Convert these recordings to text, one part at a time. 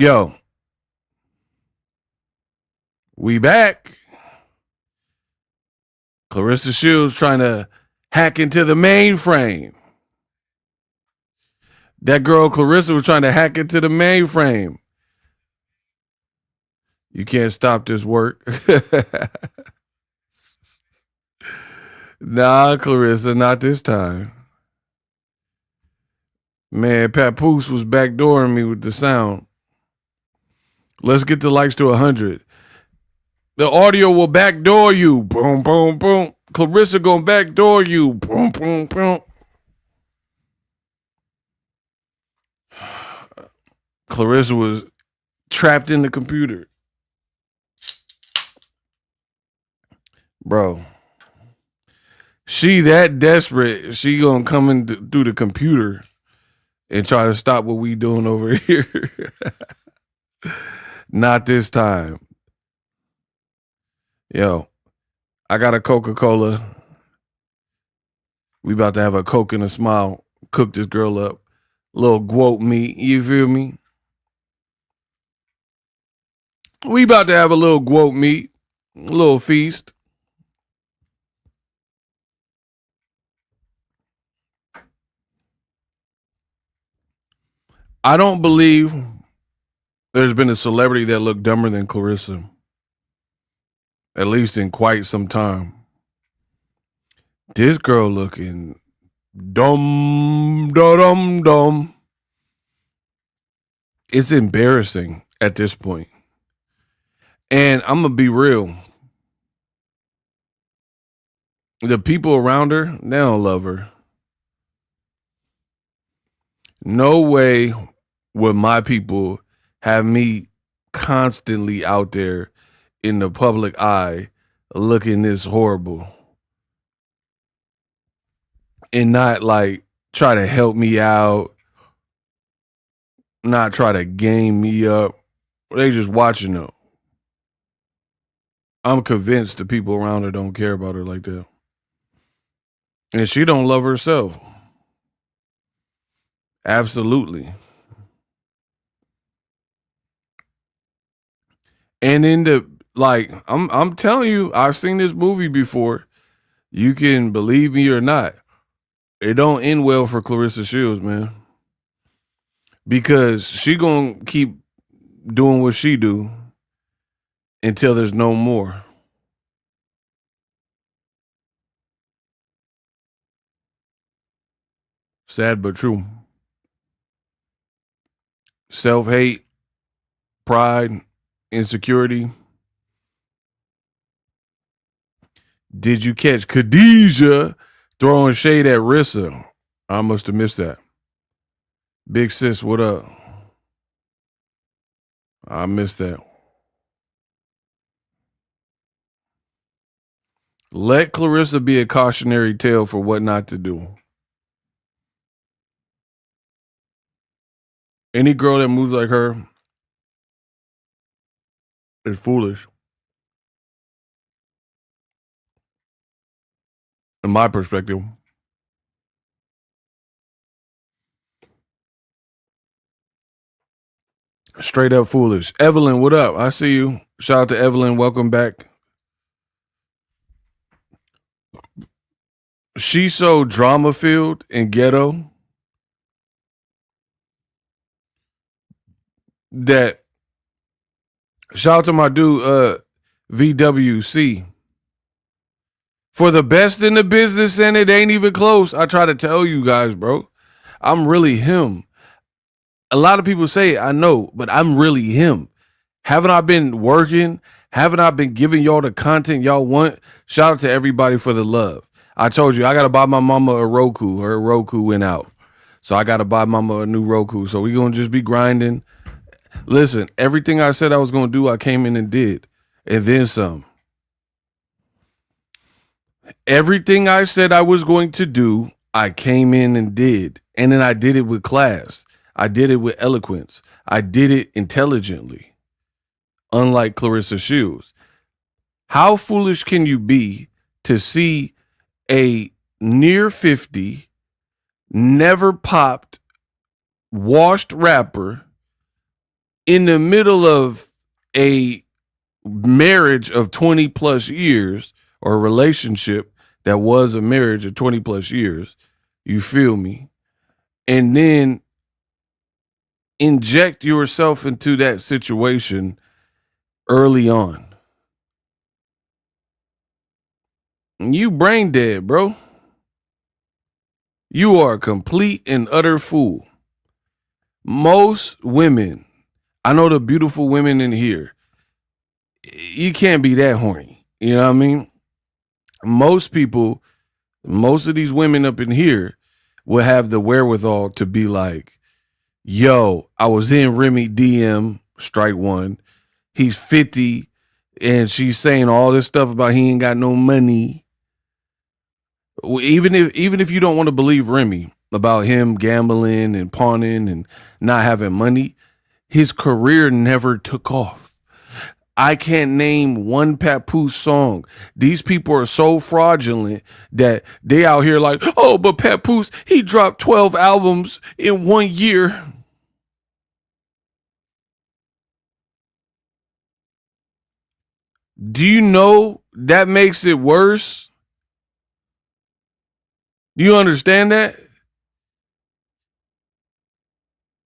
Yo, we back. Claressa Shields trying to hack into the mainframe. That girl Claressa was trying to hack into the mainframe. You can't stop this work. Nah, Claressa, not this time. Man, Papoose was backdooring me with the sound. Let's get the likes to 100. The audio will backdoor you. Boom, boom, boom. Claressa gonna backdoor you. Boom, boom, boom. Claressa was trapped in the computer. Bro. She that desperate, she gonna come in through the computer and try to stop what we doing over here. Not this time. Yo, I got a Coca-Cola. We about to have a Coke and a smile. Cook this girl up. Little guote meat, you feel me? We about to have a little guote meat. A little feast. I don't believe there's been a celebrity that looked dumber than Claressa. At least in quite some time. This girl looking dumb, dumb, dumb. It's embarrassing at this point. And I'm going to be real. The people around her, they don't love her. No way would my people have me constantly out there in the public eye looking this horrible and not like try to help me out, not try to game me up. They just watching her. I'm convinced the people around her don't care about her like that. And she don't love herself. Absolutely. And in the I'm telling you, I've seen this movie before. You can believe me or not. It don't end well for Claressa Shields, man. Because she gonna keep doing what she do until there's no more. Sad but true. Self-hate, pride, insecurity. Did you catch Khadijah throwing shade at Rissa? I must have missed that. Big sis, what up? I missed that. Let Claressa be a cautionary tale for what not to do. Any girl that moves like her is foolish. In my perspective. Straight up foolish. Evelyn, what up? I see you. Shout out to Evelyn. Welcome back. She's so drama filled and ghetto that shout out to my dude VWC. For the best in the business, and it ain't even close. I try to tell you guys, bro. I'm really him. A lot of people say I know, but I'm really him. Haven't I been working? Haven't I been giving y'all the content y'all want? Shout out to everybody for the love. I told you, I got to buy my mama a Roku. Her Roku went out. So I got to buy mama a new Roku. So we going to just be grinding. Listen, everything I said I was going to do, I came in and did. And then some. Everything I said I was going to do, I came in and did. And then I did it with class. I did it with eloquence. I did it intelligently. Unlike Claressa Shields. How foolish can you be to see a near 50, never popped, washed rapper in the middle of a marriage of 20 plus years, or a relationship that was a marriage of 20 plus years, you feel me? And then inject yourself into that situation early on. You brain dead, bro. You are a complete and utter fool. Most women, I know the beautiful women in here, you can't be that horny. You know what I mean? Most people, most of these women up in here will have the wherewithal to be like, yo, I was in Remy DM, strike one. He's 50 and she's saying all this stuff about he ain't got no money. Even if you don't want to believe Remy about him gambling and pawning and not having money, his career never took off. I can't name one Papoose song. These people are so fraudulent that they out here like, oh, but Papoose, he dropped 12 albums in 1 year. Do you know that makes it worse? Do you understand that?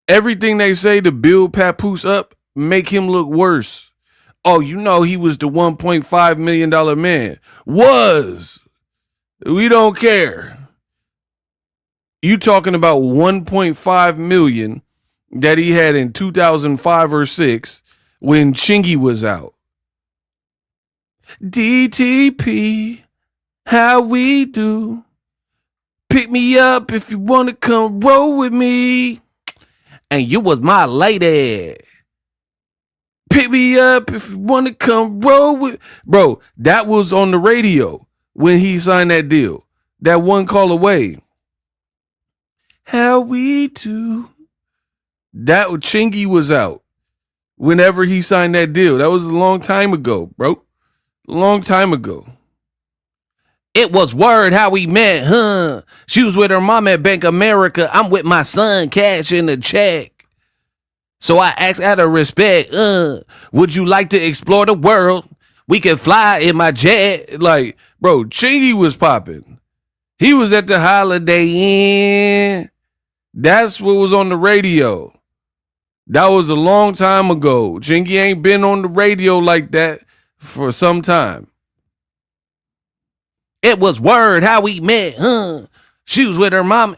Everything they say to build Papoose up make him look worse. Oh, you know he was the $1.5 million man. Was. We don't care. You talking about 1.5 million that he had in 2005 or 6 when Chingy was out. DTP, how we do. Pick me up if you want to come roll with me. And you was my lady. Pick me up if you want to come roll with. Bro, that was on the radio when he signed that deal. That one call away. How we do. That Chingy was out whenever he signed that deal. That was a long time ago, bro. A long time ago. It was word how we met, huh? She was with her mom at Bank America. I'm with my son, cash in the check. So I asked out of respect, would you like to explore the world? We can fly in my jet. Like, bro, Chingy was popping. He was at the Holiday Inn. That's what was on the radio. That was a long time ago. Chingy ain't been on the radio like that for some time. It was word how we met, huh? She was with her mom.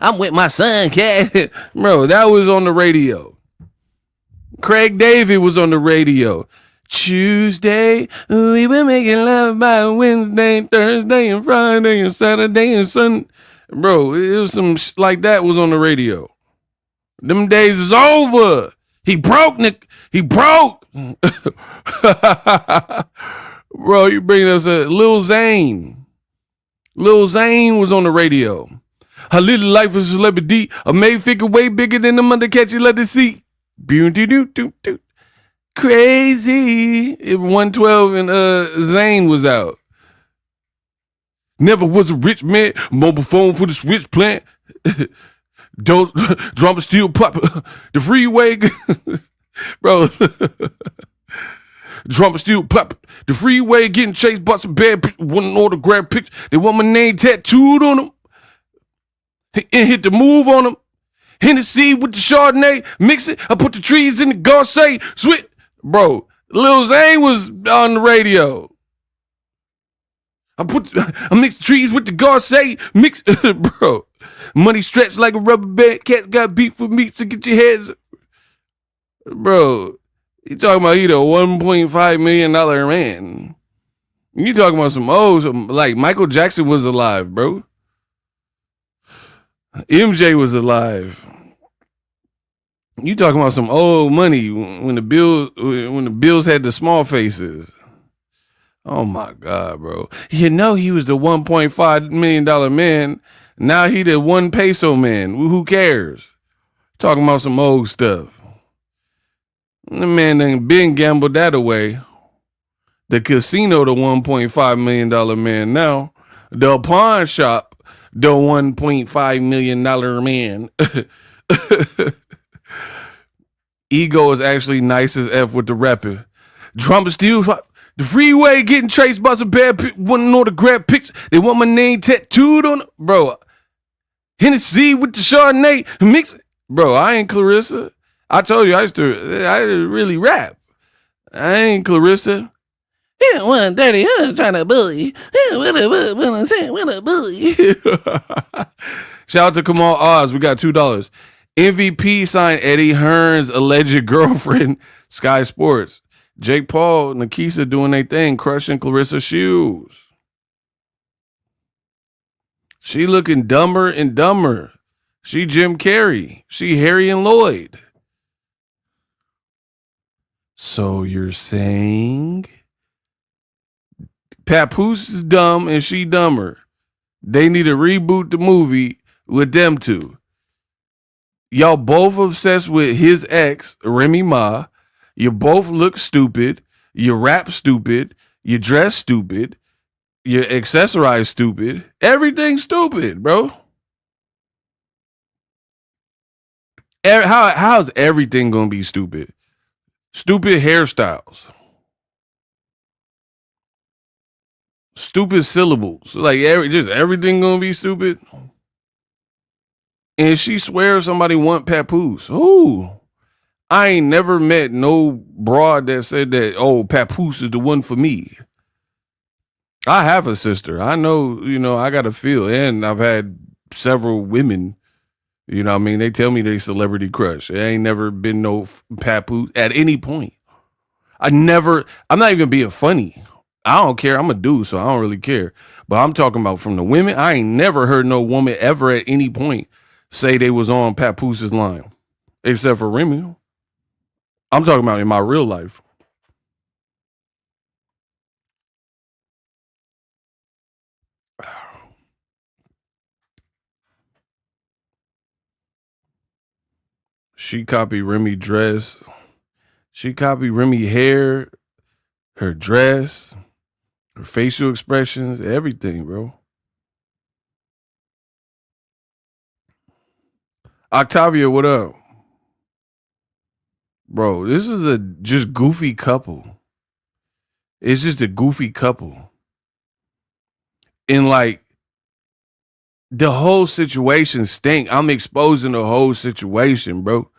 I'm with my son, cat. Bro, that was on the radio. Craig David was on the radio. Tuesday, we were making love by Wednesday, Thursday, and Friday, and Saturday, and Sunday. Bro, it was some like that was on the radio. Them days is over. He broke, Nick. He broke. Bro, you bring us a Lil Zane. Lil Zane was on the radio. Her little life was a celebrity. A made figure way bigger than the mother catch you let it see. Crazy. 112 and Zane was out. Never was a rich man. Mobile phone for the switch plant. Don't drama still pop. The freeway. Bro. Drama still pop. The freeway getting chased by some bad people. Want an autograph picture. They want my name tattooed on them. And hit the move on them. Hennessy with the Chardonnay. Mix it. I put the trees in the Garcia. Sweet. Bro, Lil Zane was on the radio. I mix the trees with the Garcia. Mix, bro. Money stretched like a rubber band. Cats got beef for meat, so get your heads. Bro, you talking about a $1.5 million man. You talking about some like Michael Jackson was alive, bro. MJ was alive. You talking about some old money when the Bills had the small faces. Oh my God, bro. He was the $1.5 million man. Now he the 1 peso man. Who cares? Talking about some old stuff. The man done been gambled that away. The casino, the $1.5 million man now. The pawn shop, the $1.5 million man. Ego is actually nice as F with the rapper. Drama still, the freeway getting chased by some bad people. Want an autograph picture. They want my name tattooed on it. Bro, Hennessy with the Chardonnay. Mix it. Bro, I ain't Claressa. I told you I really rap. I ain't Claressa. Yeah, 130, trying to bully. What a bully. Shout out to Kamal Oz. We got $2. MVP signed Eddie Hearn's alleged girlfriend, Sky Sports. Jake Paul and Nikisa doing their thing, crushing Claressa Shields. She looking dumber and dumber. She Jim Carrey. She Harry and Lloyd. So you're saying Papoose is dumb and she dumber. They need to reboot the movie with them two. Y'all both obsessed with his ex, Remy Ma. You both look stupid. You rap stupid. You dress stupid. You accessorize stupid. Everything's stupid, bro. How's everything gonna be stupid? Stupid hairstyles. Stupid syllables. Like just everything gonna be stupid. And she swears somebody want Papoose. Ooh. I ain't never met no broad that said that, Papoose is the one for me. I have a sister. I know, I got a feel. And I've had several women, they tell me they celebrity crush. It ain't never been no Papoose at any point. I'm not even being funny. I don't care. I'm a dude, so I don't really care. But I'm talking about from the women. I ain't never heard no woman ever at any point say they was on Papooses line. Except for Remy. I'm talking about in my real life. She copied Remy dress. She copied Remy hair, her dress, her facial expressions, everything, bro. Octavia, what up? Bro, this is a just goofy couple. It's just a goofy couple. And like the whole situation stink. I'm exposing the whole situation, bro.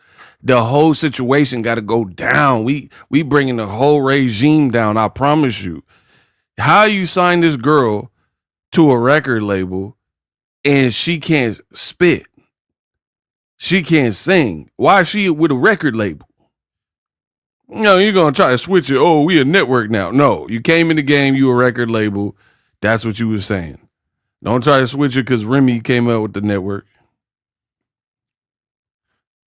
The whole situation got to go down. We bringing the whole regime down. I promise you. How you sign this girl to a record label and she can't spit. She can't sing. Why is she with a record label? No, you're going to try to switch it. Oh, we a network now. No, you came in the game, you a record label. That's what you were saying. Don't try to switch it because Remy came up with the network.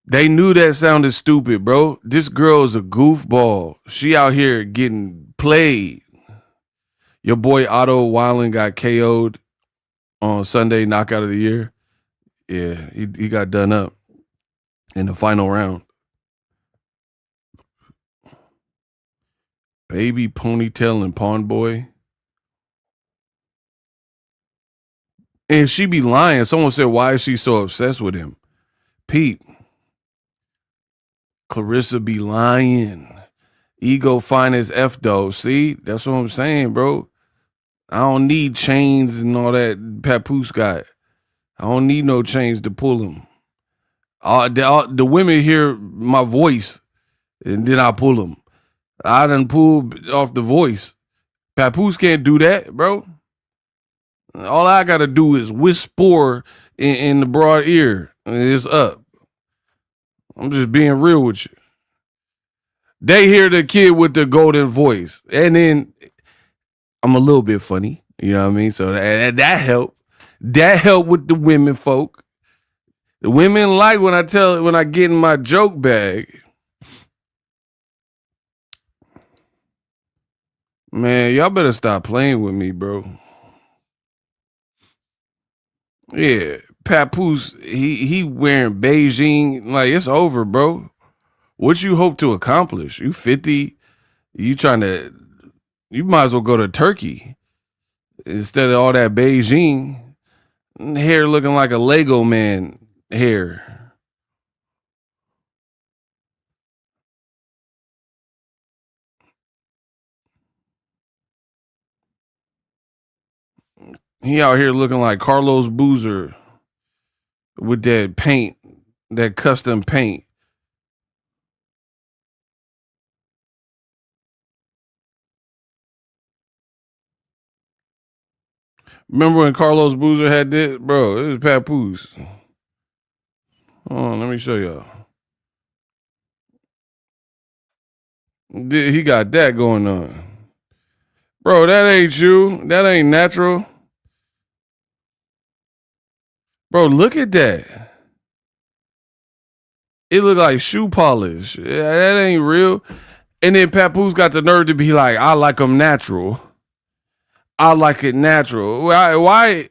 They knew that sounded stupid, bro. This girl is a goofball. She out here getting played. Your boy Otto Weiland got KO'd on Sunday, knockout of the year. Yeah, he got done up in the final round. Baby Ponytail and Pawn Boy. And she be lying. Someone said, why is she so obsessed with him? Pete. Claressa be lying. Ego fine as F though. See? That's what I'm saying, bro. I don't need chains and all that Papoose got. I don't need no chains to pull him. The women hear my voice and then I pull them. I done pulled off the voice. Papoose can't do that, bro. All I got to do is whisper in the broad ear. It's up. I'm just being real with you. They hear the kid with the golden voice. And then I'm a little bit funny. You know what I mean? So that helped. That helped with the women folk. The women like when I get in my joke bag. Man, y'all better stop playing with me, bro. Yeah, Papoose, he wearing Beijing. Like, it's over, bro. What you hope to accomplish? You 50, you might as well go to Turkey instead of all that Beijing. Hair looking like a Lego man hair. He out here looking like Carlos Boozer with that paint, that custom paint. Remember when Carlos Boozer had this? Bro, it was Papoose. Hold on, let me show y'all. He got that going on. Bro, that ain't you. That ain't natural. Bro, look at that. It look like shoe polish. Yeah, that ain't real. And then Papoose got the nerve to be like, I like them natural. I like it natural. Why?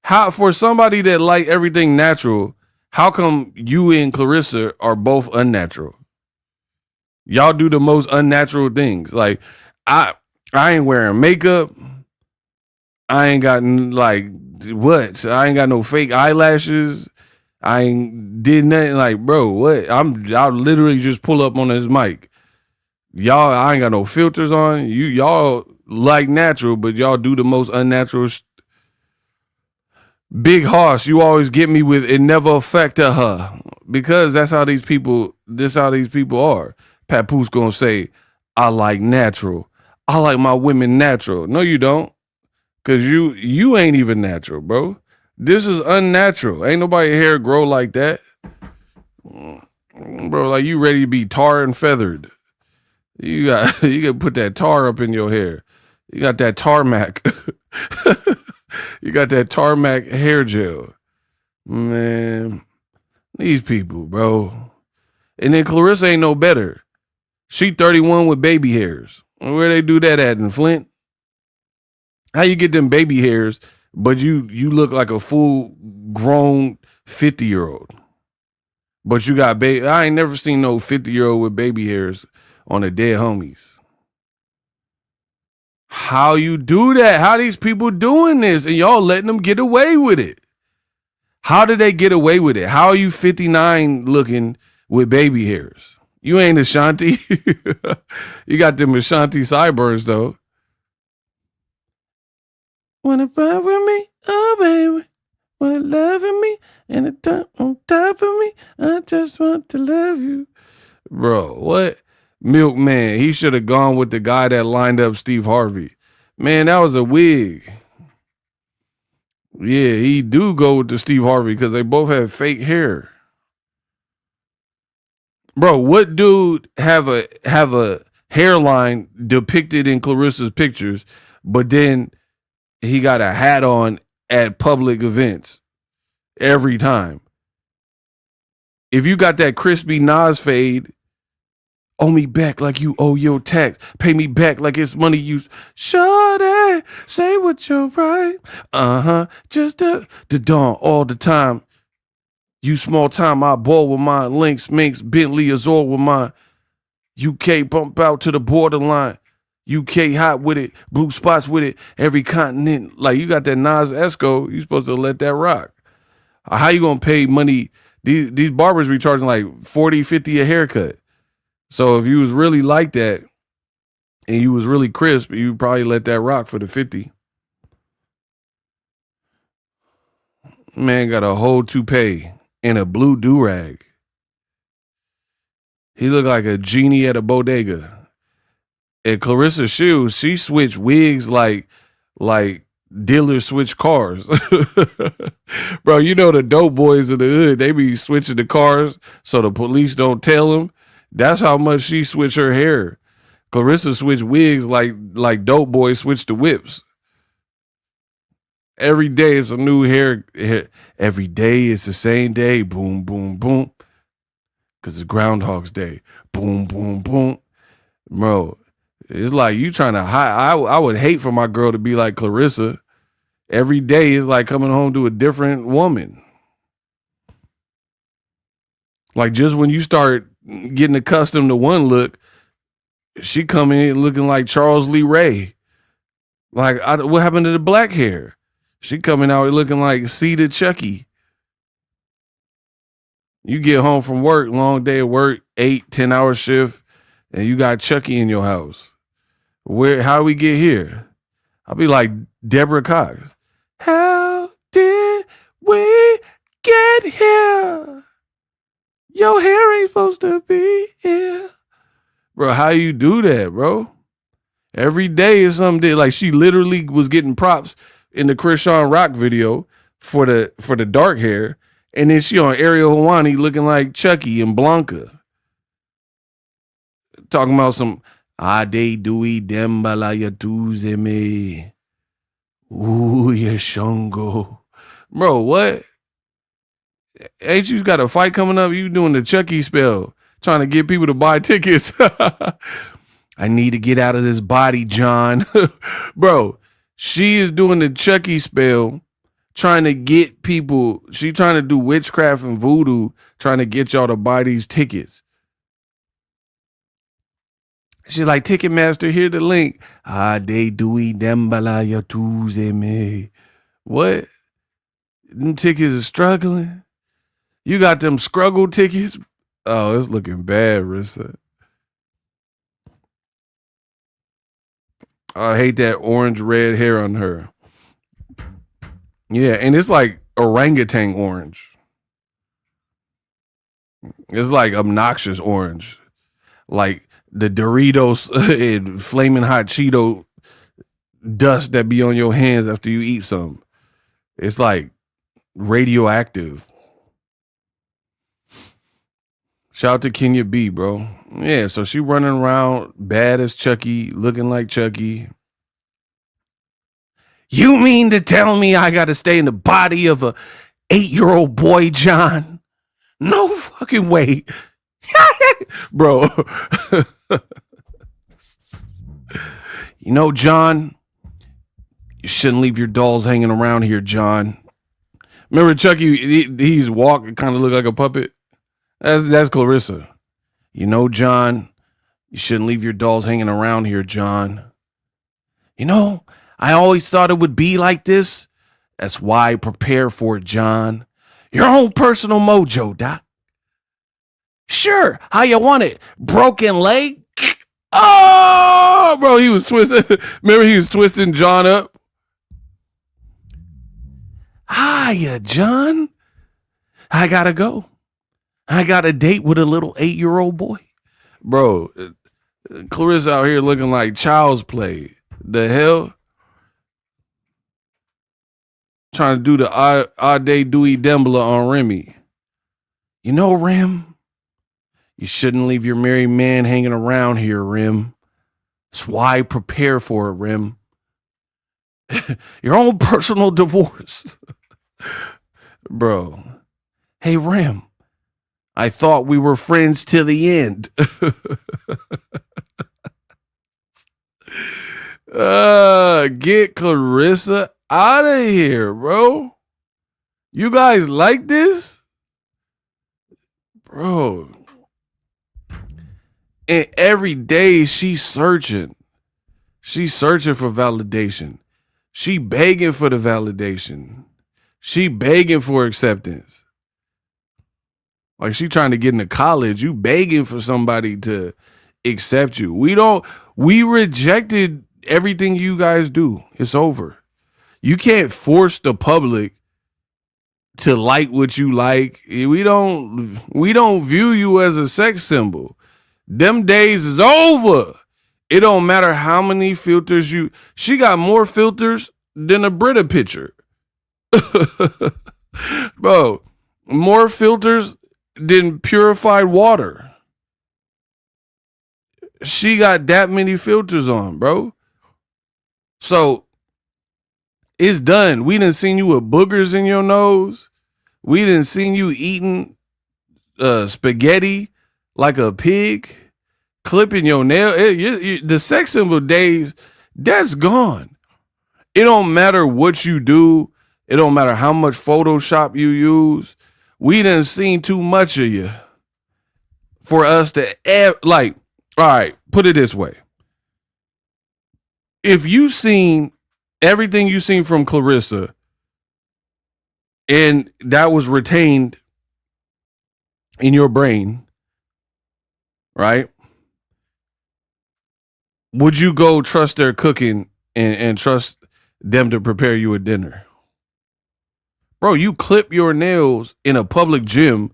How, for somebody that like everything natural, how come you and Claressa are both unnatural? Y'all do the most unnatural things. Like, I ain't wearing makeup. I ain't got like what? I ain't got no fake eyelashes. I ain't did nothing. Like, bro, what? I'll literally just pull up on this mic. Y'all, I ain't got no filters on. Y'all like natural, but y'all do the most unnatural. Big Hoss, you always get me with it never affected her because that's how these people. This how these people are. Papoose gonna say, I like natural. I like my women natural. No, you don't. Cause you ain't even natural, bro. This is unnatural. Ain't nobody hair grow like that. Bro, like you ready to be tar and feathered. You got put that tar up in your hair. You got that tarmac. You got that tarmac hair gel. Man, these people, bro. And then Claressa ain't no better. She 31 with baby hairs. Where they do that at in Flint? How you get them baby hairs, but you look like a full grown 50-year-old. But you got baby. I ain't never seen no 50-year-old with baby hairs on the dead homies. How you do that? How these people doing this and y'all letting them get away with it? How did they get away with it? How are you 59 looking with baby hairs? You ain't Ashanti. You got them Ashanti sideburns though. Wanna ride with me? Oh, baby. Wanna love me? And it on top of me? I just want to love you. Bro, what? Milkman, he should have gone with the guy that lined up Steve Harvey. Man, that was a wig. Yeah, he do go with the Steve Harvey because they both have fake hair. Bro, what dude have a hairline depicted in Claressa's pictures, but then he got a hat on at public events every time? If you got that crispy Nas fade, owe me back like you owe your tax. Pay me back like it's money you. Shawty, say what you're right. Just the dawn all the time. You small time, I ball with mine. Lynx, Minx, Bentley, Azor with mine. UK bump out to the borderline. UK hot with it, blue spots with it, every continent. Like you got that Nas Esco, you supposed to let that rock. How you gonna pay money? These barbers be charging like 40, 50 a haircut. So if you was really like that and you was really crisp, you probably let that rock for the 50. Man got a whole toupee and a blue do-rag. He looked like a genie at a bodega. And Claressa Shields, she switched wigs like dealers switch cars. Bro, you know the dope boys in the hood, they be switching the cars so the police don't tell them. That's how much she switched her hair. Claressa switched wigs like dope boys switch the whips. Every day it's a new hair. Every day it's the same day. Boom, boom, boom. Because it's Groundhog's Day. Boom, boom, boom. Bro, it's like you trying to hide. I would hate for my girl to be like Claressa. Every day is like coming home to a different woman. Like just when you start getting accustomed to one look, she come in looking like Charles Lee Ray. Like what happened to the black hair? She coming out looking like Cedar Chucky. You get home from work, long day at work, 8-10 hour shift, and you got Chucky in your house. How we get here? I'll be like Deborah Cox. How did we get here? Your hair ain't supposed to be here. Bro, how you do that, bro? Every day is something like she literally was getting props in the Krishan Rock video for the dark hair. And then she on Ariel Hawani looking like Chucky and Blanca. Talking about some Ade Dewey Dembala Yatuze me. Ooh, yeah, Shungo. Bro, what? Ain't you got a fight coming up? You doing the Chucky spell, trying to get people to buy tickets. I need to get out of this body, John. Bro, she is doing the Chucky spell, trying to get people. She trying to do witchcraft and voodoo, trying to get y'all to buy these tickets. She's like, Ticketmaster, here the link. They Dewey Dembala Yatuze me. What? Them tickets are struggling. You got them struggle tickets? Oh, it's looking bad, Rissa. I hate that orange red hair on her. Yeah, and it's like orangutan orange. It's like obnoxious orange. Like the Doritos and Flaming Hot Cheeto dust that be on your hands after you eat some. It's like radioactive. Shout out to Kenya B, bro. Yeah, so she running around bad as Chucky, looking like Chucky. You mean to tell me I got to stay in the body of a 8-year-old boy, John? No fucking way. Bro. You know, John, you shouldn't leave your dolls hanging around here, John. Remember Chucky, he's walking, kind of look like a puppet? That's Claressa. You know, John, you shouldn't leave your dolls hanging around here, John. You know, I always thought it would be like this. That's why I prepare for it, John. Your own personal mojo, Doc. Sure, how you want it? Broken leg? Oh, bro, he was twisting. Remember he was twisting John up? Hiya, John. I gotta go. I got a date with a little 8-year-old boy. Bro, Claressa out here looking like child's play. The hell? trying to do the odd day Dewey Dembla on Remy. You know, Rem, you shouldn't leave your married man hanging around here, Rem. That's why prepare for it, Rem. Your own personal divorce. Bro. Hey, Rem. I thought we were friends till the end. Get Claressa out of here, bro. You guys like this? Bro. And every day she's searching. She's searching for validation. She begging for the validation. She begging for acceptance. Like she trying to get into college. You begging for somebody to accept you. We rejected everything you guys do. It's over. You can't force the public to like what you like. We don't view you as a sex symbol. Them days is over. It don't matter how many filters she got more filters than a Brita picture. Bro, more filters than purified water. She got that many filters on, bro. So it's done. We done seen you with boogers in your nose. We done seen you eating spaghetti like a pig, clipping your nail. The sex symbol days, that's gone. It don't matter what you do. It don't matter how much Photoshop you use. We done seen too much of you for us to like. All right, put it this way. If you seen everything you seen from Claressa and that was retained in your brain, right? Would you go trust their cooking and trust them to prepare you a dinner? Bro, you clip your nails in a public gym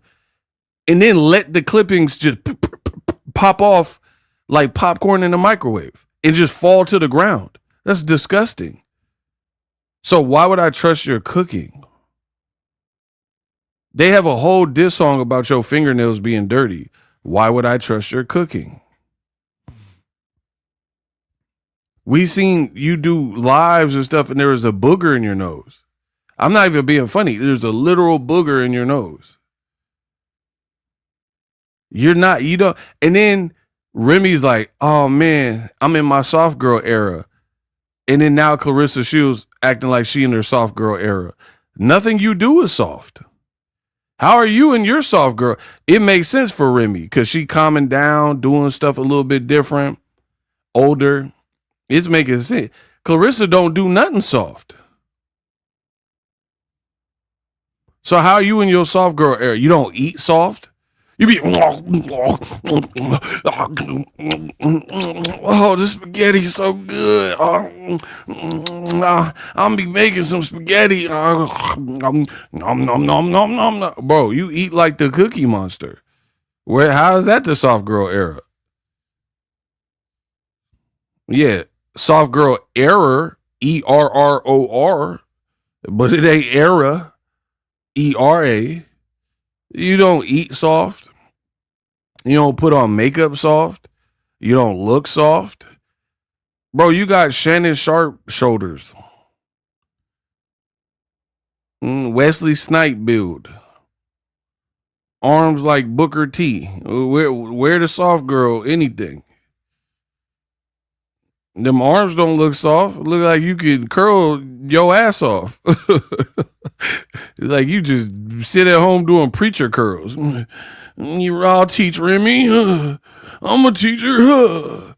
and then let the clippings just pop off like popcorn in the microwave and just fall to the ground. That's disgusting. So why would I trust your cooking? They have a whole diss song about your fingernails being dirty. Why would I trust your cooking? We seen you do lives and stuff and there was a booger in your nose. I'm not even being funny. There's a literal booger in your nose. You don't. And then Remy's like, oh man, I'm in my soft girl era. And then now Claressa Shields acting like she in her soft girl era. Nothing you do is soft. How are you in your soft girl? It makes sense for Remy because she calming down, doing stuff a little bit different, older. It's making sense. Claressa don't do nothing soft. So how are you in your soft girl era? You don't eat soft? You be, oh, this spaghetti's so good. I'll be making some spaghetti. Bro, you eat like the Cookie Monster. How is that the soft girl era? Yeah, soft girl error, ERROR, but it ain't era, ERA. You don't eat soft. You don't put on makeup soft. You don't look soft. Bro, you got Shannon Sharp shoulders. Wesley Snipe build. Arms like Booker T. Wear the soft girl anything. Them arms don't look soft. Look like you could curl your ass off. Like you just sit at home doing preacher curls. I'll teach Remy. I'm a teacher.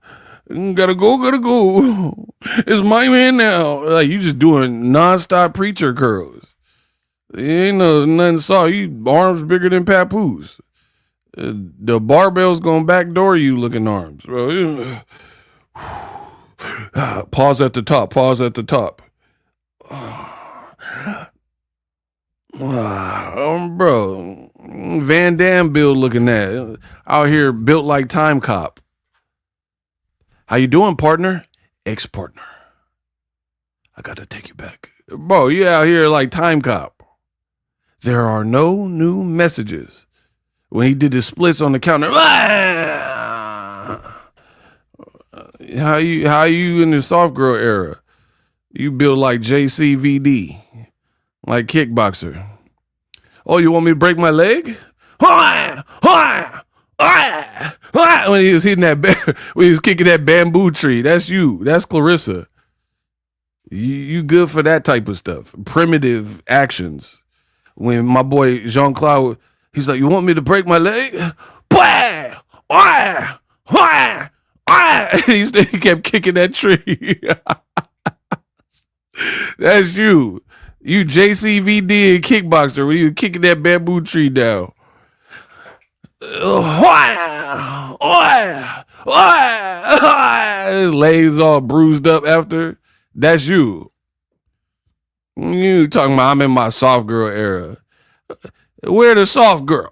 Gotta go. It's my man now. Like you just doing nonstop preacher curls. Ain't nothing soft. You arms bigger than Papoose. The barbell's gonna backdoor you looking arms, bro. Pause at the top. Bro, Van Damme build looking at out here built like Time Cop. How you doing, partner? Ex-partner. I gotta take you back. Bro, you out here like Time Cop. There are no new messages. When he did the splits on the counter, how you in the soft girl era? You build like JCVD, like kickboxer. Oh, you want me to break my leg? When he was hitting that, when he was kicking that bamboo tree, that's you. That's Claressa. You good for that type of stuff. Primitive actions. When my boy Jean-Claude, he's like, you want me to break my leg? He kept kicking that tree. That's you. You JCVD and kickboxer when you kicking that bamboo tree down. His legs all bruised up after. That's you. You talking about I'm in my soft girl era. Where the soft girl?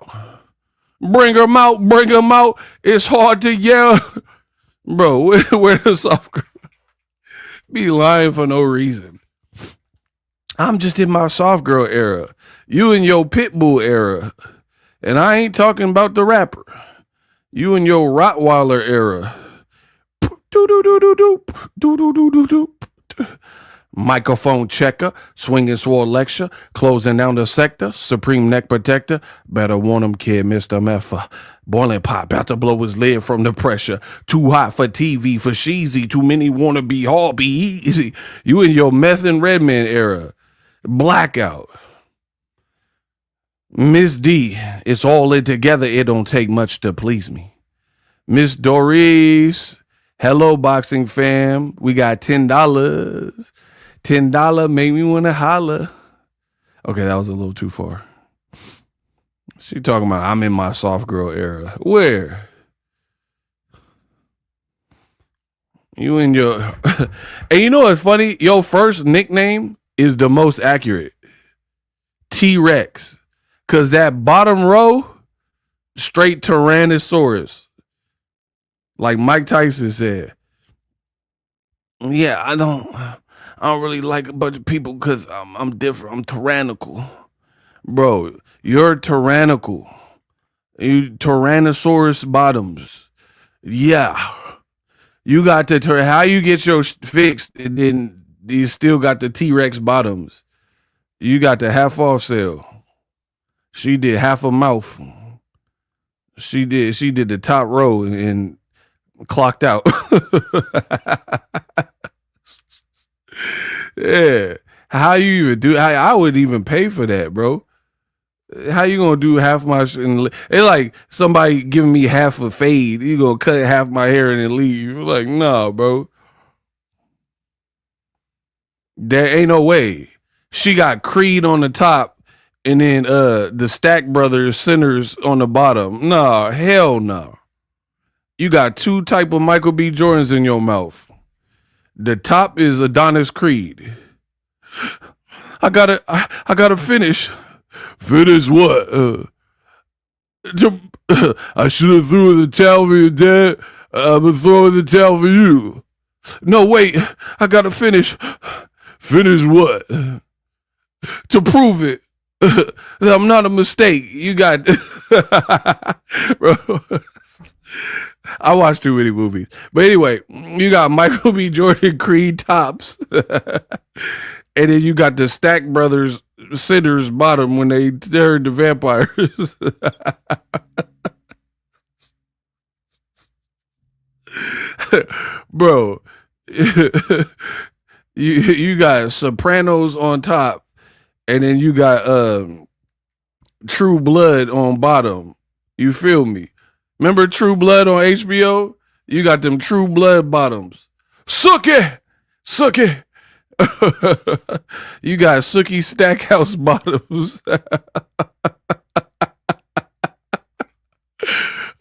Bring them out, bring them out. It's hard to yell. Bro, where the soft girl? Be lying for no reason. I'm just in my soft girl era. You in your Pitbull era. And I ain't talking about the rapper. You in your Rottweiler era. Microphone checker, swinging sword lecture, closing down the sector, supreme neck protector. Better warn him, kid, Mr. Meffa. Boiling pot, about to blow his lid from the pressure. Too hot for TV, for sheezy. Too many wanna be hard, be easy. You in your meth and Redman era. Blackout. Miss D, it's all in together. It don't take much to please me. Miss Doris, hello, boxing fam. We got $10. $10 made me want to holler. Okay, that was a little too far. She talking about I'm in my soft girl era. Where? You in your... And you know what's funny? Your first nickname is the most accurate. T-Rex. Because that bottom row, straight Tyrannosaurus. Like Mike Tyson said. Yeah, I don't really like a bunch of people because I'm different. I'm tyrannical. Bro, you're tyrannical. You Tyrannosaurus bottoms. Yeah. You got the, how you get your fixed and then you still got the T-Rex bottoms. You got the half off sale. She did half a mouth. She did the top row and clocked out. Yeah. How you even do? I would even pay for that, bro. How you gonna do half my shit? It's like somebody giving me half a fade. You gonna cut half my hair and then leave? Like, no, bro. There ain't no way. She got Creed on the top, and then the Stack Brothers Sinners on the bottom. No, hell no. You got two type of Michael B. Jordans in your mouth. The top is Adonis Creed. I gotta finish. Finish what? I should have threw the towel for your dad. I'm throwing the towel for you. No, wait. I gotta finish. Finish what? To prove it. That I'm not a mistake. You got... Bro. I watch too many movies. But anyway, you got Michael B. Jordan Creed tops. And then you got the Stack Brothers Sinners bottom when they turned the vampires. Bro, you got Sopranos on top, and then you got True Blood on bottom. You feel me? Remember True Blood on HBO? You got them True Blood bottoms. Suck it! Suck it! You got Sookie Stackhouse bottoms.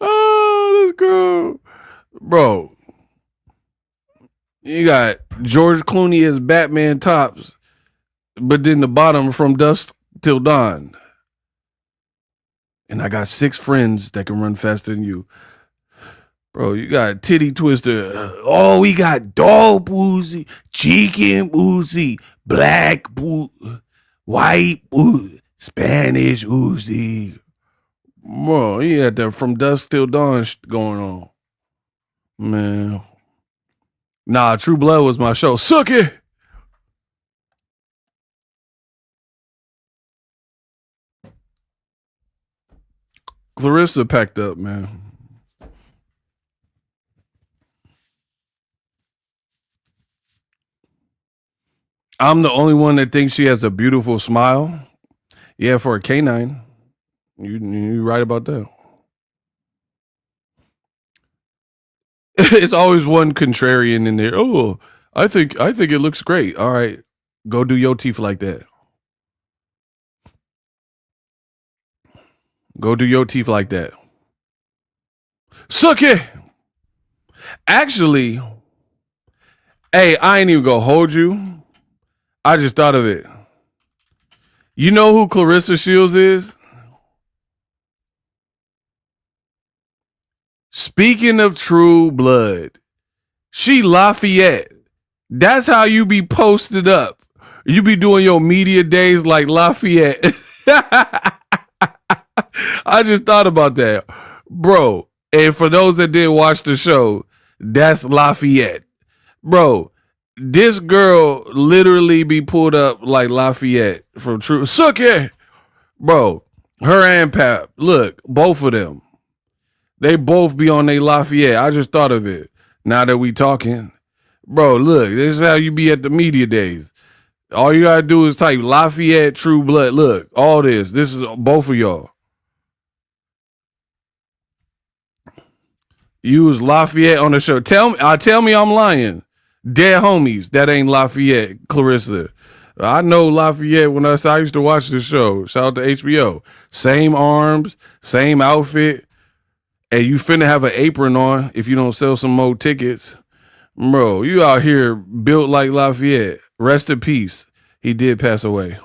Oh, this girl. Bro. You got George Clooney as Batman tops, but then the bottom from dusk till dawn. And I got 6 friends that can run faster than you. Bro, you got Titty Twister. Oh, we got Dog Boozy, Chicken Boozy, black, white, Spanish, Uzi. Bro, he had that From Dusk Till Dawn going on. Man. Nah, True Blood was my show. Suck it! Claressa packed up, man. I'm the only one that thinks she has a beautiful smile. Yeah, for a canine. You right about that. It's always one contrarian in there. Oh, I think it looks great. All right, go do your teeth like that. Go do your teeth like that. Suck it. Actually, hey, I ain't even gonna hold you. I just thought of it. You know who Claressa Shields is? Speaking of True Blood, she Lafayette. That's how you be posted up. You be doing your media days like Lafayette. I just thought about that, bro. And for those that didn't watch the show, that's Lafayette, bro. This girl literally be pulled up like Lafayette from True. Suck it, bro. Her and Pap, look, both of them. They both be on their Lafayette. I just thought of it. Now that we talking, bro, look, this is how you be at the media days. All you gotta do is type Lafayette True Blood. Look, all this. This is both of y'all. You was Lafayette on the show. Tell me I'm lying. Dead homies. That ain't Lafayette, Claressa. I know Lafayette when I used to watch the show. Shout out to HBO. Same arms, same outfit. And you finna have an apron on if you don't sell some more tickets. Bro, you out here built like Lafayette. Rest in peace. He did pass away.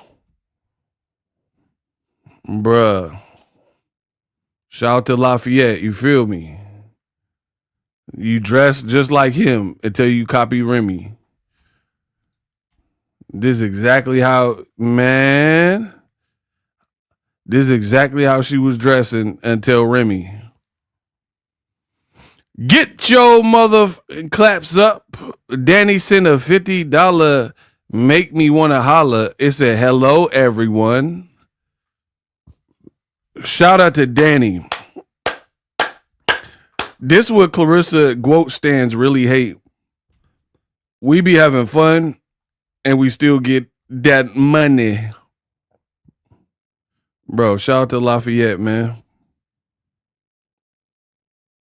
Bruh. Shout out to Lafayette. You feel me? You dress just like him until you copy Remy. This is exactly how, man. This is exactly how she was dressing until Remy. Get your mother claps up. Danny sent a $50 make me want to holla. It said, hello, everyone. Shout out to Danny. This is what Claressa Quote stands really hate. We be having fun and we still get that money. Bro, shout out to Lafayette, man.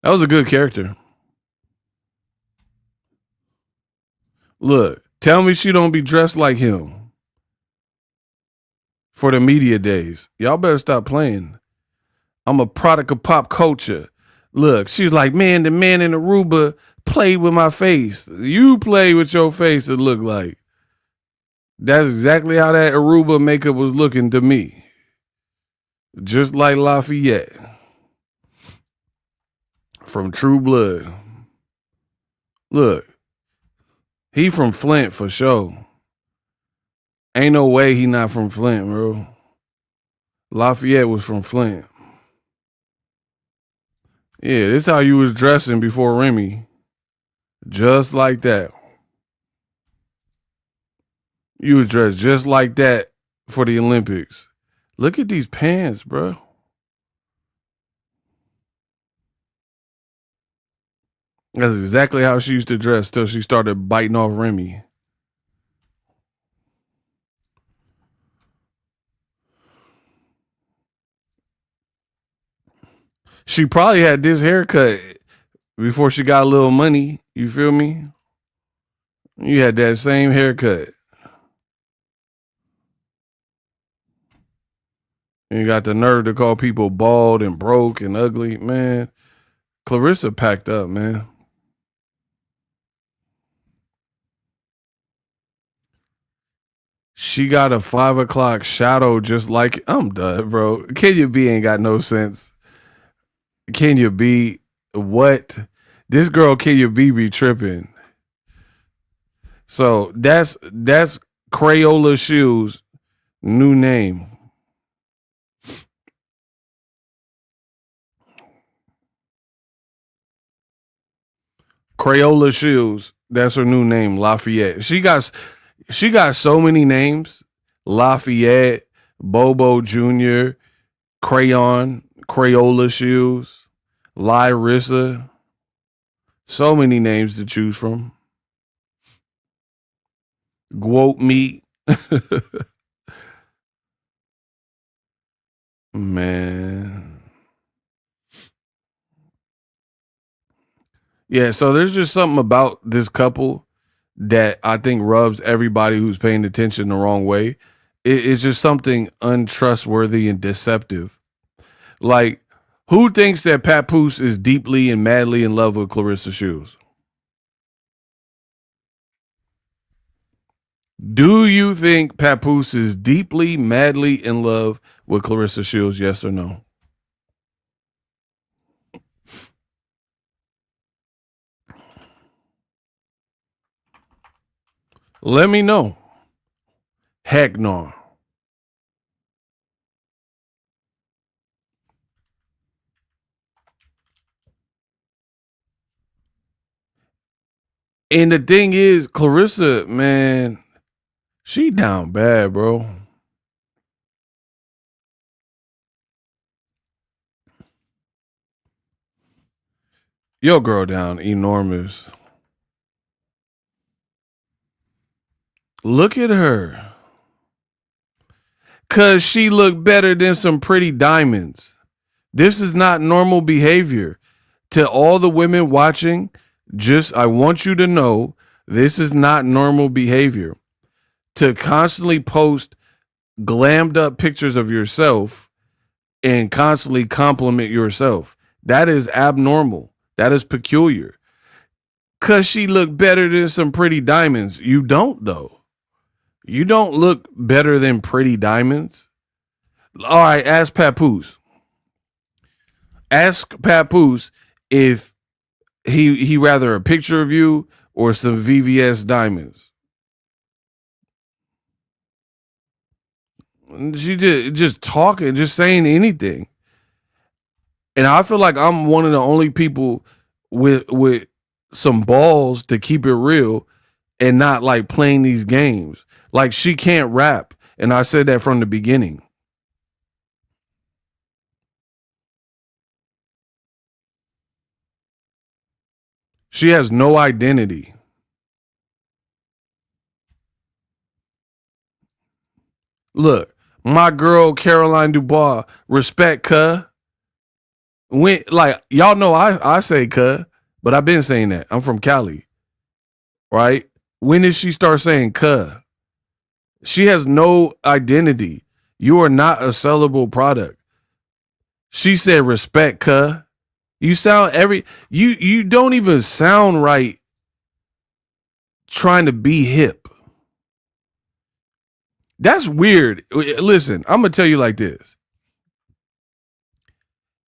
That was a good character. Look, tell me she don't be dressed like him for the media days. Y'all better stop playing. I'm a product of pop culture. Look, she's like, man, the man in Aruba played with my face. You play with your face, it looked like. That's exactly how that Aruba makeup was looking to me. Just like Lafayette. From True Blood. Look, he from Flint for sure. Ain't no way he not from Flint, bro. Lafayette was from Flint. Yeah, this is how you was dressing before Remy. Just like that. You was dressed just like that for the Olympics. Look at these pants, bro. That's exactly how she used to dress till she started biting off Remy. She probably had this haircut before she got a little money. You feel me? You had that same haircut. And you got the nerve to call people bald and broke and ugly. Man, Claressa packed up, man. She got a 5 o'clock shadow just like, I'm done, bro. Kenya B ain't got no sense. Kenya B, what? This girl Kenya B be tripping. So that's Claressa Shields, new name. Claressa Shields, that's her new name, Lafayette. She got so many names. Lafayette, Bobo Jr., Crayon, Claressa Shields, Lyrissa. So many names to choose from. Guote meat. Man. Yeah, so there's just something about this couple that I think rubs everybody who's paying attention the wrong way. It's just something untrustworthy and deceptive. Like, who thinks that Papoose is deeply and madly in love with Claressa Shields? Do you think Papoose is deeply, madly in love with Claressa Shields? Yes or no? Let me know. Heck no. And the thing is, Claressa, man, she down bad, bro. Your girl down enormous. Look at her. Cause she looked better than some pretty diamonds. This is not normal behavior. To all the women watching, I want you to know this is not normal behavior. To constantly post glammed up pictures of yourself and constantly compliment yourself. That is abnormal. That is peculiar. Cause she looked better than some pretty diamonds. You don't though. You don't look better than pretty diamonds. All right, ask Papoose. Ask Papoose if he rather a picture of you or some VVS diamonds. She just talking, just saying anything. And I feel like I'm one of the only people with some balls to keep it real and not like playing these games. Like she can't rap. And I said that from the beginning. She has no identity. Look, my girl Caroline Dubois, respect cuh. When like y'all know I say cuh, but I've been saying that. I'm from Cali. Right? When did she start saying cuh? She has no identity. You are not a sellable product. She said respect cuh. You sound you don't even sound right trying to be hip. That's weird. Listen, I'm gonna tell you like this.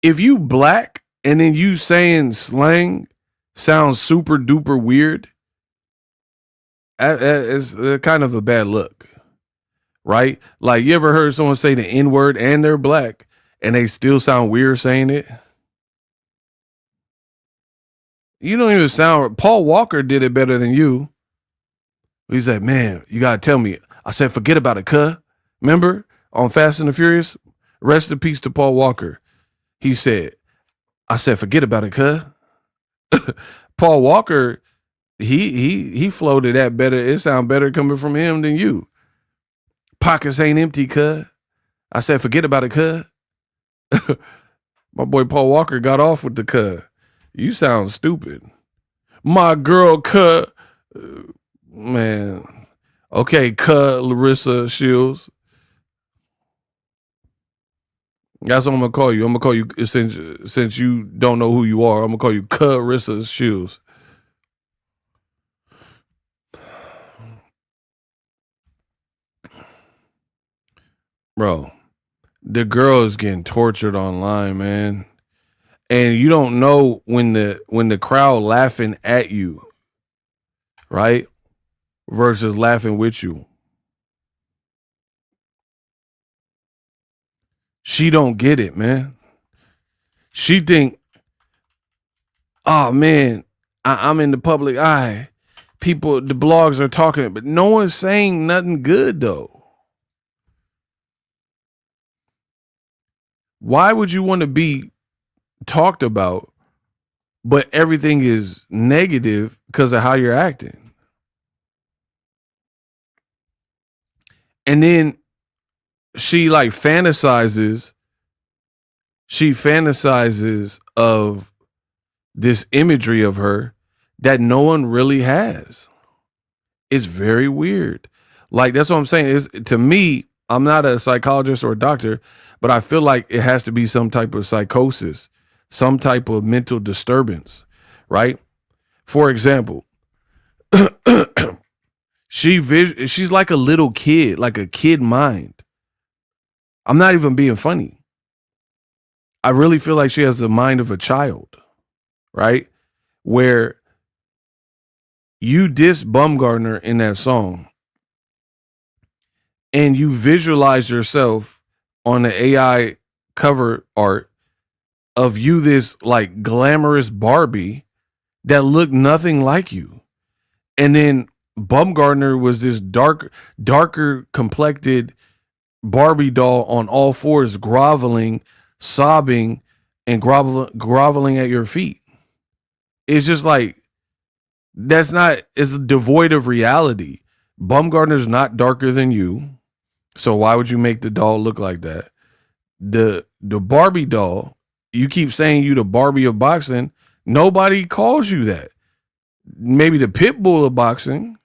If you black and then you saying slang sounds super duper weird, it's kind of a bad look, right? Like you ever heard someone say the N word and they're black and they still sound weird saying it? You don't even sound. Paul Walker did it better than you. He's like, man, you gotta tell me. I said, forget about it, cuh. Remember on Fast and the Furious? Rest in peace to Paul Walker. He said, I said, forget about it, cuh. Paul Walker, he floated that better. It sound better coming from him than you. Pockets ain't empty, cuh. I said, forget about it, cuh. My boy Paul Walker got off with the cuh. You sound stupid. My girl, cuh. Man. Okay, Claressa Shields. That's what I'm gonna call you. I'm gonna call you since you don't know who you are. I'm gonna call you Claressa Shields. Bro, the girl is getting tortured online, man. And you don't know when the crowd laughing at you, right? Versus laughing with you. She don't get it, man. She think, oh man, I'm in the public eye. People, the blogs are talking, but no one's saying nothing good though. Why would you want to be talked about, but everything is negative because of how you're acting? And then she like fantasizes of this imagery of her that no one really has. It's very weird. Like, that's what I'm saying. Is to me, I'm not a psychologist or a doctor, but I feel like it has to be some type of psychosis, some type of mental disturbance, right? For example, she's like a little kid, like a kid mind. I'm not even being funny. I really feel like she has the mind of a child, right? Where you diss Bumgarner in that song and you visualize yourself on the AI cover art of you, this like glamorous Barbie that looked nothing like you. And then Bumgarner was this darker complected Barbie doll on all fours, groveling, sobbing, and groveling at your feet. It's just like, it's devoid of reality. Bumgarner's not darker than you, so why would you make the doll look like that? The Barbie doll, you keep saying you the Barbie of boxing. Nobody calls you that. Maybe the pit bull of boxing,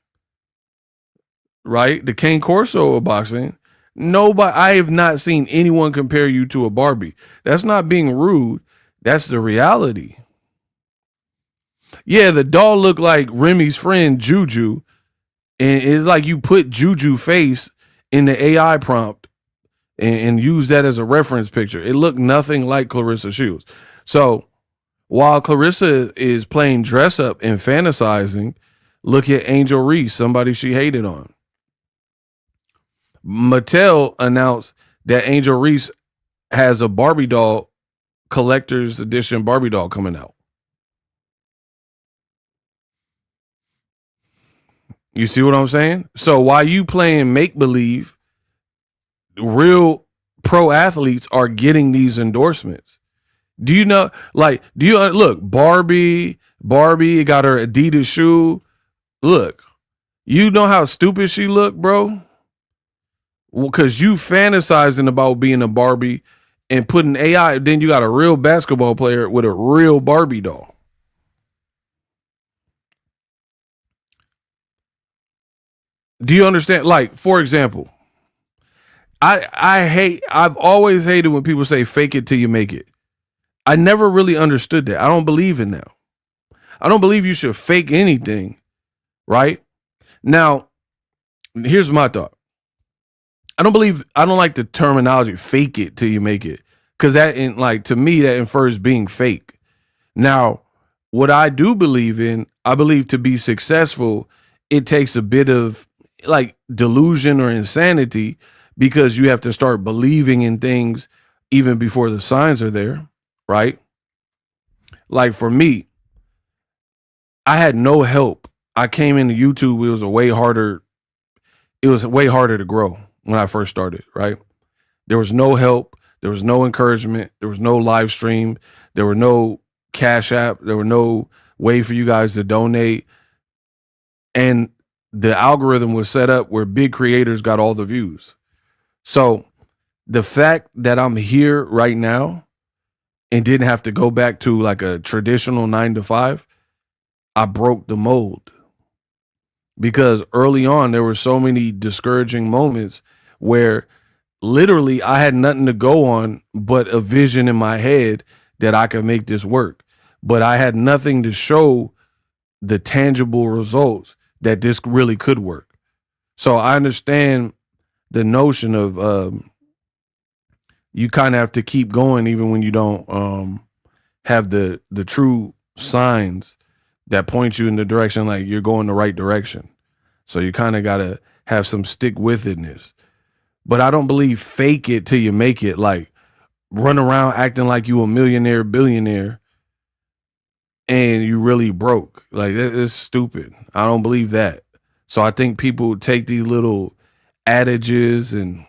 right? The Cane Corso of boxing. Nobody. I have not seen anyone compare you to a Barbie. That's not being rude. That's the reality. Yeah, the doll looked like Remy's friend Juju, and it's like you put Juju face in the AI prompt and use that as a reference picture. It looked nothing like Claressa Shields. So while Claressa is playing dress up and fantasizing, look at Angel Reese, somebody she hated on. Mattel announced that Angel Reese has a Barbie doll, collector's edition Barbie doll coming out. You see what I'm saying? So while you playing make believe, real pro athletes are getting these endorsements. Do you know? Like, do you look? Barbie got her Adidas shoe. Look, you know how stupid she looked, bro. Well, because you fantasizing about being a Barbie and putting AI. Then you got a real basketball player with a real Barbie doll. Do you understand? Like, for example, I've always hated when people say fake it till you make it. I never really understood that. I don't believe in that. I don't believe you should fake anything, right? Now, here's my thought. I don't like the terminology fake it till you make it. Cause to me, that infers being fake. Now, what I do believe in, I believe to be successful, it takes a bit of like delusion or insanity because you have to start believing in things even before the signs are there, right? Like for me, I had no help. I came into YouTube, it was way harder to grow when I first started, right? There was no help, there was no encouragement, there was no live stream, there were no Cash App, there were no way for you guys to donate. And the algorithm was set up where big creators got all the views. So the fact that I'm here right now and didn't have to go back to like a traditional 9 to 5, I broke the mold. Because early on, there were so many discouraging moments where literally I had nothing to go on but a vision in my head that I could make this work. But I had nothing to show the tangible results that this really could work. So I understand the notion of you kind of have to keep going even when you don't have the true signs that point you in the direction like you're going the right direction. So you kind of got to have some stick with itness. But I don't believe fake it till you make it. Like, run around acting like you a millionaire, billionaire, and you really broke. Like it's stupid. I don't believe that. So I think people take these little adages and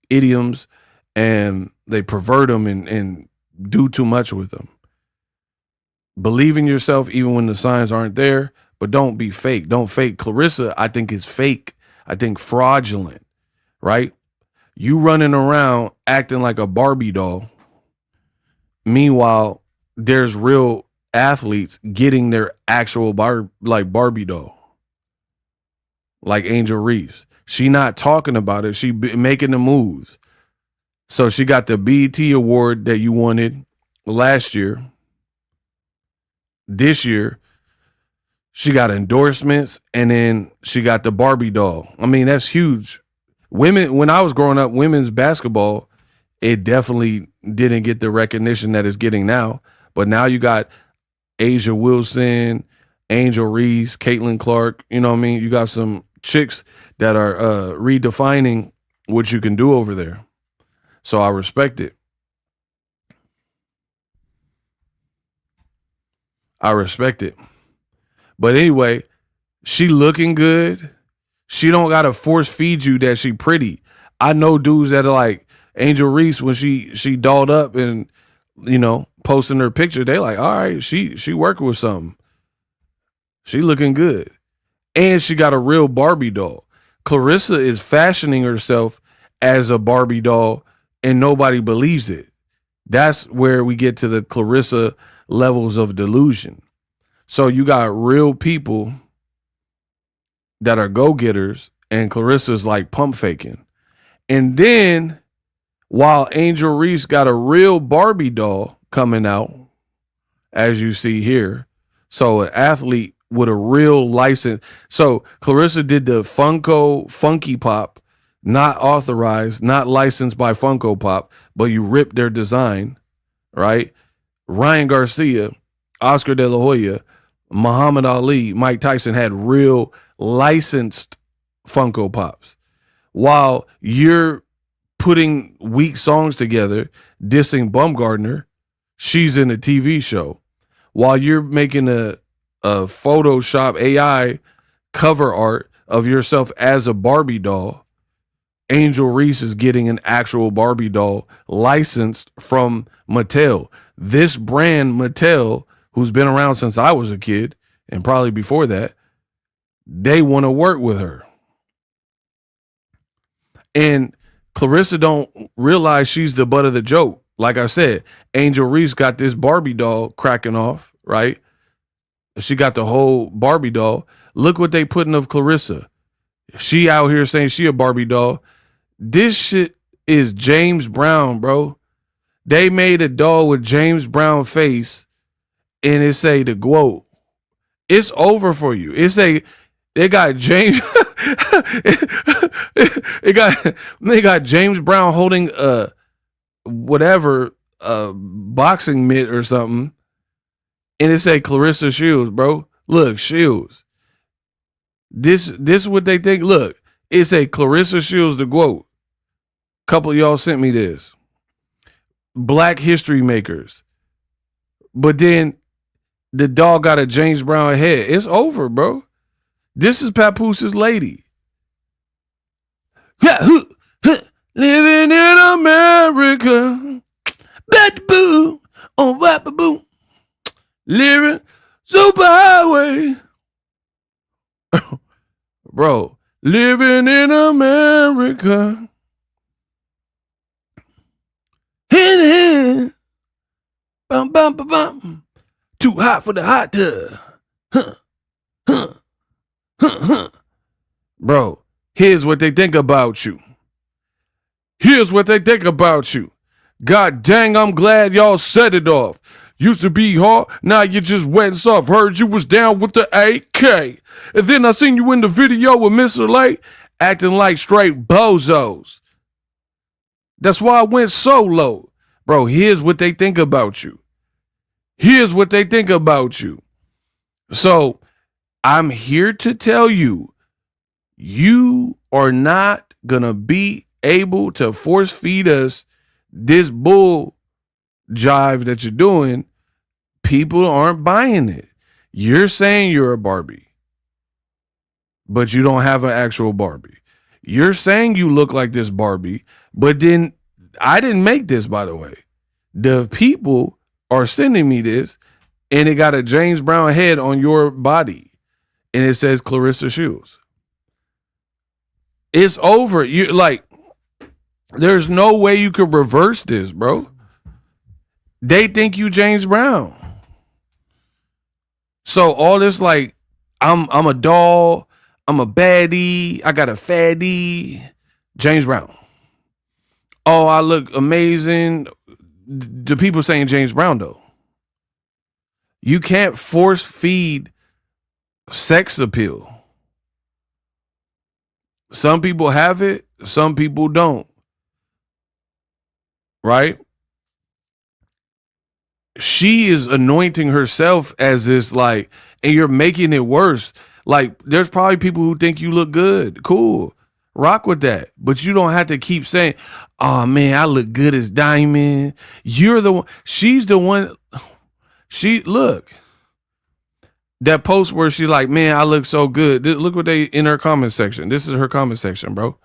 idioms and they pervert them and do too much with them. Believe in yourself even when the signs aren't there, but don't be fake. Don't fake. Claressa, I think, is fake. I think fraudulent, right? You running around acting like a Barbie doll. Meanwhile, there's real athletes getting their actual Barbie doll, like Angel Reese. She not talking about it. She making the moves. So she got the BET award that you wanted last year. This year, she got endorsements, and then she got the Barbie doll. I mean, that's huge. Women, when I was growing up, women's basketball, it definitely didn't get the recognition that it's getting now. But now you got Asia Wilson, Angel Reese, Caitlin Clark. You know what I mean? You got some chicks that are redefining what you can do over there. So I respect it. I respect it. But anyway, she looking good. She don't gotta force feed you that she pretty. I know dudes that are like Angel Reese when she dolled up and posting her picture. They like, all right, she working with something. She looking good, and she got a real Barbie doll. Claressa is fashioning herself as a Barbie doll, and nobody believes it. That's where we get to the Claressa levels of delusion. So you got real people that are go-getters, and Claressa's like pump faking. And then while Angel Reese got a real Barbie doll coming out, as you see here, so an athlete with a real license. So Claressa did the Funky Pop, not authorized, not licensed by Funko Pop, but you ripped their design, right? Ryan Garcia, Oscar De La Hoya, Muhammad Ali, Mike Tyson had real licensed Funko Pops. While you're putting weak songs together, dissing Bumgardner, she's in a TV show. While you're making a Photoshop AI cover art of yourself as a Barbie doll, Angel Reese is getting an actual Barbie doll licensed from Mattel. This brand, Mattel, who's been around since I was a kid, and probably before that, they want to work with her. And Claressa don't realize she's the butt of the joke. Like I said, Angel Reese got this Barbie doll cracking off, right? She got the whole Barbie doll. Look what they putting of Claressa. She out here saying she a Barbie doll. This shit is James Brown, bro. They made a doll with James Brown face, and it say the quote. It's over for you. They got James. they got James Brown holding a boxing mitt or something, and it say Claressa Shields, bro. Look, Shields. This is what they think. Look, it say Claressa Shields the quote. Couple of y'all sent me this. Black history makers. But then the dog got a James Brown head. It's over, bro. This is Papoose' lady. Living in America. Bat boo. On wap boo. Living superhighway. Bro, living in America. Hand. Bum, bum, bum, bum. Too hot for the hot tub. Bro, here's what they think about you. Here's what they think about you. God dang, I'm glad y'all set it off. Used to be hard, now you just wet and soft. Heard you was down with the AK. And then I seen you in the video with Mr. Late acting like straight bozos. That's why I went solo. Bro, here's what they think about you. Here's what they think about you. So I'm here to tell you, you are not going to be able to force feed us this bull jive that you're doing, people aren't buying it. You're saying you're a Barbie, but you don't have an actual Barbie. You're saying you look like this Barbie, but then I didn't make this, by the way. The people are sending me this, and it got a James Brown head on your body, and it says Claressa Shields. It's over. You like, there's no way you could reverse this, bro. They think you James Brown. So all this like, I'm a doll, I'm a baddie, I got a fatty, James Brown. Oh, I look amazing. The people saying James Brown though. You can't force feed sex appeal. Some people have it, some people don't. Right? She is anointing herself as this, like, and you're making it worse. Like, there's probably people who think you look good. Cool. Rock with that. But you don't have to keep saying, oh man, I look good as Diamond. You're the one. She's the one. Look. That post where she like, man, I look so good. Look what they in her comment section. This is her comment section, bro.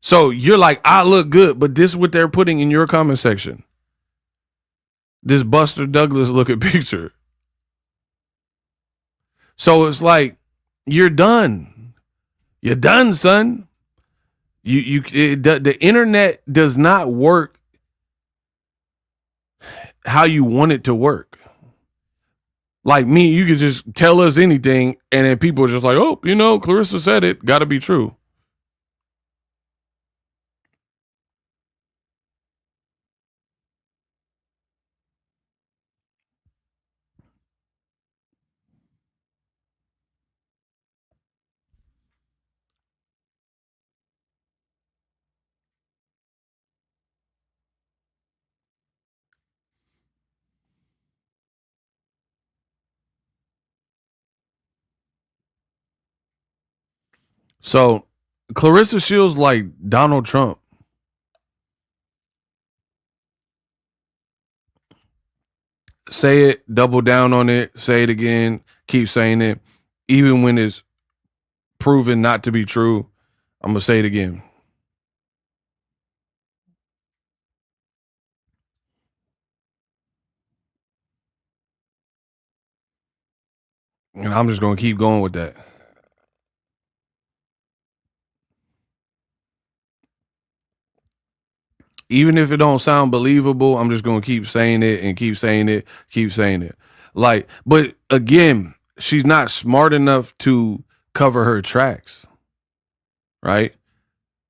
So you're like, I look good, but this is what they're putting in your comment section. This Buster Douglas looking picture. So it's like, you're done. You're done, son. The internet does not work how you want it to work. Like me, you could just tell us anything, and then people are just like, oh, Claressa said it. Got to be true. So Claressa Shields like Donald Trump. Say it, double down on it, say it again, keep saying it. Even when it's proven not to be true, I'm going to say it again. And I'm just going to keep going with that. Even if it don't sound believable, I'm just going to keep saying it and keep saying it, keep saying it. Like, but again, she's not smart enough to cover her tracks. Right?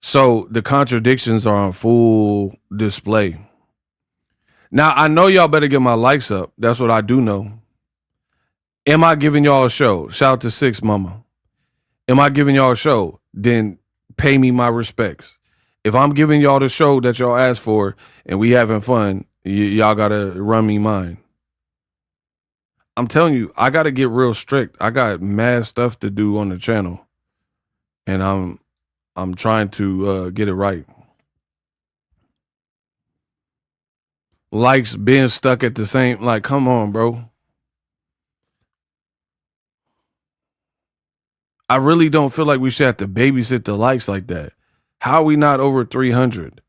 So the contradictions are on full display. Now, I know y'all better get my likes up. That's what I do know. Am I giving y'all a show? Shout out to Six Mama. Am I giving y'all a show? Then pay me my respects. If I'm giving y'all the show that y'all asked for and we having fun, y'all got to run me mine. I'm telling you, I got to get real strict. I got mad stuff to do on the channel. And I'm trying to get it right. Likes being stuck at the same, like, come on, bro. I really don't feel like we should have to babysit the likes like that. How are we not over 300?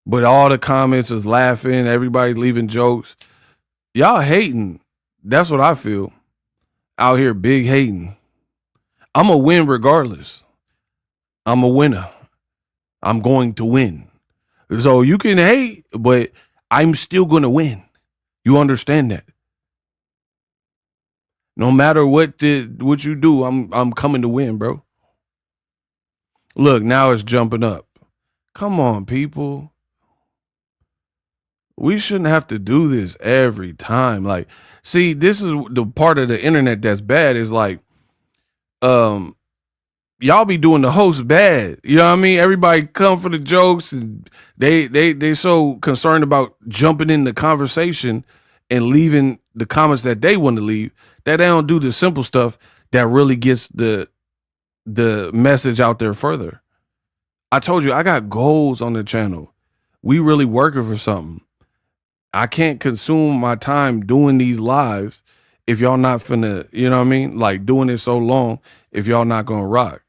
But all the comments is laughing, everybody leaving jokes. Y'all hating. That's what I feel. Out here big hating. I'm a win regardless. I'm a winner. I'm going to win. So you can hate, but I'm still going to win. You understand that? No matter what you do, I'm coming to win, bro. Look, now it's jumping up. Come on, people. We shouldn't have to do this every time. Like, see, this is the part of the internet that's bad is like, y'all be doing the host bad. You know what I mean? Everybody come for the jokes and they so concerned about jumping in the conversation and leaving the comments that they want to leave that they don't do the simple stuff that really gets the message out there further. I told you I got goals on the channel. We really working for something. I can't consume my time doing these lives if y'all not finna, you know what I mean? Like doing it so long if y'all not gonna rock.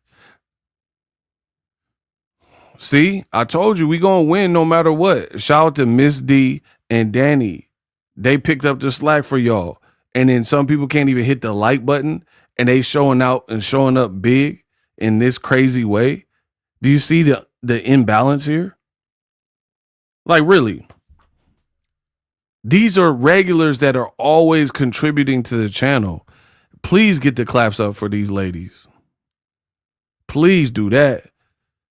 See, I told you we gonna win no matter what. Shout out to Miss D and Danny. They picked up the slack for y'all. And then some people can't even hit the like button and they showing out and showing up big in this crazy way. Do you see the imbalance here? Like really. These are regulars that are always contributing to the channel. Please get the claps up for these ladies. Please do that.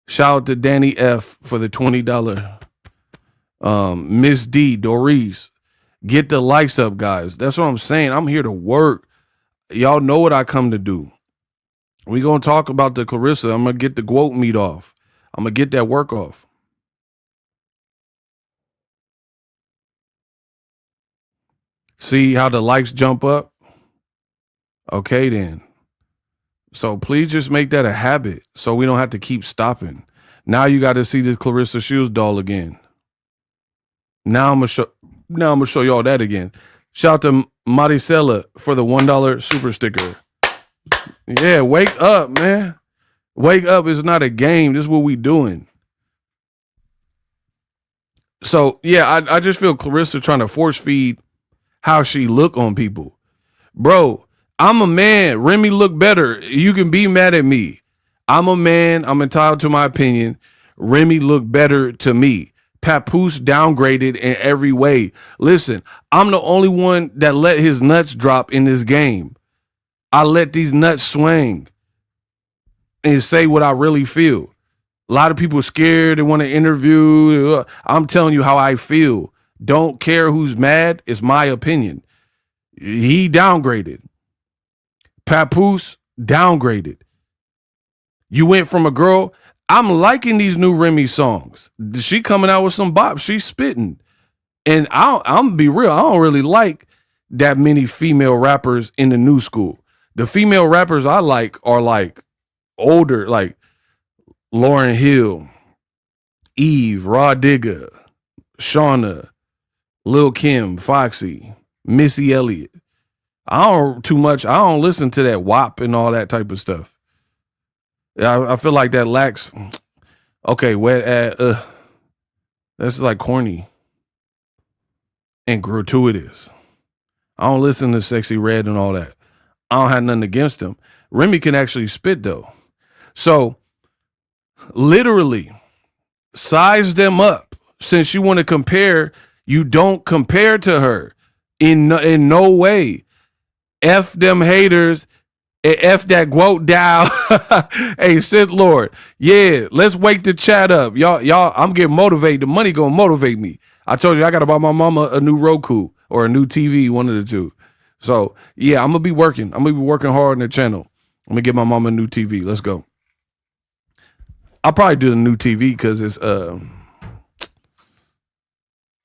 Shout out to Danny F for the $20. Miss D, Doris, get the likes up, guys. That's what I'm saying. I'm here to work. Y'all know what I come to do. We gonna talk about the Claressa. I'm gonna get the quote meat off. I'm gonna get that work off. See how the likes jump up? Okay, then. So please just make that a habit so we don't have to keep stopping. Now you got to see this Claressa Shields doll again. Now I'm gonna show y'all that again. Shout out to Maricela for the $1 super sticker. Yeah, wake up, man. Wake up. It's not a game. This is what we doing. So yeah, I just feel Claressa trying to force feed how she look on people. Bro, I'm a man. Remy look better. You can be mad at me. I'm a man. I'm entitled to my opinion. Remy look better to me. Papoose downgraded in every way. Listen, I'm the only one that let his nuts drop in this game. I let these nuts swing and say what I really feel. A lot of people scared. They want to interview. I'm telling you how I feel. Don't care who's mad. It's my opinion. He downgraded. Papoose downgraded. You went from a girl. I'm liking these new Remy songs. She coming out with some bop. She's spitting. And I'm gonna be real. I don't really like that many female rappers in the new school. The female rappers I like are like older, like Lauryn Hill, Eve, Raw Digga, Shauna, Lil Kim, Foxy, Missy Elliott. I don't listen to that WAP and all that type of stuff. I feel like that lacks. Okay, that's like corny and gratuitous. I don't listen to Sexy Red and all that. I don't have nothing against them. Remy can actually spit though. So literally size them up. Since you want to compare, you don't compare to her in no way. F them haters. F that quote down. Hey, Sith Lord. Yeah, let's wake the chat up. Y'all, I'm getting motivated. The money gonna motivate me. I told you I gotta buy my mama a new Roku or a new TV, one of the two. So yeah, I'm gonna be working. I'm gonna be working hard on the channel. I'm gonna get my mama a new TV. Let's go. I'll probably do the new TV because it's I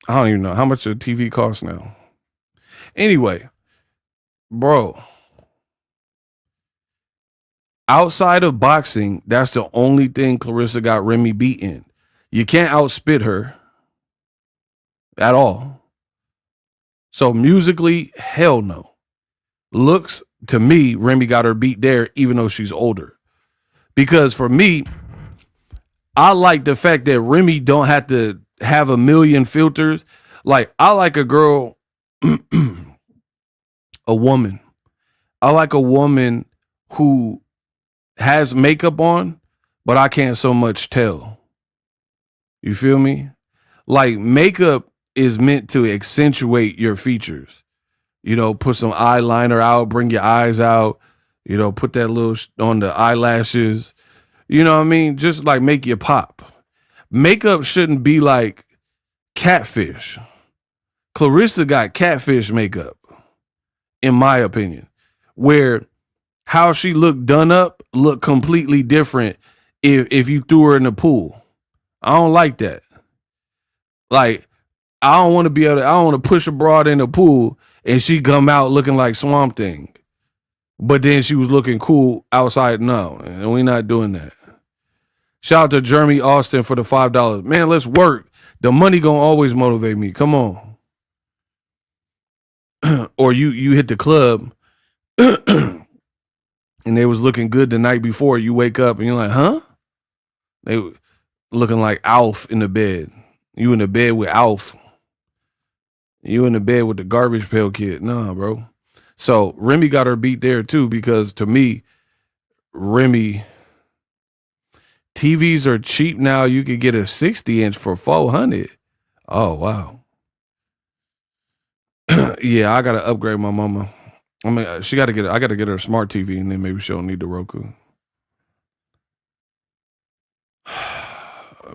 don't even know how much a TV costs now. Anyway, bro. Outside of boxing, that's the only thing Claressa got Remy beat in. You can't outspit her at all. So musically, hell no. Looks, to me, Remy got her beat there, even though she's older. Because for me, I like the fact that Remy don't have to have a million filters. Like, I like a girl, a woman. I like a woman who has makeup on, but I can't so much tell. You feel me? Like, makeup is meant to accentuate your features. You know, put some eyeliner out, bring your eyes out, you know, put that little on the eyelashes. You know what I mean? Just like make you pop. Makeup shouldn't be like catfish. Claressa got catfish makeup, in my opinion, where how she looked done up looked completely different if you threw her in the pool. I don't like that. Like, I don't want to push a broad in the pool and she come out looking like Swamp Thing. But then she was looking cool outside. No, and we're not doing that. Shout out to Jeremy Austin for the $5. Man, let's work. The money gonna always motivate me. Come on. Or you hit the club and they was looking good the night before. You wake up and you're like, huh? They looking like Alf in the bed. You in the bed with Alf. You in the bed with the garbage pail kid. Nah, bro. So Remy got her beat there too, because to me, Remy, TVs are cheap now. You could get a 60-inch for $400. Oh wow. Yeah, I gotta upgrade my mama. I mean, I gotta get her a smart TV, and then maybe she'll need the Roku.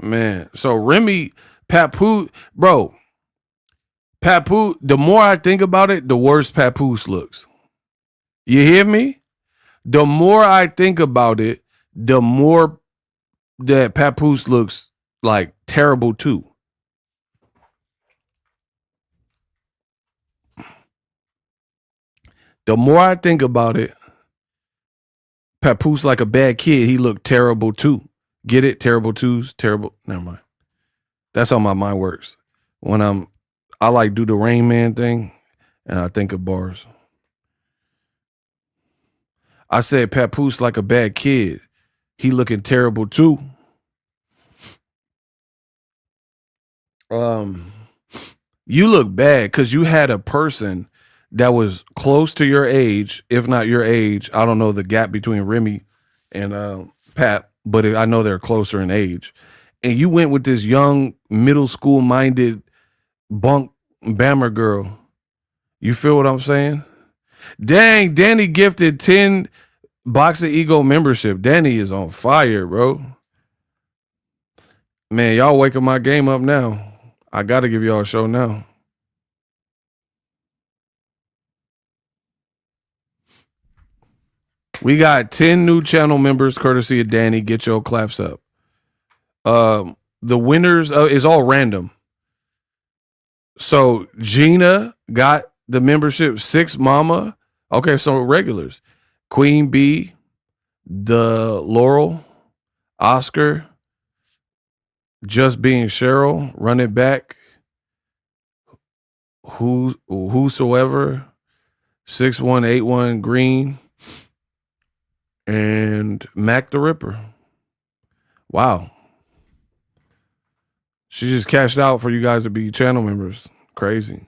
Man, so Remy, Papoose, bro, Papoose. The more I think about it, the worse Papoose looks. You hear me? The more I think about it, the more that Papoose looks like terrible too. The more I think about it, Papoose like a bad kid. He looked terrible too. Get it? Terrible twos, terrible. Never mind. That's how my mind works. When I like do the Rain Man thing, and I think of bars. I said Papoose like a bad kid. He looking terrible too. You look bad because you had a person that was close to your age, if not your age. I don't know the gap between Remy and Pat, but I know they're closer in age. And you went with this young, middle school minded bunk Bammer girl. You feel what I'm saying? Dang, Danny gifted 10 Boxingego membership. Danny is on fire, bro. Man, y'all waking my game up now. I got to give y'all a show now. We got 10 new channel members courtesy of Danny. Get your claps up. The winners is all random. So Gina got the membership. 6 Mama. Okay, so regulars. Queen B, the Laurel, Oscar, Just Being Cheryl, Run It Back, Whosoever, 6181 Green, and Mac the Ripper. Wow. She just cashed out for you guys to be channel members. Crazy.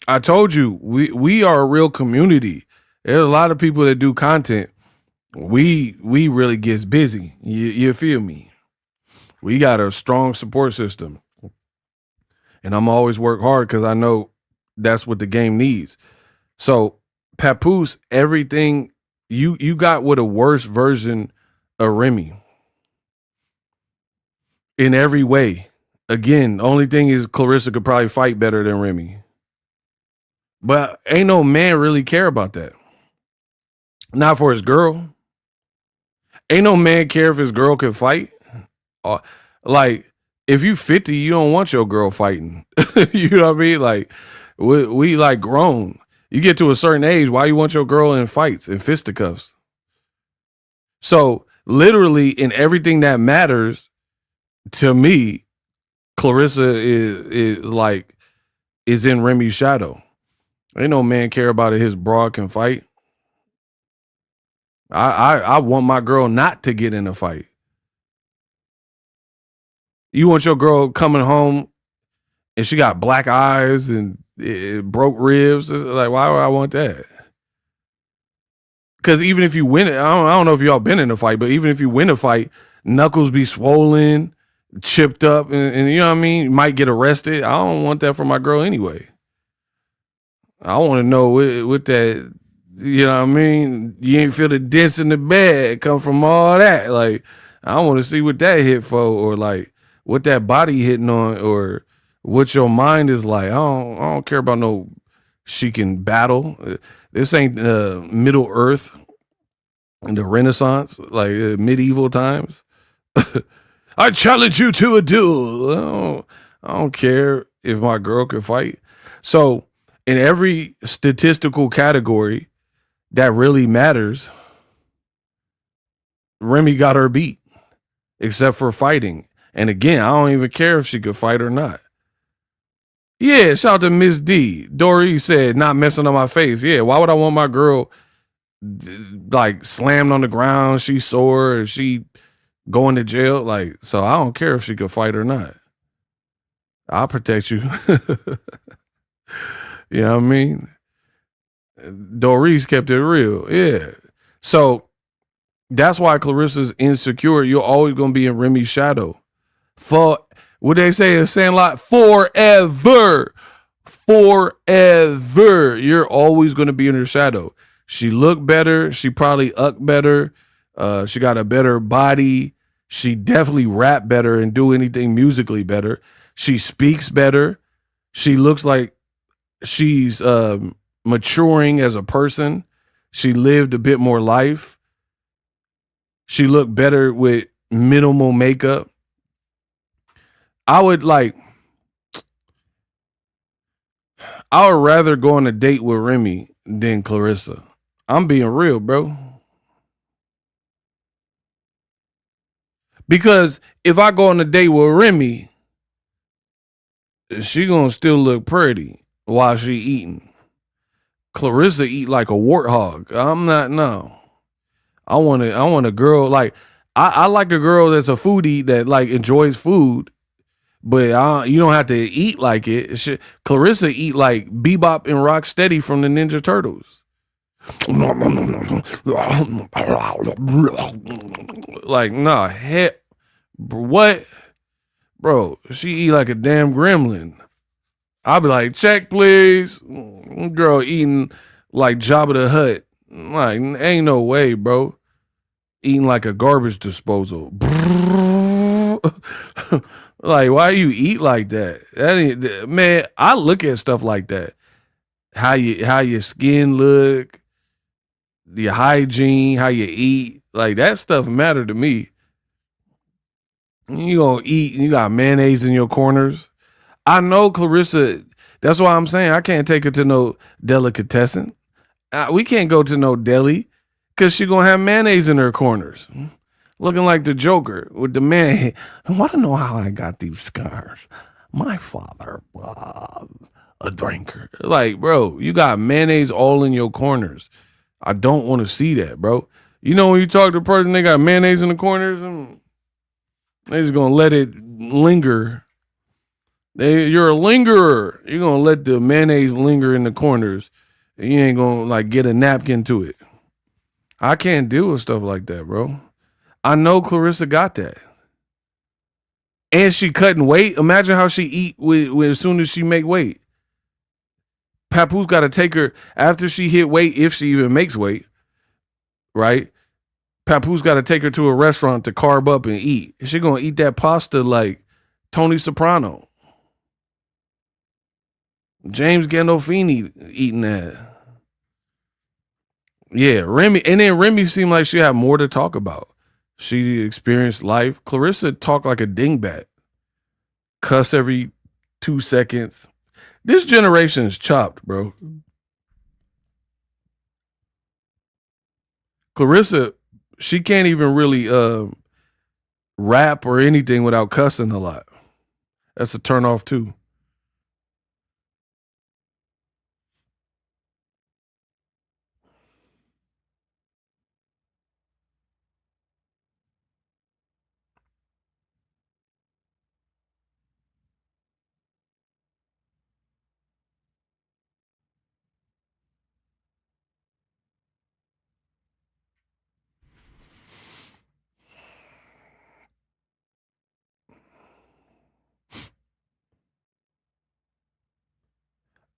I told you, we are a real community. There's a lot of people that do content. We really gets busy. You feel me? We got a strong support system. And I'm always work hard because I know that's what the game needs. So Papoose, everything you got with a worse version of Remy. In every way. Again, the only thing is Claressa could probably fight better than Remy. But ain't no man really care about that. Not for his girl. Ain't no man care if his girl can fight. Like, if you 50, you don't want your girl fighting. You know what I mean? Like, we like grown. You get to a certain age, why you want your girl in fights, in fisticuffs? So, literally, in everything that matters, to me, Claressa is in Remy's shadow. Ain't no man care about it. His broad can fight. I want my girl not to get in a fight. You want your girl coming home and she got black eyes and broke ribs. Like, why would I want that? Because even if you win it, I don't know if y'all been in a fight, but even if you win a fight, knuckles be swollen, chipped up, and you know what I mean? You might get arrested. I don't want that for my girl anyway. I want to know with that, you know what I mean? You ain't feel the dents in the bed come from all that. Like, I want to see what that hit for, or like what that body hitting on, or what your mind is like. I don't care about no she can battle. This ain't Middle Earth in the Renaissance, like medieval times. I challenge you to a duel. I don't care if my girl can fight. So In every statistical category that really matters, Remy got her beat, except for fighting. And again, I don't even care if she could fight or not. Yeah, shout out to Miss D. Dory said, not messing on my face. Yeah, why would I want my girl like slammed on the ground? She sore, or she going to jail. Like, so I don't care if she could fight or not. I'll protect you. You know what I mean? Doris kept it real. Yeah. So that's why Claressa's insecure. You're always gonna be in Remy's shadow. For what they say in Sandlot, forever. Forever. You're always gonna be in her shadow. She looked better. She probably better. She got a better body. She definitely rap better and do anything musically better. She speaks better. She looks like she's maturing as a person. She lived a bit more life. She looked better with minimal makeup. I would rather go on a date with Remy than Claressa. I'm being real, bro. Because if I go on a date with Remy, she gonna still look pretty while she eating. Claressa eat like a warthog. I'm not, no. I want a girl like I like a girl that's a foodie that like enjoys food, but you don't have to eat like it. Claressa eat like Bebop and Rocksteady from the Ninja Turtles. Like, nah, heck, what? Bro, she eat like a damn gremlin. I'll be like, check, please. Girl eating like Jabba the Hutt. Like, ain't no way, bro. Eating like a garbage disposal. Like, why you eat like that? That ain't, man, I look at stuff like that. How your skin look, your hygiene, how you eat. Like that stuff matter to me. You gonna eat, you got mayonnaise in your corners. I know Claressa. That's why I'm saying I can't take her to no delicatessen. We can't go to no deli because she gonna have mayonnaise in her corners, looking like the Joker with the man. I want to know how I got these scars. My father was a drinker. Like, bro, you got mayonnaise all in your corners. I don't want to see that, bro. You know when you talk to a person, they got mayonnaise in the corners, and they just gonna let it linger. You're a lingerer. You're gonna let the mayonnaise linger in the corners. And you ain't gonna like get a napkin to it. I can't deal with stuff like that, bro. I know Claressa got that. And she cutting weight. Imagine how she eat with as soon as she make weight. Papoose got to take her after she hit weight, if she even makes weight, right? Papoose got to take her to a restaurant to carb up and eat. She gonna eat that pasta like Tony Soprano, James Gandolfini eating that. Yeah, Remy, and then Remy seemed like she had more to talk about. She experienced life. Claressa talked like a dingbat, cuss every 2 seconds. This generation is chopped, bro. Claressa, she can't even really rap or anything without cussing a lot. That's a turn off too.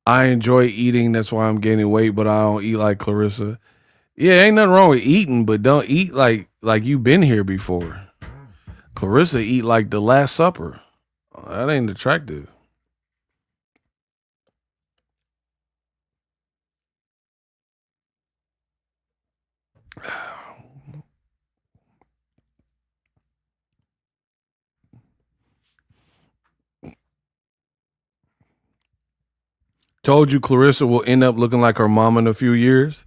I enjoy eating. That's why I'm gaining weight, but I don't eat like Claressa. Yeah, ain't nothing wrong with eating, but don't eat like you've been here before. Claressa eat like the Last Supper. That ain't attractive. Told you Claressa will end up looking like her mom in a few years.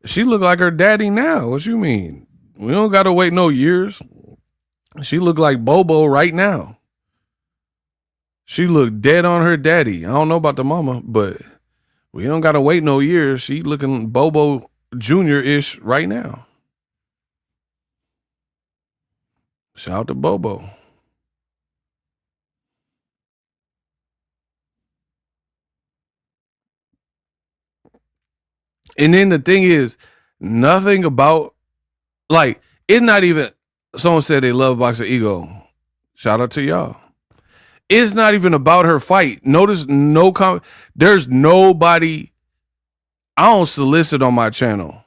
She look like her daddy now. What you mean? We don't gotta wait no years. She look like Bobo right now. She look dead on her daddy. I don't know about the mama, but we don't gotta wait no years. She looking Bobo Jr.-ish right now. Shout out to Bobo. And then the thing is, nothing about, like, it's not even, someone said they love Boxingego. Shout out to y'all. It's not even about her fight. Notice there's nobody, I don't solicit on my channel.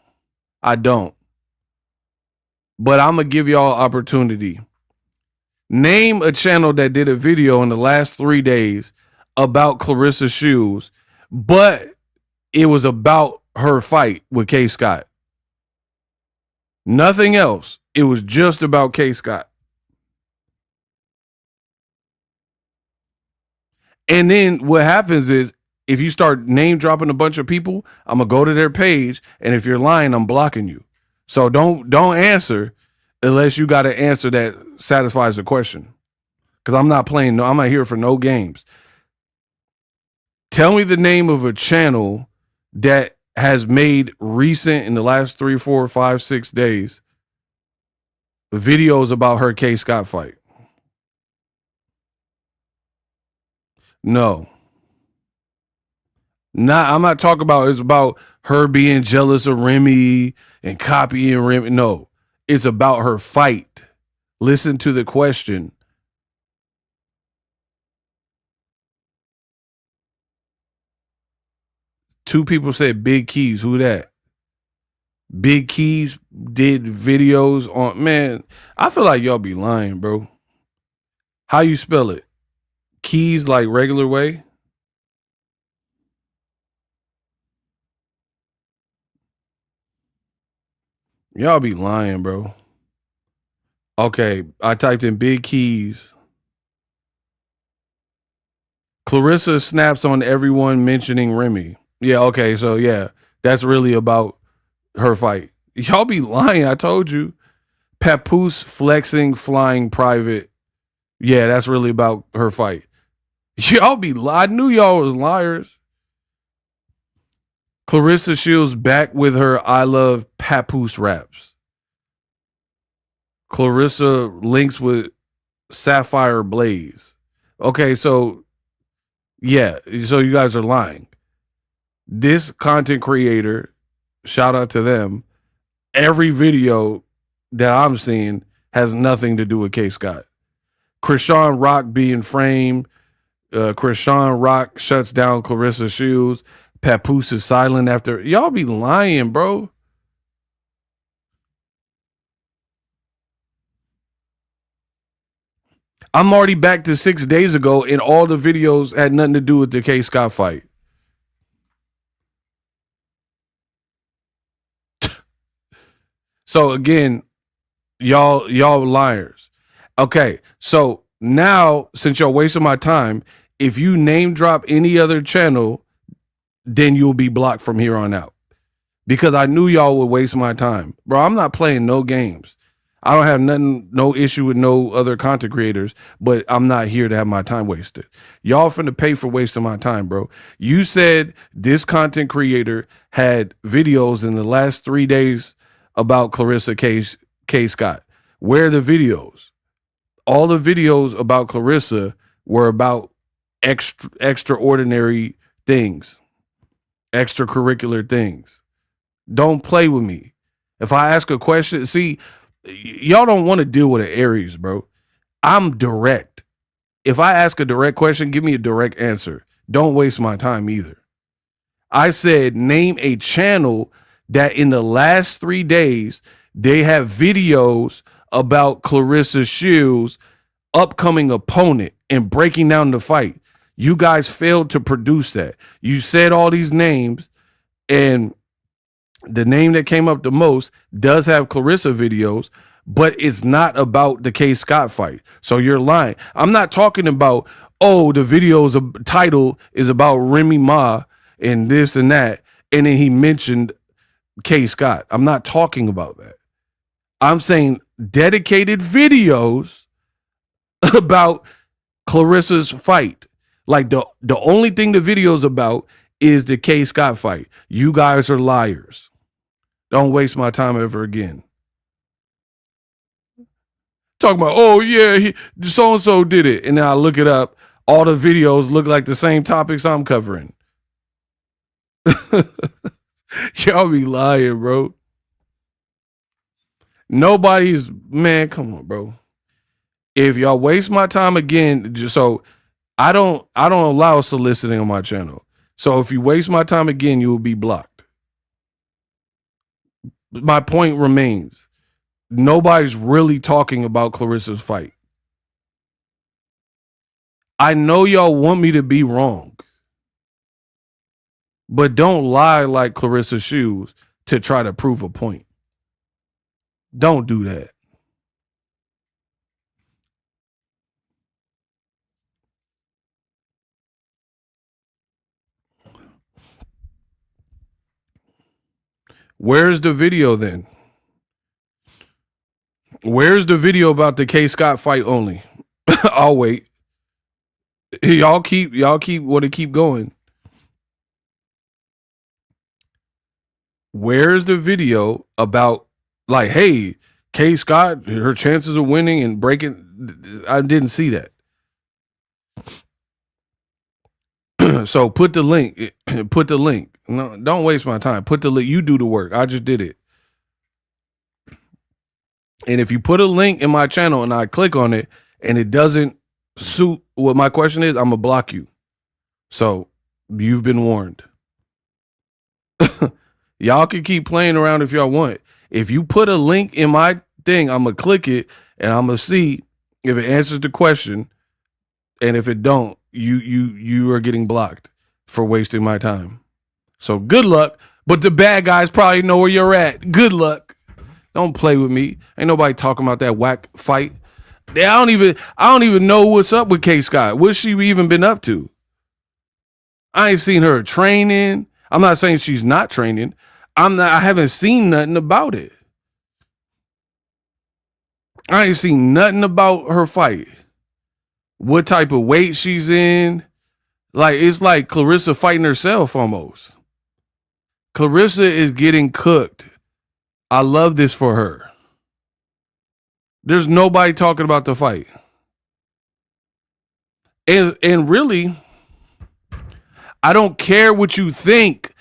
I don't. But I'm going to give y'all opportunity. Name a channel that did a video in the last 3 days about Claressa Shields, but it was about her fight with K. Scott. Nothing else. It was just about K. Scott. And then what happens is, if you start name dropping a bunch of people, I'm going to go to their page, and if you're lying, I'm blocking you. So don't answer unless you got an answer that satisfies the question. Because I'm not playing, I'm not here for no games. Tell me the name of a channel that has made recent, in the last 3, 4, 5, 6 days, videos about her K. Scott fight. No. I'm not talking about, it's about her being jealous of Remy and copying Remy. No, it's about her fight. Listen to the question. Two people said Big Keys. Who that? Big Keys did videos on, man, I feel like y'all be lying, bro. How you spell it? Keys like regular way? Y'all be lying, bro. Okay, I typed in Big Keys. Claressa snaps on everyone mentioning Remy. Yeah, okay, so yeah, that's really about her fight. Y'all be lying, I told you. Papoose flexing, flying private. Yeah, that's really about her fight. Y'all be lying. I knew y'all was liars. Claressa Shields back with her I love Papoose raps. Claressa links with Sapphire Blaze. Okay, so yeah, so you guys are lying. This content creator, shout out to them, every video that I'm seeing has nothing to do with K. Scott. Krishan Rock being framed. Krishan Rock shuts down Claressa Shields. Papoose is silent after. Y'all be lying, bro. I'm already back to 6 days ago, and all the videos had nothing to do with the K. Scott fight. So again, y'all liars. Okay, so now, since y'all wasting my time, if you name drop any other channel, then you'll be blocked from here on out. Because I knew y'all would waste my time. Bro, I'm not playing no games. I don't have no issue with no other content creators, but I'm not here to have my time wasted. Y'all finna pay for wasting my time, bro. You said this content creator had videos in the last 3 days about Claressa K. Scott. Where are the videos? All the videos about Claressa were about extraordinary things, extracurricular things. Don't play with me. If I ask a question, see, y'all don't want to deal with an Aries, bro. I'm direct. If I ask a direct question, give me a direct answer. Don't waste my time either. I said, name a channel that in the last 3 days, they have videos about Claressa Shields' upcoming opponent and breaking down the fight. You guys failed to produce that. You said all these names, and the name that came up the most does have Claressa videos, but it's not about the K. Scott fight. So you're lying. I'm not talking about, oh, the video's title is about Remy Ma and this and that. And then he mentioned K. Scott. I'm not talking about that. I'm saying dedicated videos about Claressa's fight. Like the only thing the video's about is the K. Scott fight. You guys are liars. Don't waste my time ever again. Talking about, oh yeah, so and so did it, and then I look it up. All the videos look like the same topics I'm covering. Y'all be lying, bro. Nobody's, man, come on, bro. If y'all waste my time again, so I don't allow soliciting on my channel. So if you waste my time again, you will be blocked. My point remains. Nobody's really talking about Claressa's fight. I know y'all want me to be wrong, but don't lie like Claressa Shields to try to prove a point. Don't do that. Where's the video then? Where's the video about the K. Scott fight only? I'll wait. Y'all keep want to keep going. Where's the video about, like, hey, K. Scott, her chances of winning and breaking? I didn't see that. So put the link. Put the link. No, don't waste my time. Put the link. You do the work. I just did it. And if you put a link in my channel and I click on it and it doesn't suit what my question is, I'm gonna block you. So you've been warned. Y'all can keep playing around if y'all want. If you put a link in my thing, I'm gonna click it and I'm gonna see if it answers the question. And if it don't, you are getting blocked for wasting my time. So good luck. But the bad guys probably know where you're at. Good luck. Don't play with me. Ain't nobody talking about that whack fight. I don't even know what's up with K. Scott. What's she even been up to? I ain't seen her training. I'm not saying she's not training. I haven't seen nothing about it. I ain't seen nothing about her fight. What type of weight she's in. Like, it's like Claressa fighting herself almost. Claressa is getting cooked. I love this for her. There's nobody talking about the fight. And really, I don't care what you think.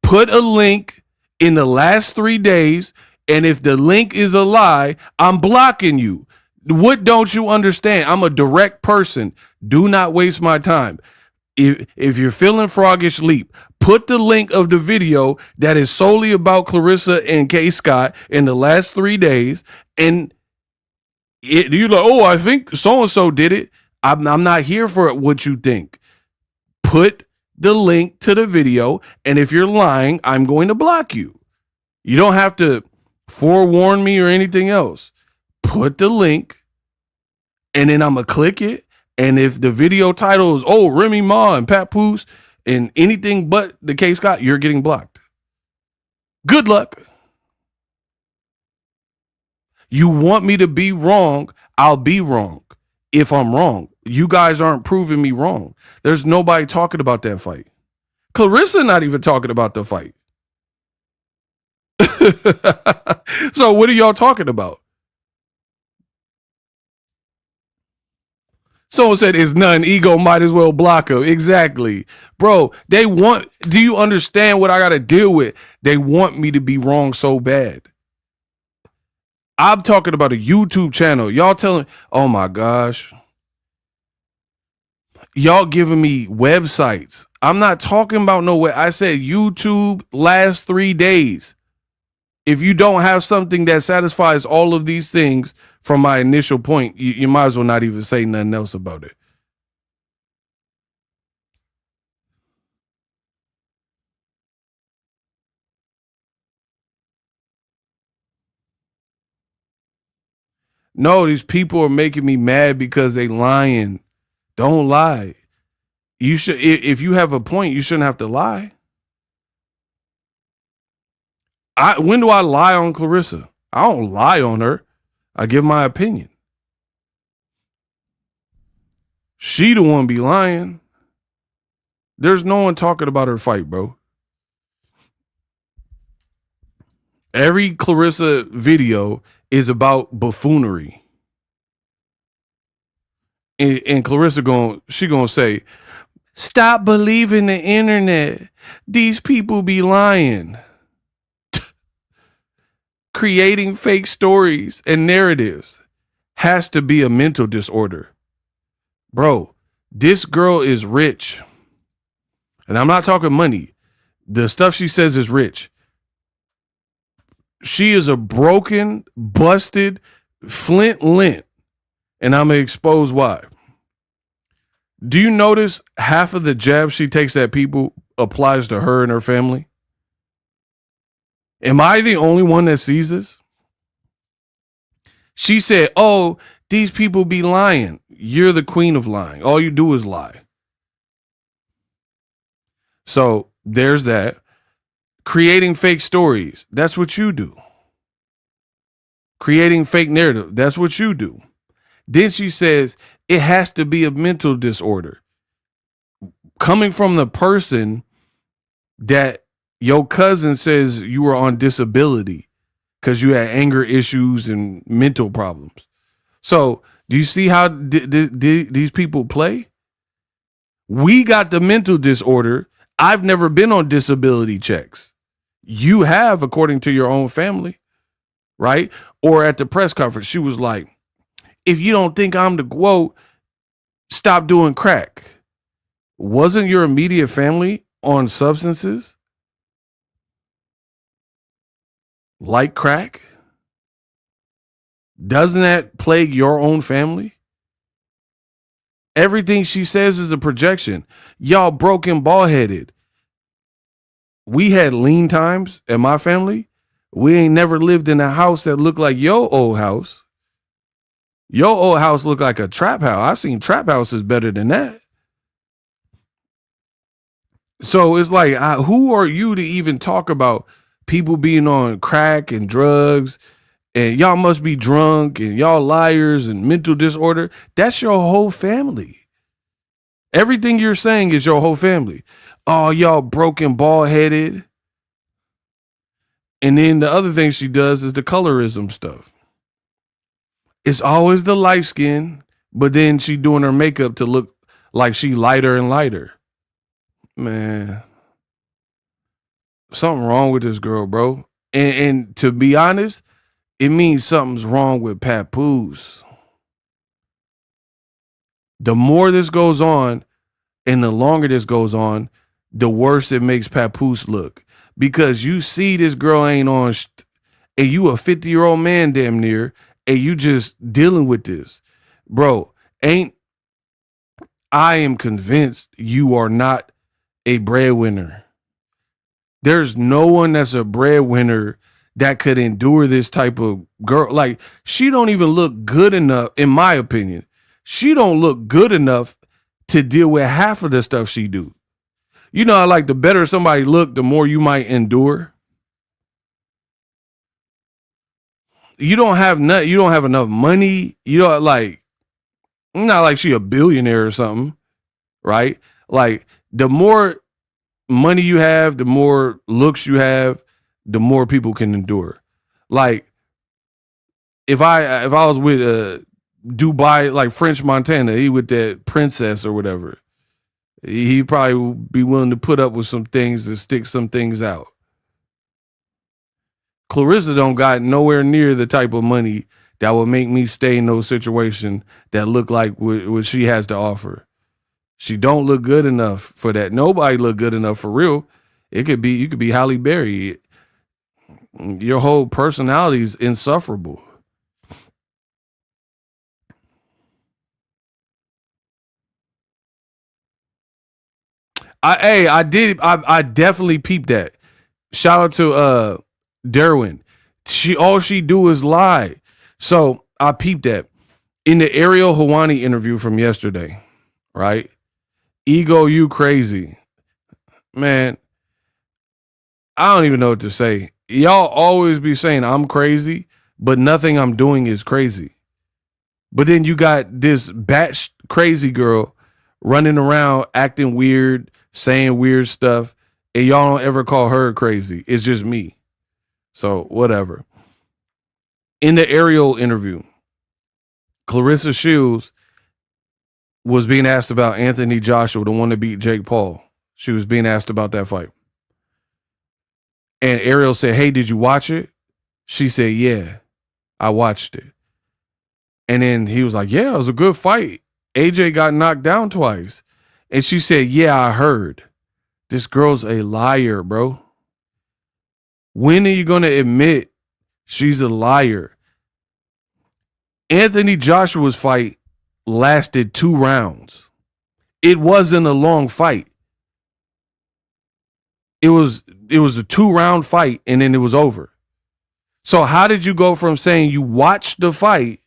Put a link in the last 3 days, and if the link is a lie, I'm blocking you. What don't you understand? I'm a direct person. Do not waste my time. If you're feeling froggish leap, put the link of the video that is solely about Claressa and K. Scott in the last 3 days, and you're like, oh, I think so-and-so did it. I'm not here for what you think. Put the link to the video, and if you're lying, I'm going to block you. You don't have to forewarn me or anything else. Put the link, and then I'm going to click it. And if the video title is, oh, Remy Ma and Papoose and anything but the K. Scott, you're getting blocked. Good luck. You want me to be wrong, I'll be wrong if I'm wrong. You guys aren't proving me wrong. There's nobody talking about that fight. Claressa not even talking about the fight. So what are y'all talking about? Someone said it's none. Ego might as well block him. Exactly. Bro, do you understand what I got to deal with? They want me to be wrong so bad. I'm talking about a YouTube channel. Y'all telling, oh my gosh. Y'all giving me websites. I'm not talking about no way. I said YouTube last 3 days. If you don't have something that satisfies all of these things from my initial point, you might as well not even say nothing else about it. No, these people are making me mad because they lying. Don't lie. You should, if you have a point, you shouldn't have to lie. When do I lie on Claressa? I don't lie on her. I give my opinion. She the one be lying. There's no one talking about her fight, bro. Every Claressa video is about buffoonery. And Claressa gonna say, stop believing the internet. These people be lying. Creating fake stories and narratives has to be a mental disorder. Bro, this girl is rich. And I'm not talking money. The stuff she says is rich. She is a broken, busted Flint lint. And I'm going to expose why. Do you notice half of the jabs she takes at people applies to her and her family? Am I the only one that sees this? She said, oh, these people be lying. You're the queen of lying. All you do is lie. So there's that. Creating fake stories. That's what you do. Creating fake narrative. That's what you do. Then she says, it has to be a mental disorder. Coming from the person that your cousin says you were on disability because you had anger issues and mental problems. So do you see how these people play? We got the mental disorder. I've never been on disability checks. You have, according to your own family, right? Or at the press conference, she was like, if you don't think I'm the GWOAT, stop doing crack. Wasn't your immediate family on substances like crack? Doesn't that plague your own family? Everything she says is a projection. Y'all broken, bald-headed. We had lean times in my family. We ain't never lived in a house that looked like your old house. Your old house looked like a trap house. I seen trap houses better than that. So it's like, who are you to even talk about people being on crack and drugs and y'all must be drunk and y'all liars and mental disorder? That's your whole family. Everything you're saying is your whole family. Oh, y'all broken, bald-headed. And then the other thing she does is the colorism stuff. It's always the light skin, but then she doing her makeup to look like she lighter and lighter. Man, something wrong with this girl, bro. And to be honest, it means something's wrong with Papoose. The more this goes on and the longer this goes on, the worse it makes Papoose look. Because you see this girl ain't on, and you a 50-year-old man damn near, and you just dealing with this. Bro, I am convinced you are not a breadwinner. There's no one that's a breadwinner that could endure this type of girl. Like, she don't even look good enough, in my opinion. She don't look good enough to deal with half of the stuff she do. You know, like the better somebody look, the more you might endure. You don't have enough money. You know, like, not like she a billionaire or something, right? Like, the more money you have, the more looks you have, the more people can endure. Like, if I was with Dubai, like French Montana, he with that princess or whatever, he probably would be willing to put up with some things to stick some things out. Claressa don't got nowhere near the type of money that would make me stay in those situations that look like what she has to offer. She don't look good enough for that. Nobody look good enough for real. You could be Halle Berry. Your whole personality is insufferable. I definitely peeped that. Shout out to Derwin. All she do is lie. So I peeped that. In the Ariel Hawani interview from yesterday, right? Ego, you crazy. Man, I don't even know what to say. Y'all always be saying I'm crazy, but nothing I'm doing is crazy. But then you got this batch crazy girl running around acting weird, saying weird stuff, and y'all don't ever call her crazy. It's just me. So whatever. In the Ariel interview, Claressa Shields was being asked about Anthony Joshua, the one that beat Jake Paul. She was being asked about that fight. And Ariel said, "Hey, did you watch it?" She said, "Yeah, I watched it." And then he was like, "Yeah, it was a good fight. AJ got knocked down twice." And she said, "Yeah, I heard." This girl's a liar, bro. When are you going to admit she's a liar? Anthony Joshua's fight lasted 2 rounds. It wasn't a long fight. It was a 2 round fight and then it was over. So how did you go from saying you watched the fight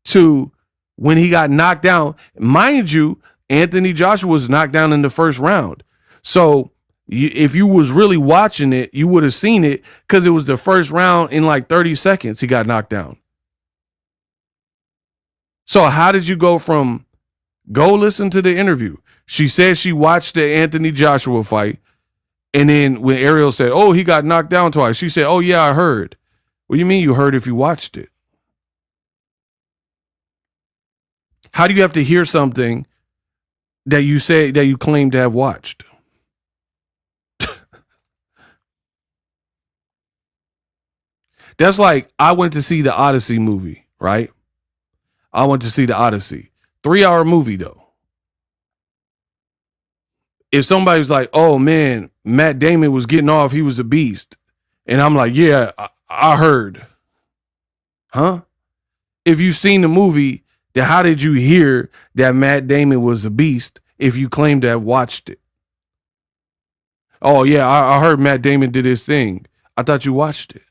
to when he got knocked down? Mind you, Anthony Joshua was knocked down in the first round. So if you was really watching it, you would have seen it because it was the first round in like 30 seconds he got knocked down. So how did you go from go listen to the interview? She said she watched the Anthony Joshua fight. And then when Ariel said, "Oh, he got knocked down twice," she said, "Oh, yeah, I heard." What do you mean you heard if you watched it? How do you have to hear something that you say that you claim to have watched? That's like I went to see the Odyssey movie, right? I went to see the Odyssey. 3 hour movie though. If somebody's like, "Oh man, Matt Damon was getting off, he was a beast," and I'm like, "Yeah, I heard," huh? If you've seen the movie, then how did you hear that Matt Damon was a beast if you claim to have watched it? Oh yeah, I heard Matt Damon did his thing. I thought you watched it,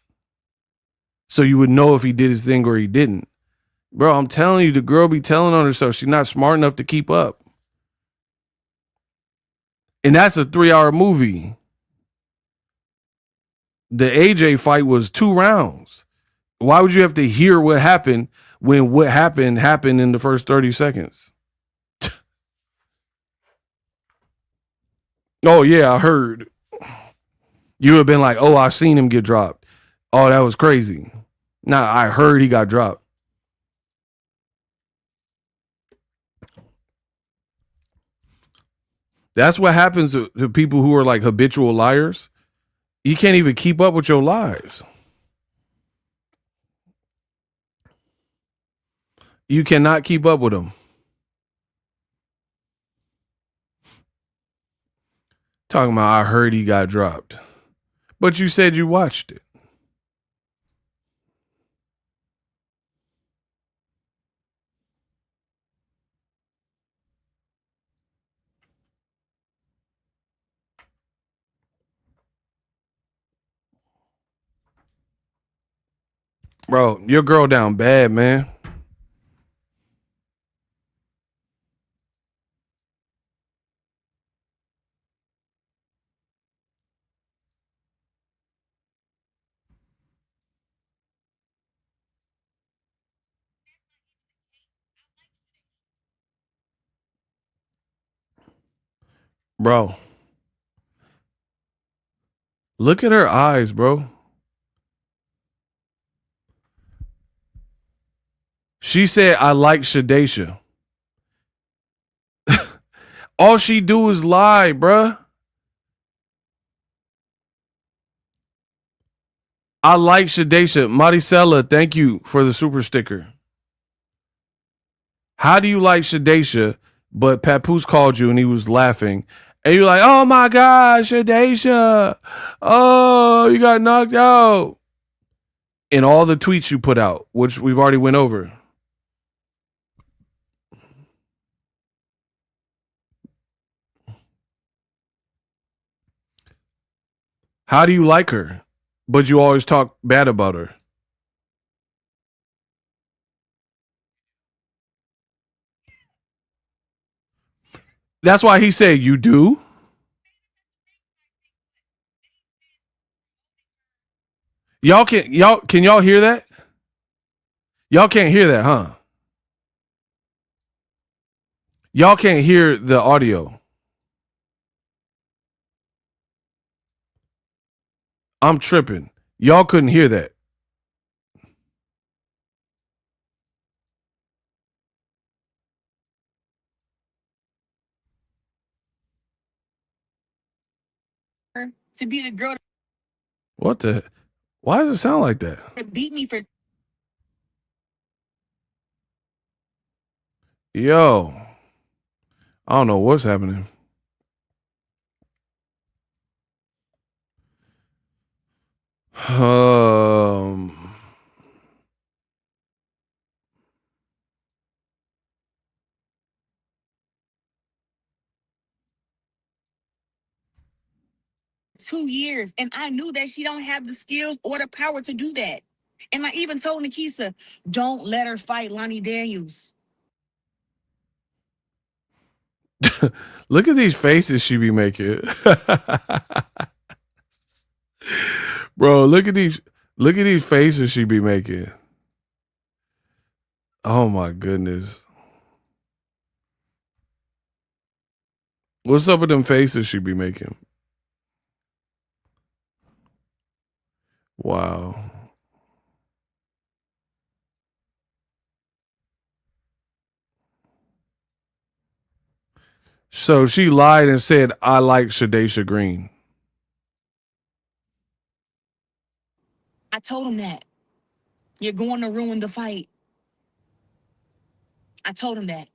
so you would know if he did his thing or he didn't. Bro, I'm telling you, the girl be telling on herself. She's not smart enough to keep up. And that's a 3 hour movie. The AJ fight was 2 rounds. Why would you have to hear what happened when what happened in the first 30 seconds? Oh, yeah, I heard. You would have been like, "Oh, I seen him get dropped. Oh, that was crazy." Nah, I heard he got dropped. That's what happens to people who are like habitual liars. You can't even keep up with your lies. You cannot keep up with them. Talking about, I heard he got dropped. But you said you watched it. Bro, your girl down bad, man. Bro, look at her eyes, bro. She said, "I like Shadesha." All she do is lie, bruh. I like Shadesha. Maricela, thank you for the super sticker. How do you like Shadesha, but Papoose called you and he was laughing? And you're like, "Oh my God, Shadesha. Oh, you got knocked out." In all the tweets you put out, which we've already went over. How do you like her, but you always talk bad about her? That's why he said, "You do?" Can y'all hear that? Y'all can't hear that, huh? Y'all can't hear the audio. I'm tripping. Y'all couldn't hear that. To be the girl What the? Why does it sound like that? that beat me for Yo, I don't know what's happening. Um, 2 years, and I knew that she don't have the skills or the power to do that. And I even told Nikisa, don't let her fight Lonnie Daniels. look at these faces she be making. Bro, look at these faces she be making. Oh my goodness. What's up with them faces she be making? Wow. So she lied and said, I like Shadesha Green. I told him that. You're going to ruin the fight. I told him that.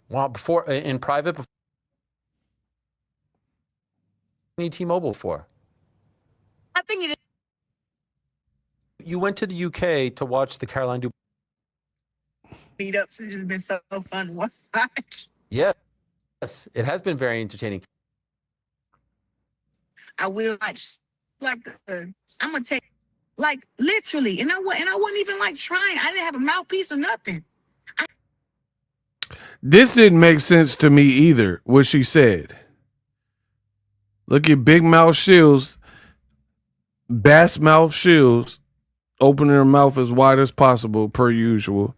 Well, before in private, before need T-Mobile for? I think it You went to the UK to watch the Caroline Du. beat up. So it's just been so fun to watch. Yes, it has been very entertaining. I will watch like I'm gonna take like literally, and I wasn't even like trying. I didn't have a mouthpiece or nothing. This didn't make sense to me either, what she said. Look at Big Mouth Shields, Bass Mouth Shields, opening her mouth as wide as possible, per usual.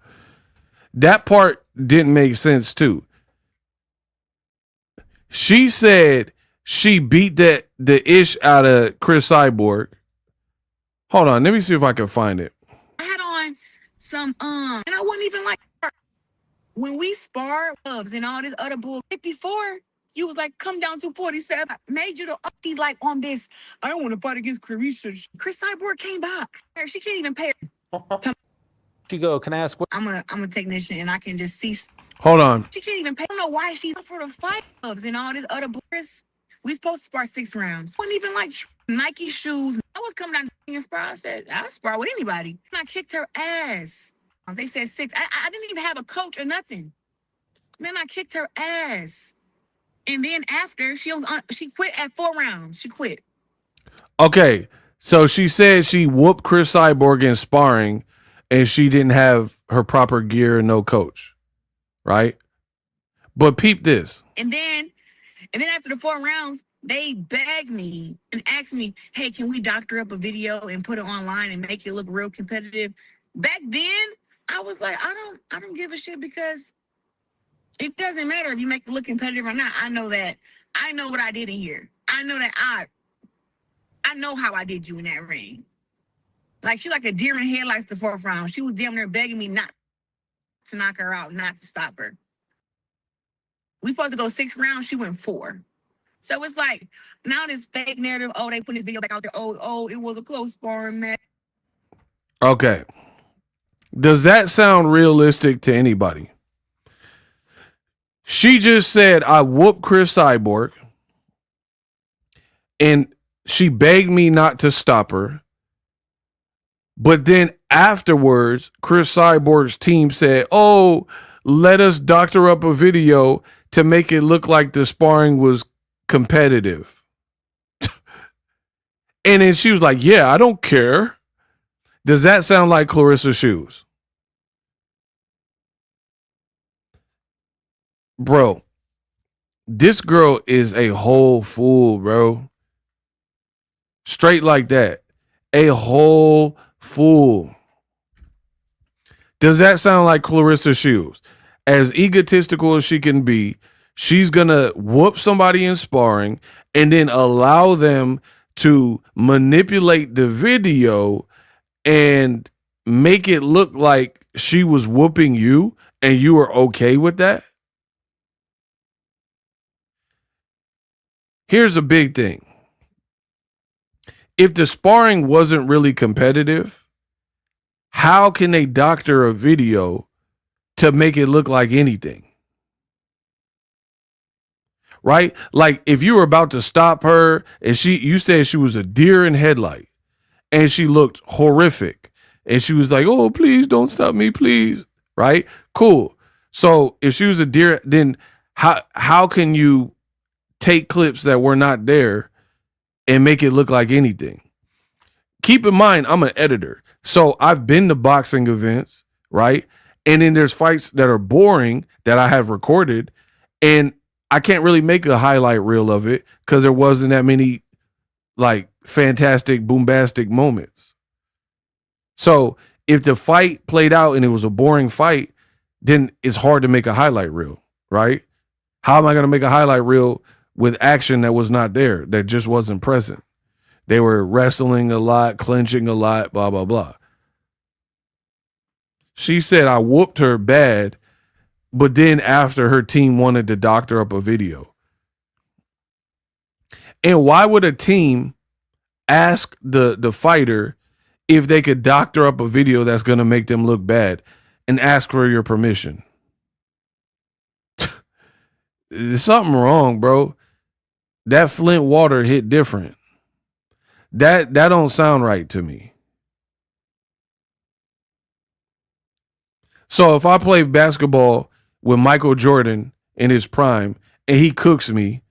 That part didn't make sense too. She said she beat the ish out of Chris Cyborg. Hold on, let me see if I can find it. I had on some and I wasn't even like when we spar gloves and all this other bull 54. You was like, come down to 47. I made you the uppy like on this. I don't want to fight against Claressa. Chris Cyborg came box. She can't even pay her. She go. Can I ask what? I'm a technician and I can just see. Hold on. She can't even pay. I don't know why she's for the fight gloves and all this other boys. We supposed to spar 6 rounds. Wasn't even like Nike shoes. I was coming down and spar. I said, I spar with anybody. And I kicked her ass. They said 6. I didn't even have a coach or nothing. Man, I kicked her ass. And then after, she quit at 4 rounds. She quit. Okay, so she said she whooped Chris Cyborg in sparring and she didn't have her proper gear and no coach, right? But peep this. And then after the 4 rounds, they begged me and asked me, hey, can we doctor up a video and put it online and make it look real competitive? Back then, I was like, I don't give a shit because it doesn't matter if you make it look competitive or not. I know that. I know what I did in here. I know that I know how I did you in that ring. Like, she like a deer in headlights the 4th round. She was damn near begging me not to knock her out, not to stop her. We supposed to go 6 rounds. She went 4. So it's like, now this fake narrative, oh, they put this video back out there. Oh, it was a close sparring match. Okay. Does that sound realistic to anybody? She just said, I whooped Chris Cyborg, and she begged me not to stop her. But then afterwards, Chris Cyborg's team said, oh, let us doctor up a video to make it look like the sparring was competitive. And then she was like, yeah, I don't care. Does that sound like Claressa Shields? Bro, this girl is a whole fool, bro. Straight like that. A whole fool. Does that sound like Claressa Shields? As egotistical as she can be, she's going to whoop somebody in sparring and then allow them to manipulate the video and make it look like she was whooping you and you were okay with that? Here's a big thing. If the sparring wasn't really competitive, how can they doctor a video to make it look like anything? Right? Like if you were about to stop her and you said she was a deer in headlight and she looked horrific and she was like, "Oh, please don't stop me, please." Right? Cool. So if she was a deer, then how can you take clips that were not there and make it look like anything? Keep in mind, I'm an editor. So I've been to boxing events, right? And then there's fights that are boring that I have recorded, and I can't really make a highlight reel of it because there wasn't that many like fantastic, bombastic moments. So if the fight played out and it was a boring fight, then it's hard to make a highlight reel, right? How am I going to make a highlight reel with action that was not there, that just wasn't present? They were wrestling a lot, clinching a lot, blah, blah, blah. She said I whooped her bad, but then after her team wanted to doctor up a video. And why would a team ask the fighter if they could doctor up a video that's going to make them look bad and ask for your permission? There's something wrong, bro. That Flint water hit different. That don't sound right to me. So if I play basketball with Michael Jordan in his prime and he cooks me,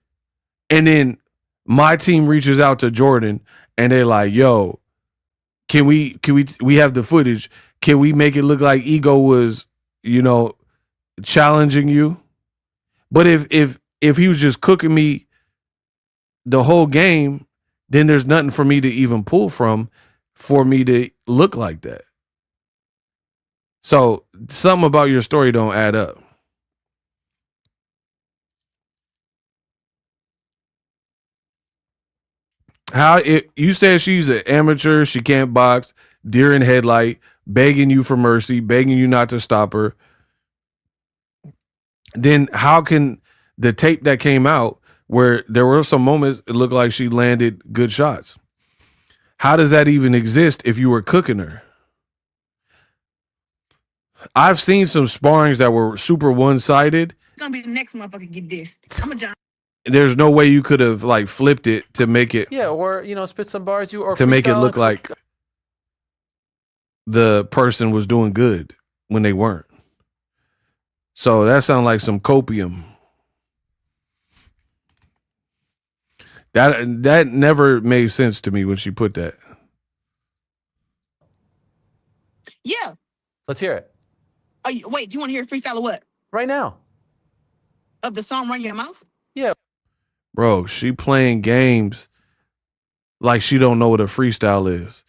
and then my team reaches out to Jordan and they're like, "Yo, can we have the footage? Can we make it look like Ego was, challenging you?" But if he was just cooking me the whole game, then there's nothing for me to even pull from for me to look like that. So something about your story don't add up. You said she's an amateur, she can't box, deer in headlight, begging you for mercy, begging you not to stop her. Then how can the tape that came out where there were some moments it looked like she landed good shots? How does that even exist if you were cooking her? I've seen some sparrings that were super one-sided. Gonna be the next motherfucker get dissed. I'm a John. There's no way you could have like flipped it to make it. Yeah, or spit some bars. Or to make it look like the person was doing good when they weren't. So that sounds like some copium. That never made sense to me when she put that. Yeah. Let's hear it. Wait, do you want to hear a freestyle of what? Right now. Of the song Run Your Mouth? Yeah. Bro, she playing games like she don't know what a freestyle is.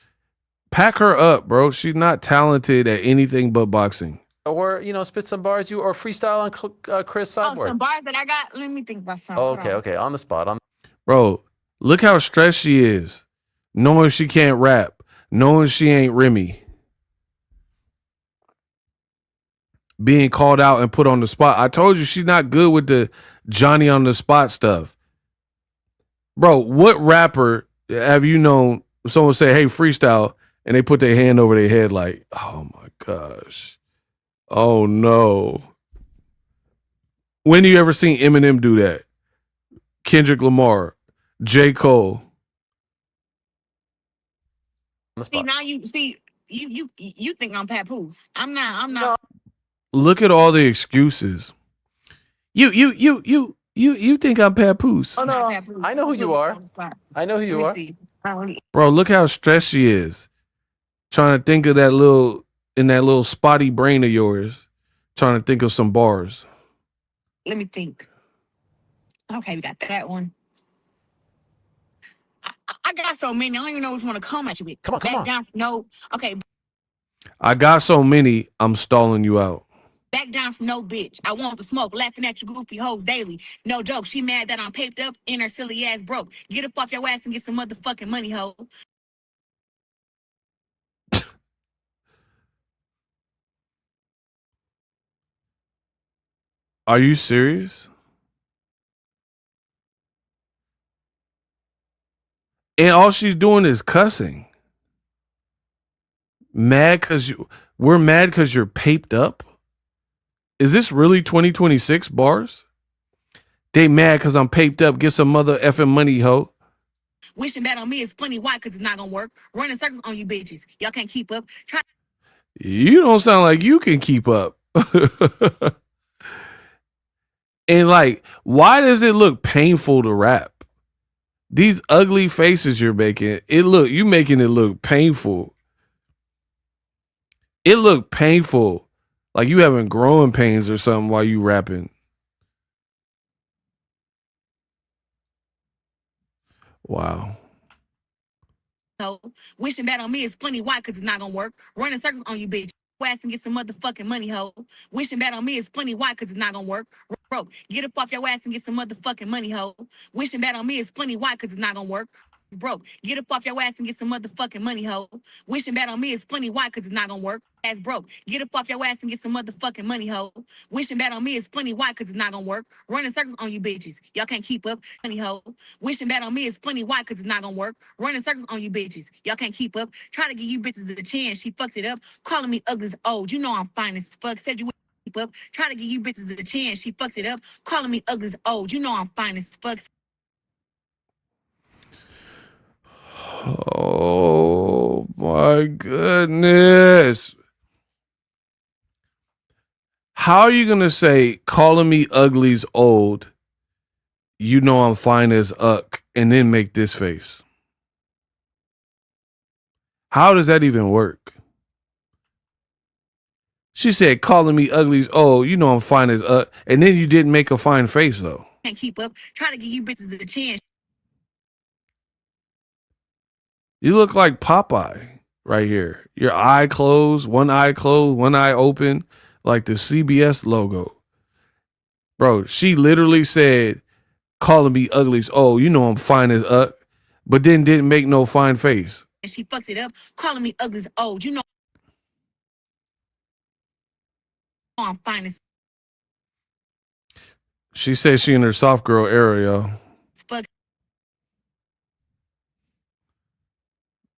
Pack her up, bro. She's not talented at anything but boxing. Or, spit some bars. Or freestyle on Chris Sideboard. Oh, some bars that I got? Let me think about something. Oh, okay. On the spot. Bro, look how stressed she is. Knowing she can't rap. Knowing she ain't Remy. Being called out and put on the spot. I told you she's not good with the Johnny on the spot stuff. Bro, what rapper have you known someone say, "Hey, freestyle," and they put their hand over their head like, "Oh my gosh. Oh no." When do you ever seen Eminem do that? Kendrick Lamar, J. Cole. See, now you think I'm papoose. I'm not. No. Look at all the excuses. You think I'm papoose. Oh no, I know who you are. I know who you are. Bro, look how stressed she is. Trying to think of that little spotty brain of yours. Trying to think of some bars. Let me think. Okay, we got that one. I got so many. I don't even know which one to come at you with. Come on, come on. Down. No. Okay. I got so many, I'm stalling you out. Back down from no bitch. I want the smoke, laughing at you goofy hoes daily. No joke. She mad that I'm paped up and her silly ass broke. Get up off your ass and get some motherfucking money, hoe. Are you serious? And all she's doing is cussing. Mad because we're mad because you're paped up? Is this really 2026 bars? They mad because I'm paped up. Get some mother effing money, ho. Wishing bad on me is funny. Why? Because it's not going to work. Running circles on you bitches. Y'all can't keep up. You don't sound like you can keep up. And like, why does it look painful to rap? These ugly faces you're making, you making it look painful. It look painful. Like you having growing pains or something while you rapping. Wow. So, wishing bad on me is funny. Why? Because it's not going to work. Running circles on you bitches. Ass and get some motherfucking money, ho. Wishing bad on me is funny. Why? Because it's not going to work. Bro, get up off your ass and get some motherfucking money, ho. Wishing bad on me is funny. Why? Because it's not going to work. Broke. Get up off your ass and get some motherfucking money, ho. Wishing bad on me is funny. Why? Because it's not gonna work. Ass broke. Get up off your ass and get some motherfucking money, ho. Wishing bad on me is funny. Why? Because it's not gonna work. Running circles on you bitches. Y'all can't keep up. Money, ho. Wishing bad on me is funny. Why? Because it's not gonna work. Running circles on you bitches. Y'all can't keep up. Try to give you bitches a chance. She fucked it up. Calling me ugly as old. You know I'm fine as fuck. Said you wouldn't keep up. Try to give you bitches a chance. She fucked it up. Calling me ugly as old. You know I'm fine as fuck. Oh my goodness. How are you going to say calling me ugly's old, you know I'm fine as uck, and then make this face? How does that even work? She said calling me ugly's old, you know I'm fine as uck, and then you didn't make a fine face though. Can't keep up. Try to give you bitches a chance. You look like Popeye right here. Your eye closed, one eye open, like the CBS logo. Bro, she literally said, calling me ugly's, oh, you know I'm fine as up, but then didn't make no fine face. And she fucked it up, calling me ugly as old. You know I'm fine as She said she in her soft girl era, yo. fuck.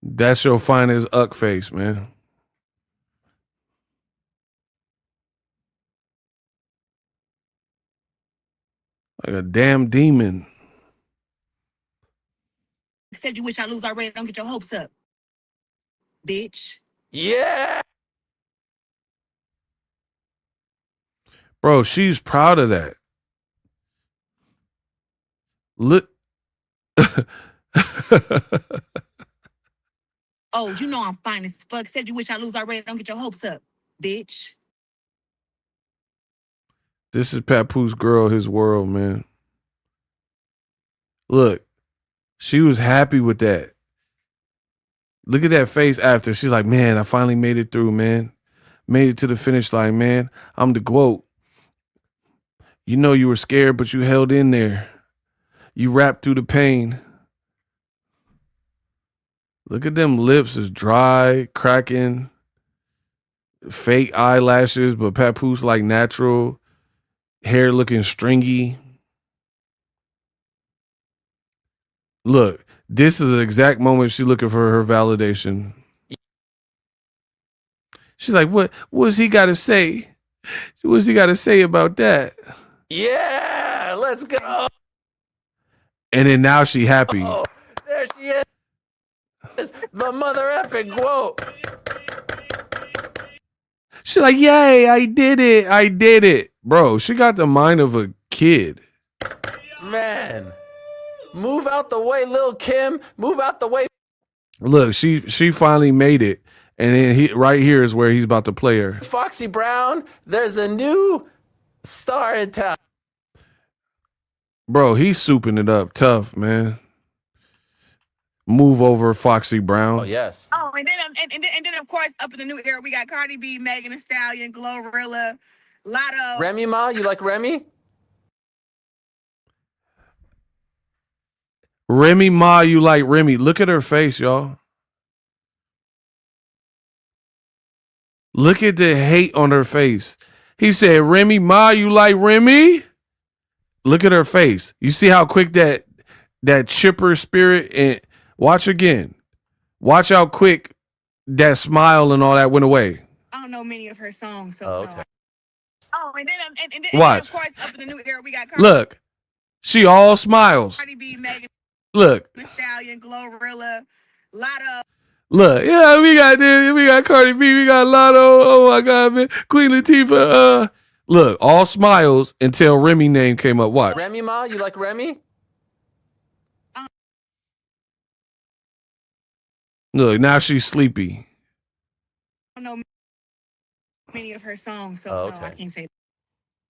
That's your fine as uck face, man. Like a damn demon. Said you wish I lose already. Don't get your hopes up, bitch. Yeah. Bro, she's proud of that. Look. Oh, you know I'm fine as fuck. Said you wish I lose already. Don't get your hopes up, bitch. This is Papoose girl, his world, man. Look, she was happy with that. Look at that face after. She's like, man, I finally made it through, man. Made it to the finish line, man. I'm the GOAT. You know you were scared, but you held in there. You rapped through the pain. Look at them lips, is dry, cracking, fake eyelashes, but Papoose like natural, hair looking stringy. Look, this is the exact moment she's looking for her validation. She's like, what's he got to say? What's he got to say about that? Yeah, let's go. And then now she happy. Oh, there she is. The mother effing quote. She's like, yay, I did it. I did it. Bro, she got the mind of a kid. Man. Move out the way, Lil Kim. Move out the way. Look, she finally made it. And then right here is where he's about to play her. Foxy Brown, there's a new star in town. Bro, he's souping it up tough, man. Move over, Foxy Brown. Oh, yes. Oh, and then of course up in the new era we got Cardi B, Megan Thee Stallion, Glorilla, Lotto. Remy Ma, you like Remy? Remy Ma, you like Remy. Look at her face, y'all. Look at the hate on her face. He said, Remy Ma, you like Remy? Look at her face. You see how quick that chipper spirit, and watch again. Watch how quick that smile and all that went away. I don't know many of her songs, so Oh, okay. no. Oh, and then Watch. of course up in the new era we got Cardi Look, she all smiles. B, Megan Look, Thee Stallion, Glorilla, Lotto. look. Yeah, we got this. We got Cardi B. We got Lotto. Oh my God, man. Queen Latifah. Look, all smiles until Remy name came up. Watch. Remy Ma, you like Remy? Look, now she's sleepy. I don't know many of her songs, so Oh, no, okay. I can't say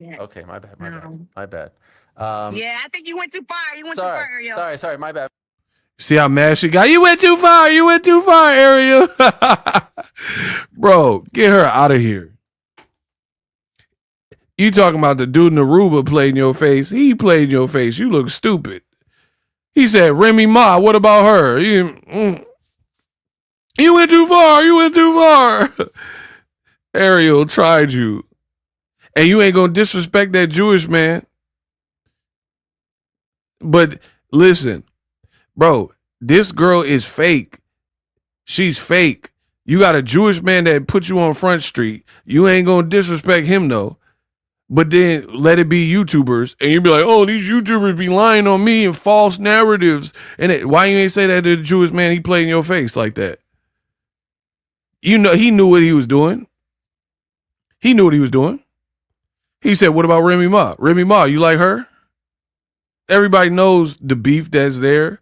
that. Okay, my bad. No. My bad. Yeah, I think you went too far. You went too far, Ariel. Sorry, my bad. See how mad she got? You went too far. You went too far, Ariel. Bro, get her out of here. You talking about the dude in Aruba played in your face. He played in your face. You look stupid. He said, Remy Ma, what about her? You went too far. You went too far. Ariel tried you. And you ain't going to disrespect that Jewish man. But listen, bro, this girl is fake. She's fake. You got a Jewish man that put you on Front Street. You ain't going to disrespect him, though. But then let it be YouTubers. And you be like, oh, these YouTubers be lying on me and false narratives. And why you ain't say that to the Jewish man? He played in your face like that. You know, he knew what he was doing. He knew what he was doing. He said, what about Remy Ma? Remy Ma, you like her? Everybody knows the beef that's there.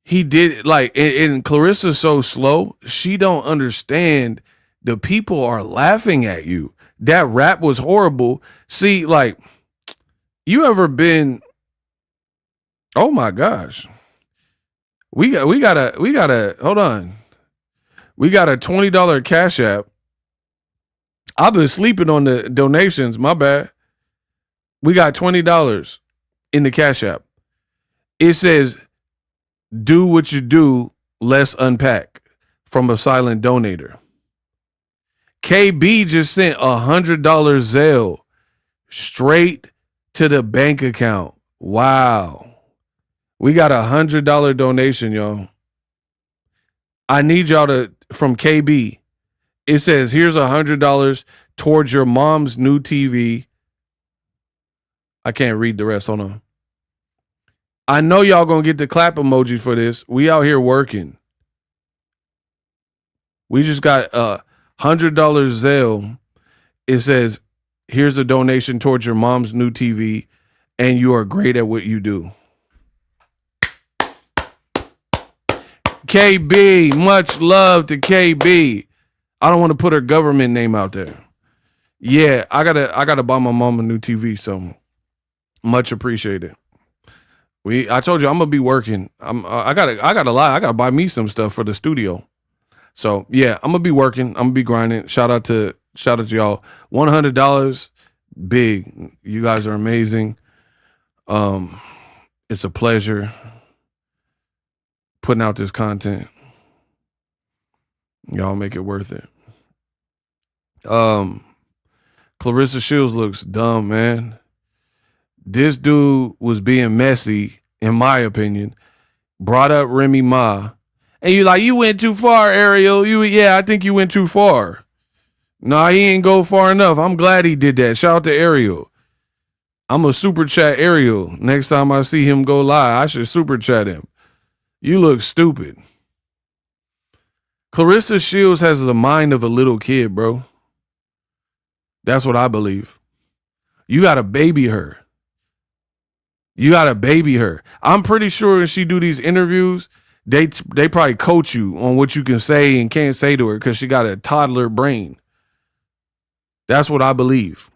He did, like, and Clarissa's so slow, she don't understand the people are laughing at you. That rap was horrible. See, like, you ever been, oh my gosh. We got a, hold on. We got a $20 Cash App. I've been sleeping on the donations, my bad. We got $20 in the Cash App. It says, do what you do, let's unpack, from a silent donator. KB just sent $100 Zelle straight to the bank account. Wow. We got $100 donation, y'all. I need y'all to, from KB, it says, here's $100 towards your mom's new TV. I can't read the rest. Hold on. I know y'all gonna get the clap emoji for this. We out here working. We just got $100 Zelle. It says, here's a donation towards your mom's new TV, and you are great at what you do. KB, much love to KB. I don't want to put her government name out there. Yeah, I gotta buy my mom a new TV, so much appreciated. I told you I'm gonna be working. I gotta buy me some stuff for the studio. So yeah, I'm gonna be working. I'm gonna be grinding. Shout out to y'all. $100, big. You guys are amazing. It's a pleasure putting out this content. Y'all make it worth it. Claressa Shields looks dumb, man. This dude was being messy, in my opinion. Brought up Remy Ma. And you like, you went too far, Ariel. Yeah, I think you went too far. Nah, he ain't go far enough. I'm glad he did that. Shout out to Ariel. I'm a super chat Ariel. Next time I see him go live, I should super chat him. You look stupid. Claressa Shields has the mind of a little kid, bro. That's what I believe. You got to baby her. You got to baby her. I'm pretty sure when she do these interviews, they probably coach you on what you can say and can't say to her because she got a toddler brain. That's what I believe.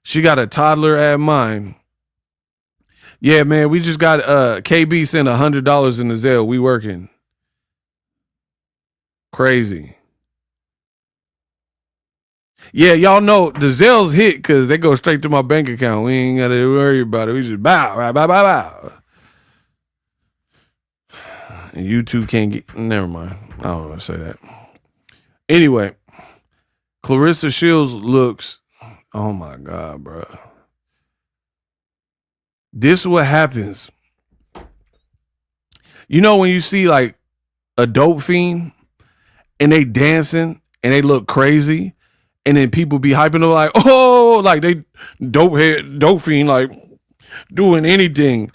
She got a toddler at mind. Yeah, man, we just got KB sent $100 in the Zelle. We working. Crazy. Yeah, y'all know the Zelle's hit because they go straight to my bank account. We ain't gotta worry about it. We just bow, bow, bow, bow. And YouTube can't get. Never mind. I don't want to say that. Anyway, Claressa Shields looks. Oh my God, bro. This is what happens. You know when you see like a dope fiend and they dancing and they look crazy, and then people be hyping them like, oh, like they dope fiend, like doing anything,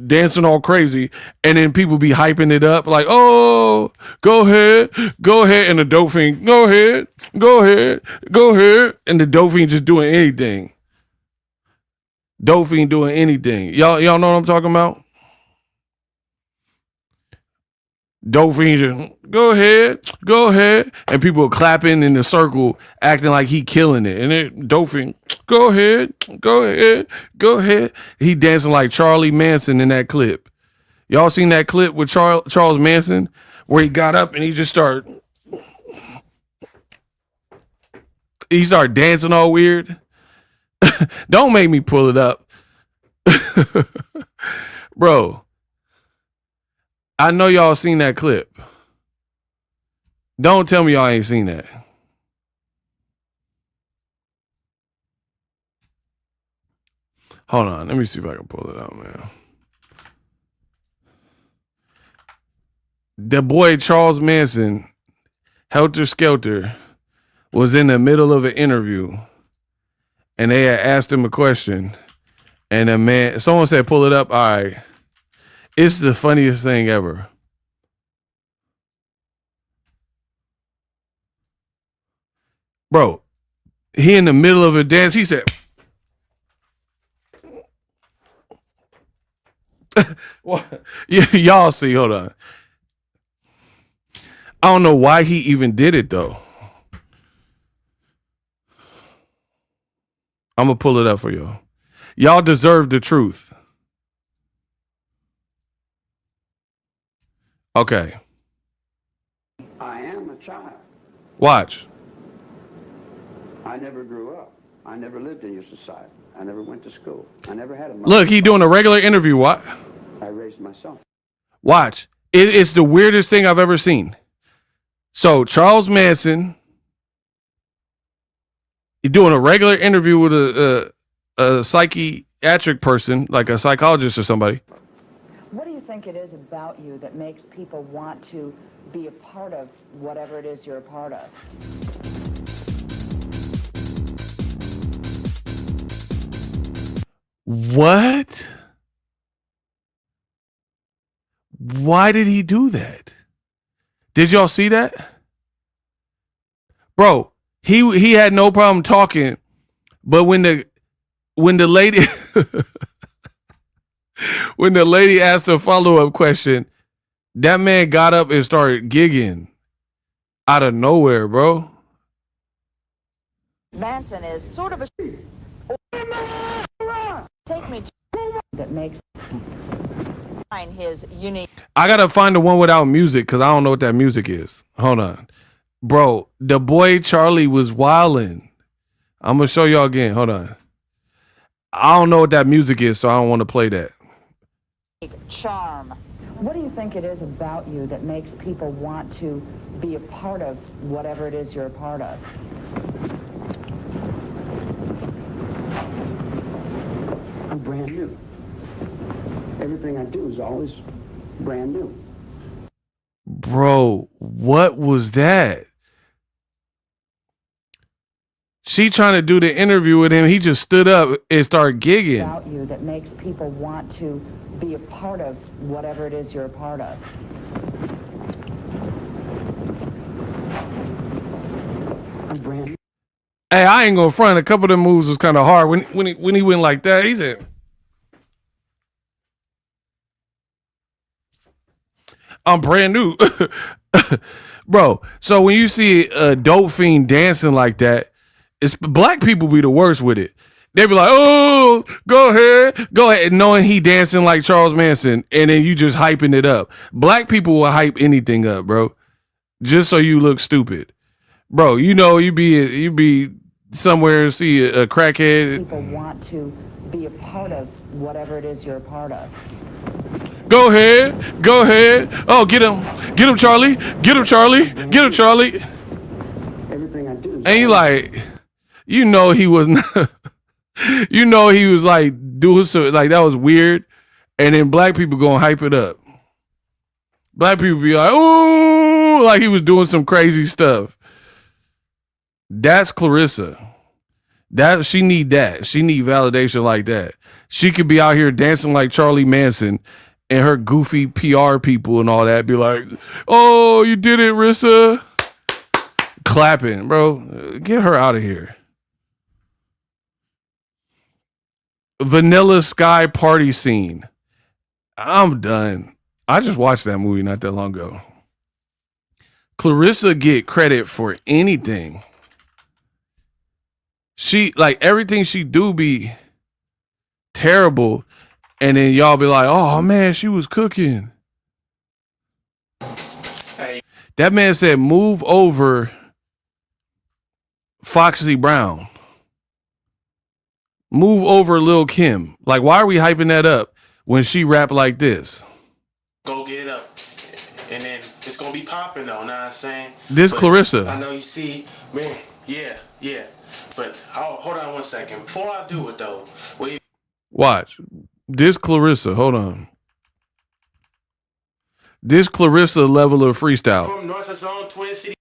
dancing all crazy, and then people be hyping it up like, oh, go ahead, and the dope fiend, go ahead, and the dope fiend just doing anything. Dope fiend doing anything. Y'all know what I'm talking about? Dope fiend just, go ahead, and people clapping in the circle, acting like he killing it, and it dope fiend, go ahead. He dancing like Charlie Manson in that clip. Y'all seen that clip with Charles Manson where he got up and he started dancing all weird? Don't make me pull it up. Bro, I know y'all seen that clip. Don't tell me y'all ain't seen that. Hold on, let me see if I can pull it out, man. The boy Charles Manson, helter skelter, was in the middle of an interview, and they had asked him a question, and someone said, "Pull it up." All right, it's the funniest thing ever. Bro, he in the middle of a dance. He said, y'all see, hold on. I don't know why he even did it, though. I'm going to pull it up for y'all. Y'all deserve the truth. Okay. I am a child. Watch. I never grew up. I never lived in your society. I never went to school. I never had a mother. Look, he doing a regular interview. What? I raised myself. Watch. It's the weirdest thing I've ever seen. So Charles Manson, he doing a regular interview with a psychiatric person, like a psychologist or somebody. What do you think it is about you that makes people want to be a part of whatever it is you're a part of? What? Why did he do that? Did y'all see that? Bro, he had no problem talking, but when the lady when the lady asked a follow-up question, that man got up and started gigging out of nowhere, bro. Manson is sort of a take me to that makes his unique. I gotta find the one without music because I don't know what that music is. Hold on. Bro, the boy Charlie was wildin'. I'm gonna show y'all again. Hold on. I don't know what that music is, so I don't want to play that. Charm. What do you think it is about you that makes people want to be a part of whatever it is you're a part of? I'm brand new. Everything I do is always brand new. Bro, what was that? She trying to do the interview with him. He just stood up and started gigging. About you that makes people want to be a part of whatever it is you're a part of. I'm brand new. Hey, I ain't gonna front. A couple of the moves was kind of hard when he went like that. He said, "I'm brand new." Bro, so when you see a dope fiend dancing like that, it's black people be the worst with it. They be like, oh, go ahead, knowing he dancing like Charles Manson, and then you just hyping it up. Black people will hype anything up, bro, just so you look stupid, bro. You know, you be somewhere and see a crackhead. People want to be a part of whatever it is you're a part of. Go ahead. Oh, get him, Charlie. Get him, Charlie. Everything I do. And you like, you know, he was not. You know, he was like doing so, like that was weird, and then black people gonna hype it up. Black people be like, "Ooh," like he was doing some crazy stuff. That's Claressa. She need that. She need validation like that. She could be out here dancing like Charlie Manson, and her goofy PR people and all that be like, "Oh, you did it, Rissa." Clapping, bro. Get her out of here. Vanilla Sky party scene. I'm done. I just watched that movie not that long ago. Claressa get credit for anything. She, like, everything she do be terrible, and then y'all be like, oh man, she was cooking. Hey. That man said, move over Foxy Brown. Move over Lil Kim. Like, why are we hyping that up when she rap like this? Go get it up. And then it's going to be popping, though, know what I'm saying? This but Claressa. I know you see, man, yeah. But hold on 1 second. Before I do it, though, wait. Watch. This Claressa. Hold on. This Claressa level of freestyle. From North Zone, Twin City.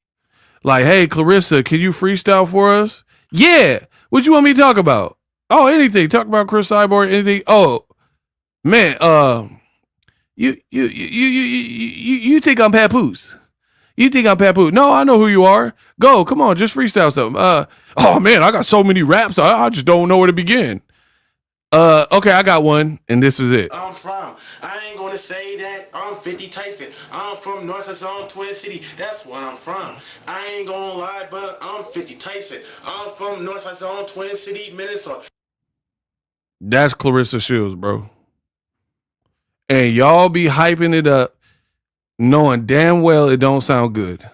Like, hey, Claressa, can you freestyle for us? Yeah. What you want me to talk about? Oh, anything. Talk about Chris Cyborg, anything. Oh, man, you think I'm Papoose? You think I'm Papoose? No, I know who you are. Go, come on, just freestyle something. Oh man, I got so many raps, I just don't know where to begin. Okay, I got one, and this is it. I'm from. I ain't gonna say that I'm 50 Tyson. I'm from North Zone, Twin City. That's where I'm from. I ain't gonna lie, but I'm 50 Tyson. I'm from North Zone, Twin City, Minnesota. That's Claressa Shields, bro. And y'all be hyping it up, knowing damn well it don't sound good.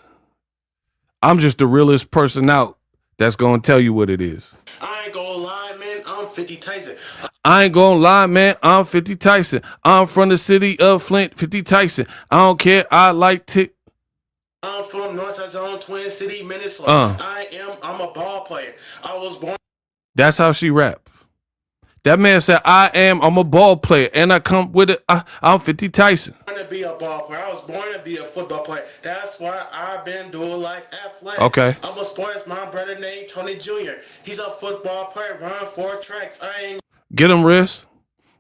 I'm just the realest person out that's gonna tell you what it is. I ain't gonna lie, man, I'm 50 Tyson. I ain't gonna lie, man, I'm 50 Tyson. I'm from the city of Flint, 50 Tyson. I don't care, I like tick. I'm from North Zone, Twin City, Minnesota. I'm a ball player. I was born. That's how she rap. That man said, I'm a ball player, and I come with it. I'm 50 Tyson. I was born to be a ball player. I was born to be a football player. That's why I've been doing like athletic. Okay. I'm a sports. My brother named Tony Jr. He's a football player, run 4 tracks. I ain't. Get him, Riss.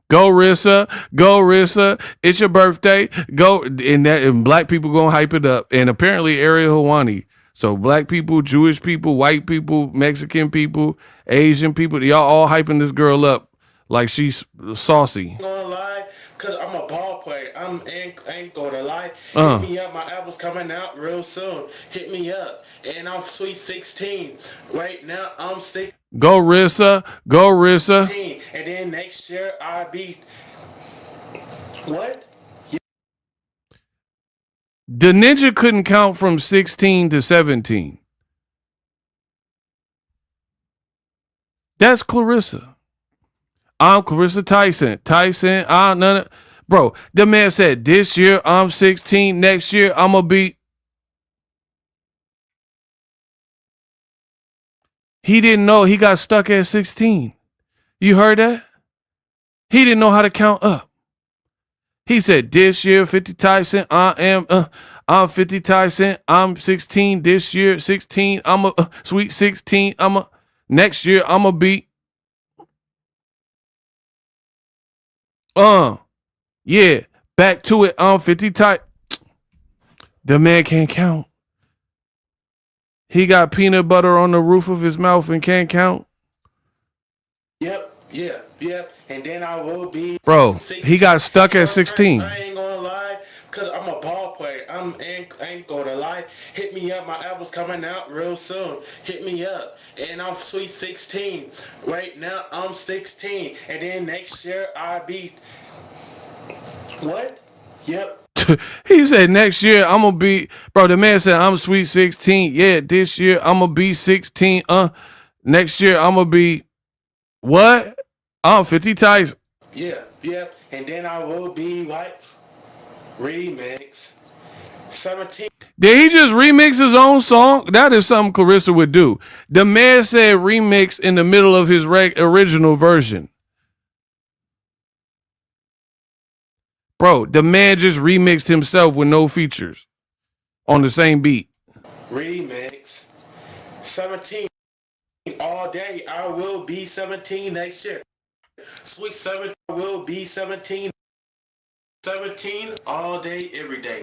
Go, Rissa. Go, Rissa. It's your birthday. Go. And black people gonna hype it up. And apparently Ariel Hawani. So black people, Jewish people, white people, Mexican people, Asian people, y'all all hyping this girl up like she's saucy. I'm gonna lie, cause I'm a ball player. Ain't gonna lie. Hit me up. My album's coming out real soon. Hit me up. And I'm sweet 16. Right now I'm 16. Go, Rissa. Go, Rissa. And then next year I'll be what? The ninja couldn't count from 16 to 17. That's Claressa. I'm Claressa Tyson. Bro, the man said, this year I'm 16. Next year I'm going to be. He didn't know he got stuck at 16. You heard that? He didn't know how to count up. He said, this year, 50 Tyson, I'm 50 Tyson, I'm 16, this year, 16, I'm a sweet 16, next year, I'm a be. Yeah, back to it, I'm 50 Tyson. The man can't count. He got peanut butter on the roof of his mouth and can't count. Yep. And then I will be. Bro, he got stuck at 16. I ain't gonna lie, Cause I'm a ball player. Ain't gonna lie. Hit me up. My album's coming out real soon. Hit me up. And I'm sweet 16. Right now I'm 16. And then next year I'll be what? Yep. He said next year I'm gonna be, bro. The man said I'm sweet 16. Yeah, this year I'm gonna be 16. Next year I'm gonna be what? I'm 50 times. Yeah, yep. And then I will be like remix 17. Did he just remix his own song? That is something Claressa would do. The man said remix in the middle of his original version. Bro, the man just remixed himself with no features on the same beat. Remix 17 all day. I will be 17 next year. Sweet 17 will be 17. 17 all day, every day.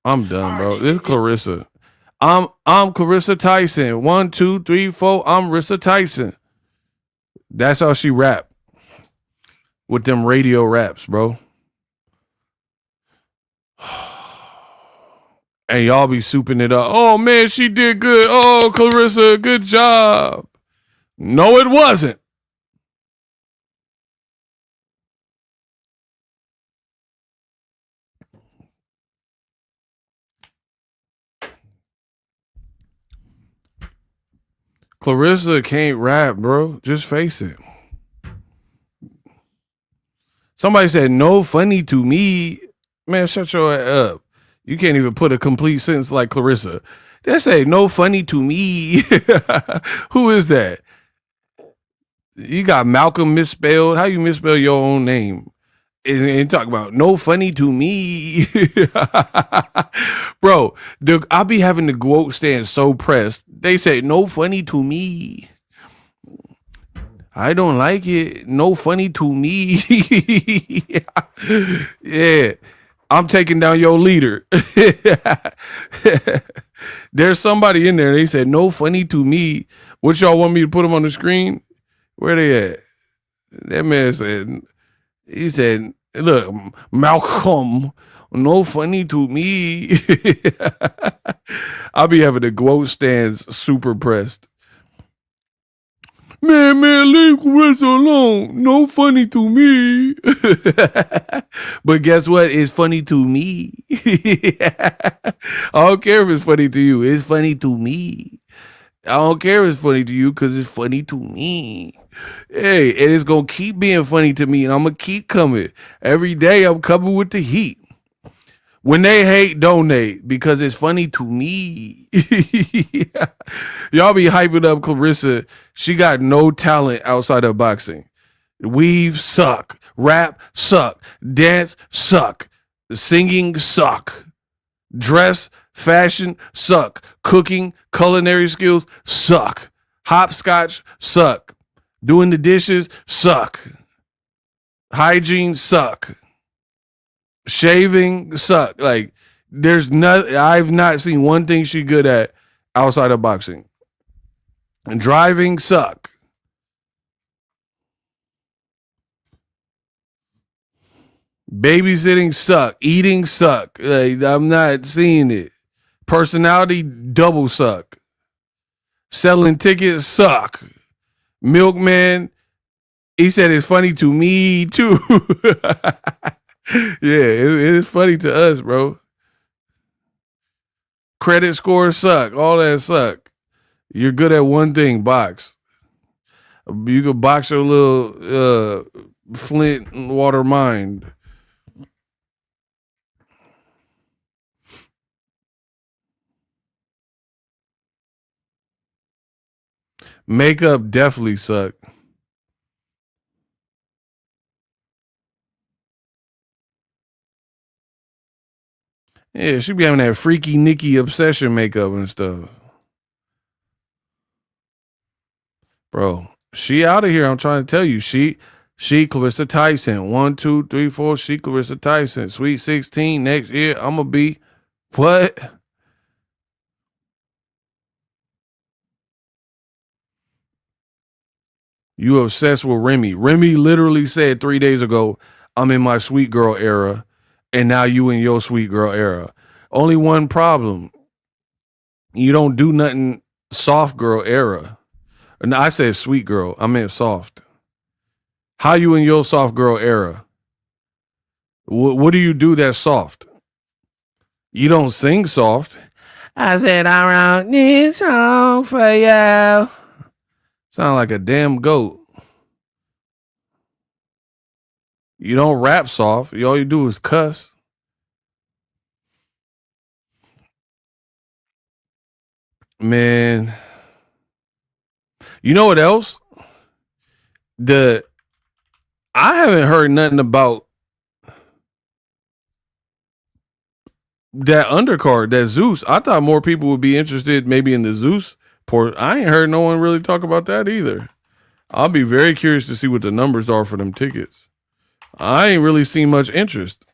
I'm done, bro. This is Claressa. I'm Claressa Tyson. 1, 2, 3, 4. I'm Rissa Tyson. That's how she rap. With them radio raps, bro. And y'all be souping it up. Oh man, she did good. Oh, Claressa, good job. No, it wasn't. Claressa can't rap, bro. Just face it. Somebody said no funny to me. Man, shut your ass up. You can't even put a complete sentence like Claressa. They say no funny to me. Who is that? You got Malcolm misspelled. How you misspell your own name? And talk about no funny to me. Bro, I'll be having the quote stand so pressed. They say no funny to me. I don't like it. No funny to me. Yeah. I'm taking down your leader. There's somebody in there. They said no funny to me. What y'all want me to put them on the screen? Where they at? That man said, he said, look, Malcolm, no funny to me. I'll be having the quote stands super pressed. Man, leave Claressa alone. No funny to me. But guess what? It's funny to me. I don't care if it's funny to you. It's funny to me. I don't care if it's funny to you because it's funny to me. Hey, and it's going to keep being funny to me, and I'm going to keep coming. Every day I'm coming with the heat. When they hate, donate because it's funny to me. Y'all be hyping up Claressa. She got no talent outside of boxing. Weave suck. Rap suck. Dance suck. Singing suck. Dress, fashion suck. Cooking, culinary skills suck. Hopscotch suck. Doing the dishes suck. Hygiene suck. Shaving suck. Like there's I've not seen one thing she good at outside of boxing. And driving suck. Babysitting suck. Eating suck. Like I'm not seeing it. Personality double suck. Selling tickets suck. Milkman, he said it's funny to me too. Yeah, it is funny to us, bro. Credit scores suck. All that suck. You're good at one thing, box. You could box your little Flint and water mind. Makeup definitely suck. Yeah, she be having that freaky Nicki obsession makeup and stuff. Bro, she out of here. I'm trying to tell you. She Claressa Tyson. 1, 2, 3, 4. She Claressa Tyson. Sweet 16 next year. I'm gonna be what? You obsessed with Remy. Remy literally said 3 days ago, I'm in my sweet girl era. And now you in your sweet girl era. Only one problem. You don't do nothing soft girl era. No, I said sweet girl. I meant soft. How you in your soft girl era? What do you do that's soft? You don't sing soft. I said I wrote this song for you. Sound like a damn goat. You don't rap soft. All you do is cuss. Man. You know what else? I haven't heard nothing about that undercard, that Zeus. I thought more people would be interested maybe in the Zeus port. I ain't heard no one really talk about that either. I'll be very curious to see what the numbers are for them tickets. I ain't really seen much interest.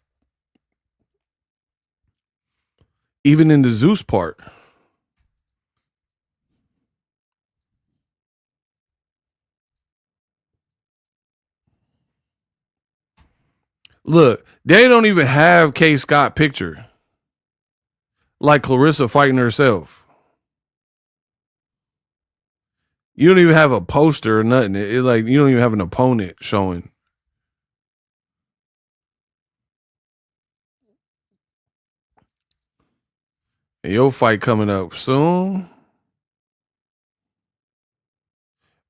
Even in the Zeus part. Look, they don't even have K. Scott picture. Like Claressa fighting herself. You don't even have a poster or nothing. It like you don't even have an opponent showing. Your fight coming up soon.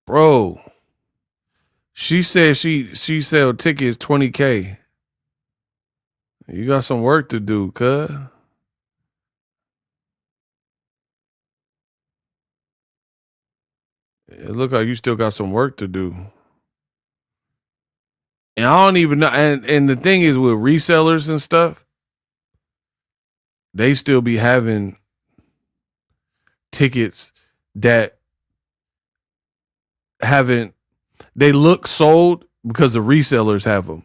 Bro. She said she sell tickets $20K. You got some work to do, cuz. It look like you still got some work to do. And I don't even know. And the thing is with resellers and stuff, they still be having tickets that haven't, they look sold because the resellers have them.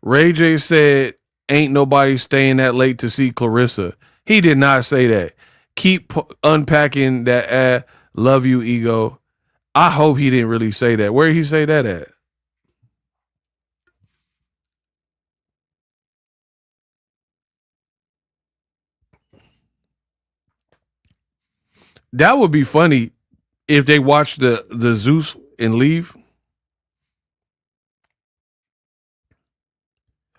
Ray J said, ain't nobody staying that late to see Claressa. He did not say that. Keep unpacking that love you ego. I hope he didn't really say that. Where did he say that at? That would be funny if they watch the Zeus and leave.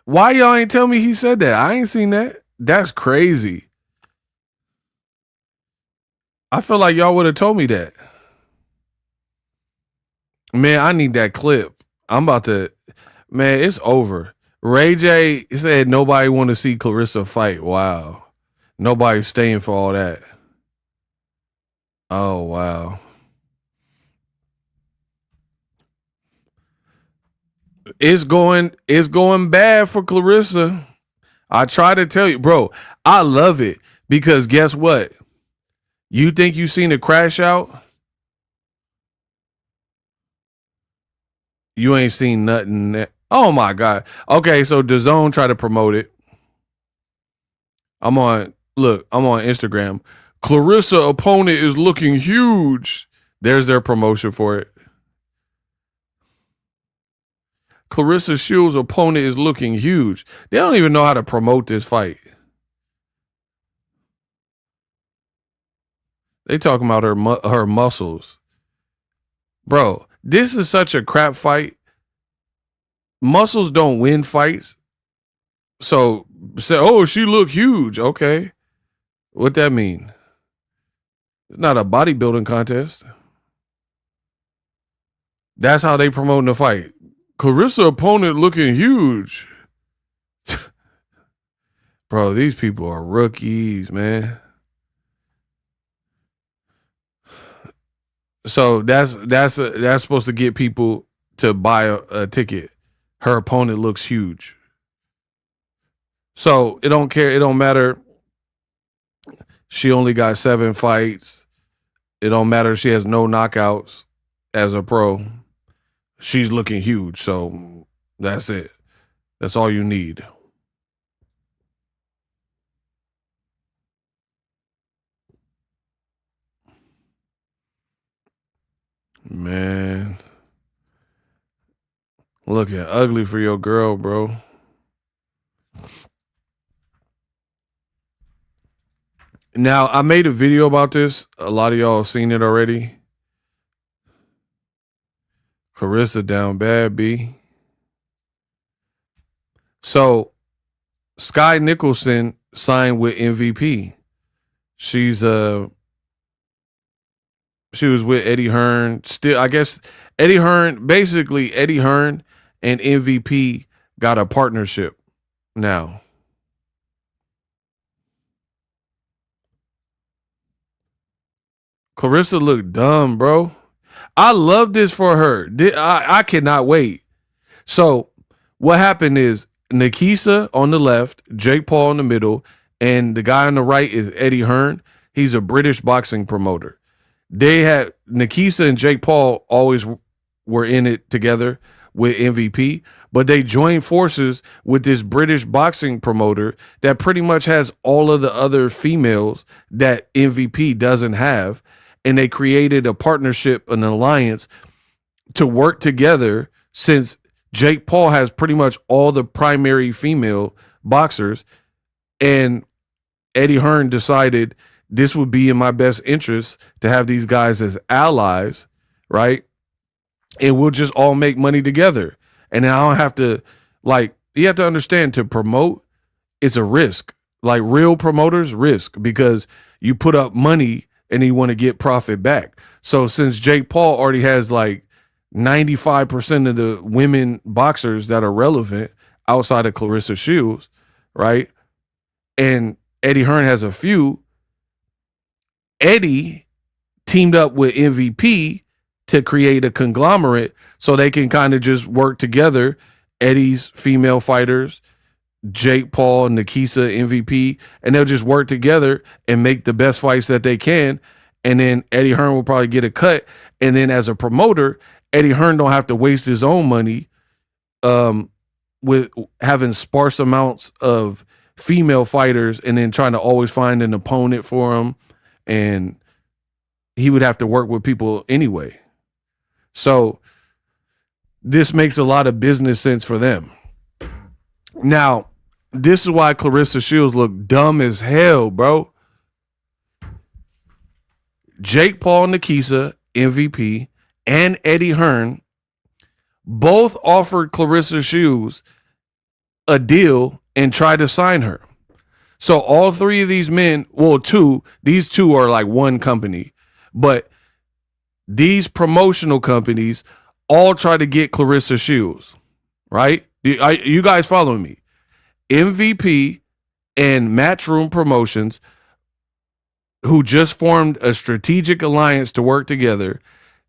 Why y'all ain't tell me he said that? I ain't seen that. That's crazy. I feel like y'all would have told me that. Man, I need that clip. I'm about to, man, it's over. Ray J said nobody want to see Claressa fight. Wow. Nobody's staying for all that. Oh, wow. It's going bad for Claressa. I try to tell you, bro, I love it because guess what? You think you seen a crash out? You ain't seen nothing. Oh my God. Okay, so DAZN try to promote it. I'm on Instagram. Claressa opponent is looking huge. There's their promotion for it. Claressa Shields opponent is looking huge. They don't even know how to promote this fight. They talking about her muscles. Bro, this is such a crap fight. Muscles don't win fights. So say, oh, she look huge. Okay. What that mean? It's not a bodybuilding contest. That's how they promoting the fight. Claressa opponent looking huge. Bro, these people are rookies, man. So that's supposed to get people to buy a ticket. Her opponent looks huge. So it don't matter. She only got 7 fights. It don't matter. She has no knockouts as a pro. She's looking huge. So that's it. That's all you need. Man. Looking ugly for your girl, bro. Now, I made a video about this. A lot of y'all have seen it already. Claressa down bad, B. So, Sky Nicholson signed with MVP. She was with Eddie Hearn. Still, I guess Eddie Hearn and MVP got a partnership now. Claressa looked dumb, bro. I love this for her. I cannot wait. So what happened is Nikisa on the left, Jake Paul in the middle, and the guy on the right is Eddie Hearn. He's a British boxing promoter. They had Nikisa and Jake Paul always were in it together with MVP, but they joined forces with this British boxing promoter that pretty much has all of the other females that MVP doesn't have. And they created a partnership, an alliance to work together since Jake Paul has pretty much all the primary female boxers. And Eddie Hearn decided this would be in my best interest to have these guys as allies, right? And we'll just all make money together. And then I don't have to, like, you have to understand, to promote, it's a risk. Like, real promoters risk because you put up money and you want to get profit back. So since Jake Paul already has like 95% of the women boxers that are relevant outside of Claressa Shields, right? And Eddie Hearn has a few. Eddie teamed up with MVP to create a conglomerate so they can kind of just work together. Eddie's female fighters, Jake Paul, Nikisa, MVP, and they'll just work together and make the best fights that they can. And then Eddie Hearn will probably get a cut. And then as a promoter, Eddie Hearn don't have to waste his own money with having sparse amounts of female fighters and then trying to always find an opponent for him. And he would have to work with people anyway. So this makes a lot of business sense for them. Now, this is why Claressa Shields look dumb as hell, bro. Jake Paul, Nikisa, MVP, and Eddie Hearn both offered Claressa Shields a deal and tried to sign her. So all three of these men, well, these two are like one company, but these promotional companies all try to get Claressa Shields, right? You guys following me? MVP and Matchroom Promotions, who just formed a strategic alliance to work together,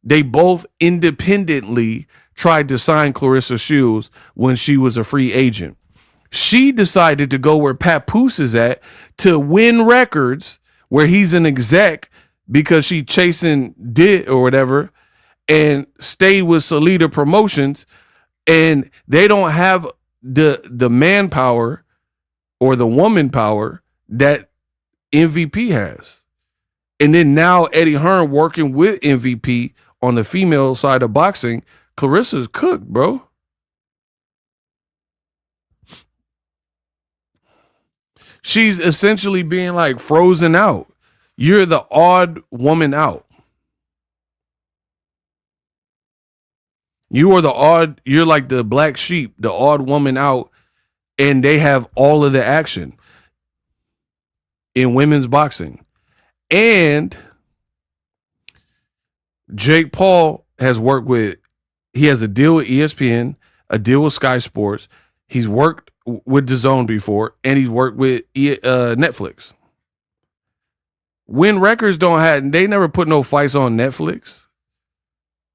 they both independently tried to sign Claressa Shields when she was a free agent. She decided to go where Papoose is at to Win Records, where he's an exec because she chasing Dit or whatever, and stay with Salida Promotions, and they don't have the manpower or the woman power that MVP has. And then now Eddie Hearn working with MVP on the female side of boxing. Claressa's cooked, bro. She's essentially being like frozen out. You're the odd woman out. You're like the black sheep, the odd woman out, and they have all of the action in women's boxing. And Jake Paul he has a deal with ESPN, a deal with Sky Sports. He's worked with DAZN before, and he's worked with Netflix. Win Records they never put no fights on Netflix.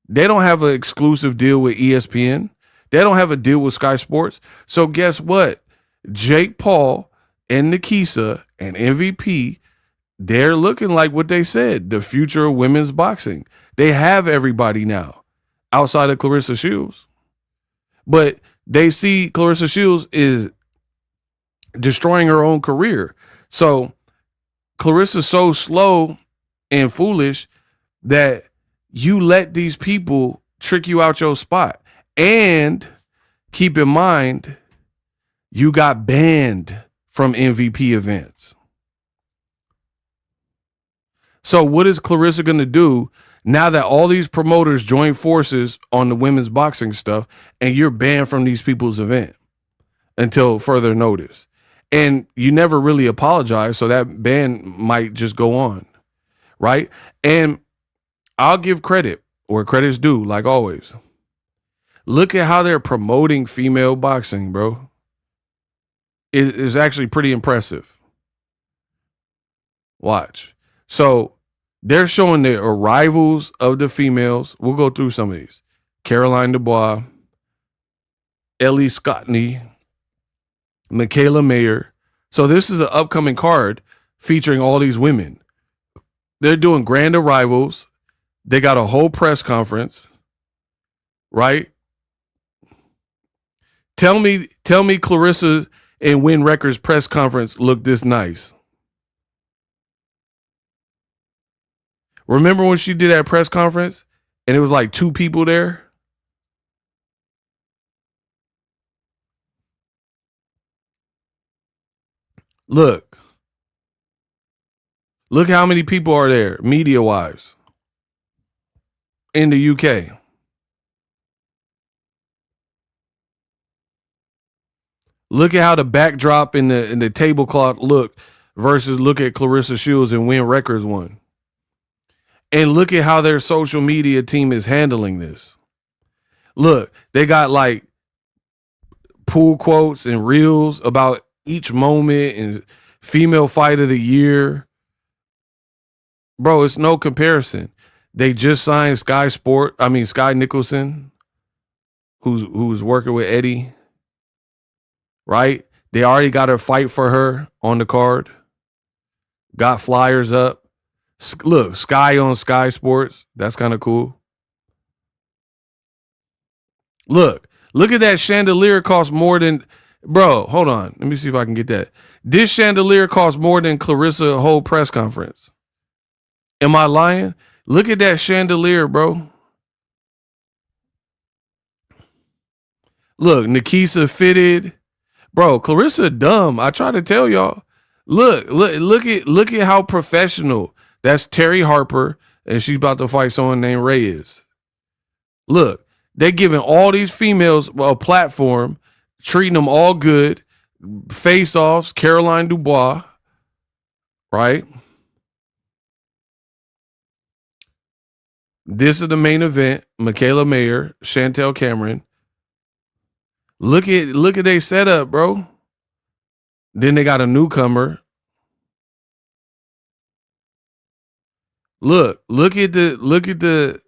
They don't have an exclusive deal with ESPN. They don't have a deal with Sky Sports. So guess what? Jake Paul and Nikisa and MVP, they're looking like what they said, the future of women's boxing. They have everybody now outside of Claressa Shields. But they see Claressa Shields is destroying her own career. So Claressa's so slow and foolish that you let these people trick you out your spot. And keep in mind, you got banned from MVP events. So what is Claressa going to do now that all these promoters join forces on the women's boxing stuff and you're banned from these people's event until further notice? And you never really apologize, so that ban might just go on, right? And I'll give credit where credit's due, like always. Look at how they're promoting female boxing, bro. It is actually pretty impressive. Watch. So they're showing the arrivals of the females. We'll go through some of these. Caroline Dubois, Ellie Scottney, Michaela Mayer. So this is an upcoming card featuring all these women. They're doing grand arrivals. They got a whole press conference, right? Tell me Claressa and Win Records press conference looked this nice. Remember when she did that press conference and it was like 2 people there? Look how many people are there, media-wise, in the UK. Look at how the backdrop in the tablecloth look versus look at Claressa Shields and Win Records one. And look at how their social media team is handling this. Look, they got like pool quotes and reels about each moment and female fight of the year. Bro, it's no comparison. They just signed Sky Nicholson, who's working with Eddie, right? They already got a fight for her on the card. Got flyers up. Look, Sky on Sky Sports. That's kind of cool. Look at that chandelier cost more than, bro, hold on. Let me see if I can get that. This chandelier cost more than Claressa whole press conference. Am I lying? Look at that chandelier, bro. Look, Nikisa fitted. Bro, Claressa dumb. I try to tell y'all. Look at how professional. That's Terry Harper, and she's about to fight someone named Reyes. Look, they're giving all these females a platform, treating them all good. Face-offs, Caroline Dubois, right? This is the main event. Michaela Mayer, Chantel Cameron. Look at their setup, bro. Then they got a newcomer. Look at the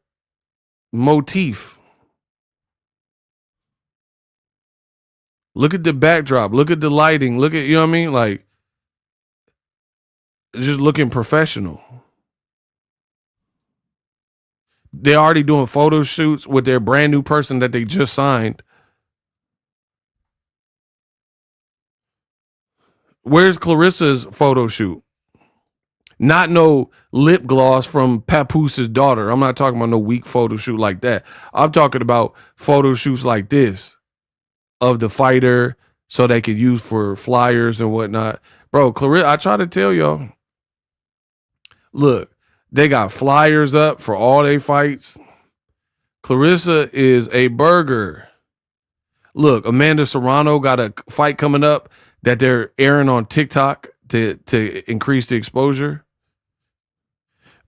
motif. Look at the backdrop. Look at the lighting. Look at, you know what I mean? Like, just looking professional. They're already doing photo shoots with their brand new person that they just signed. Where's Claressa's photo shoot? Not no lip gloss from Papoose' daughter. I'm not talking about no weak photo shoot like that. I'm talking about photo shoots like this of the fighter so they could use for flyers and whatnot. Bro, Claressa, I try to tell y'all. Look, they got flyers up for all their fights. Claressa is a burger. Look, Amanda Serrano got a fight coming up that they're airing on TikTok to increase the exposure.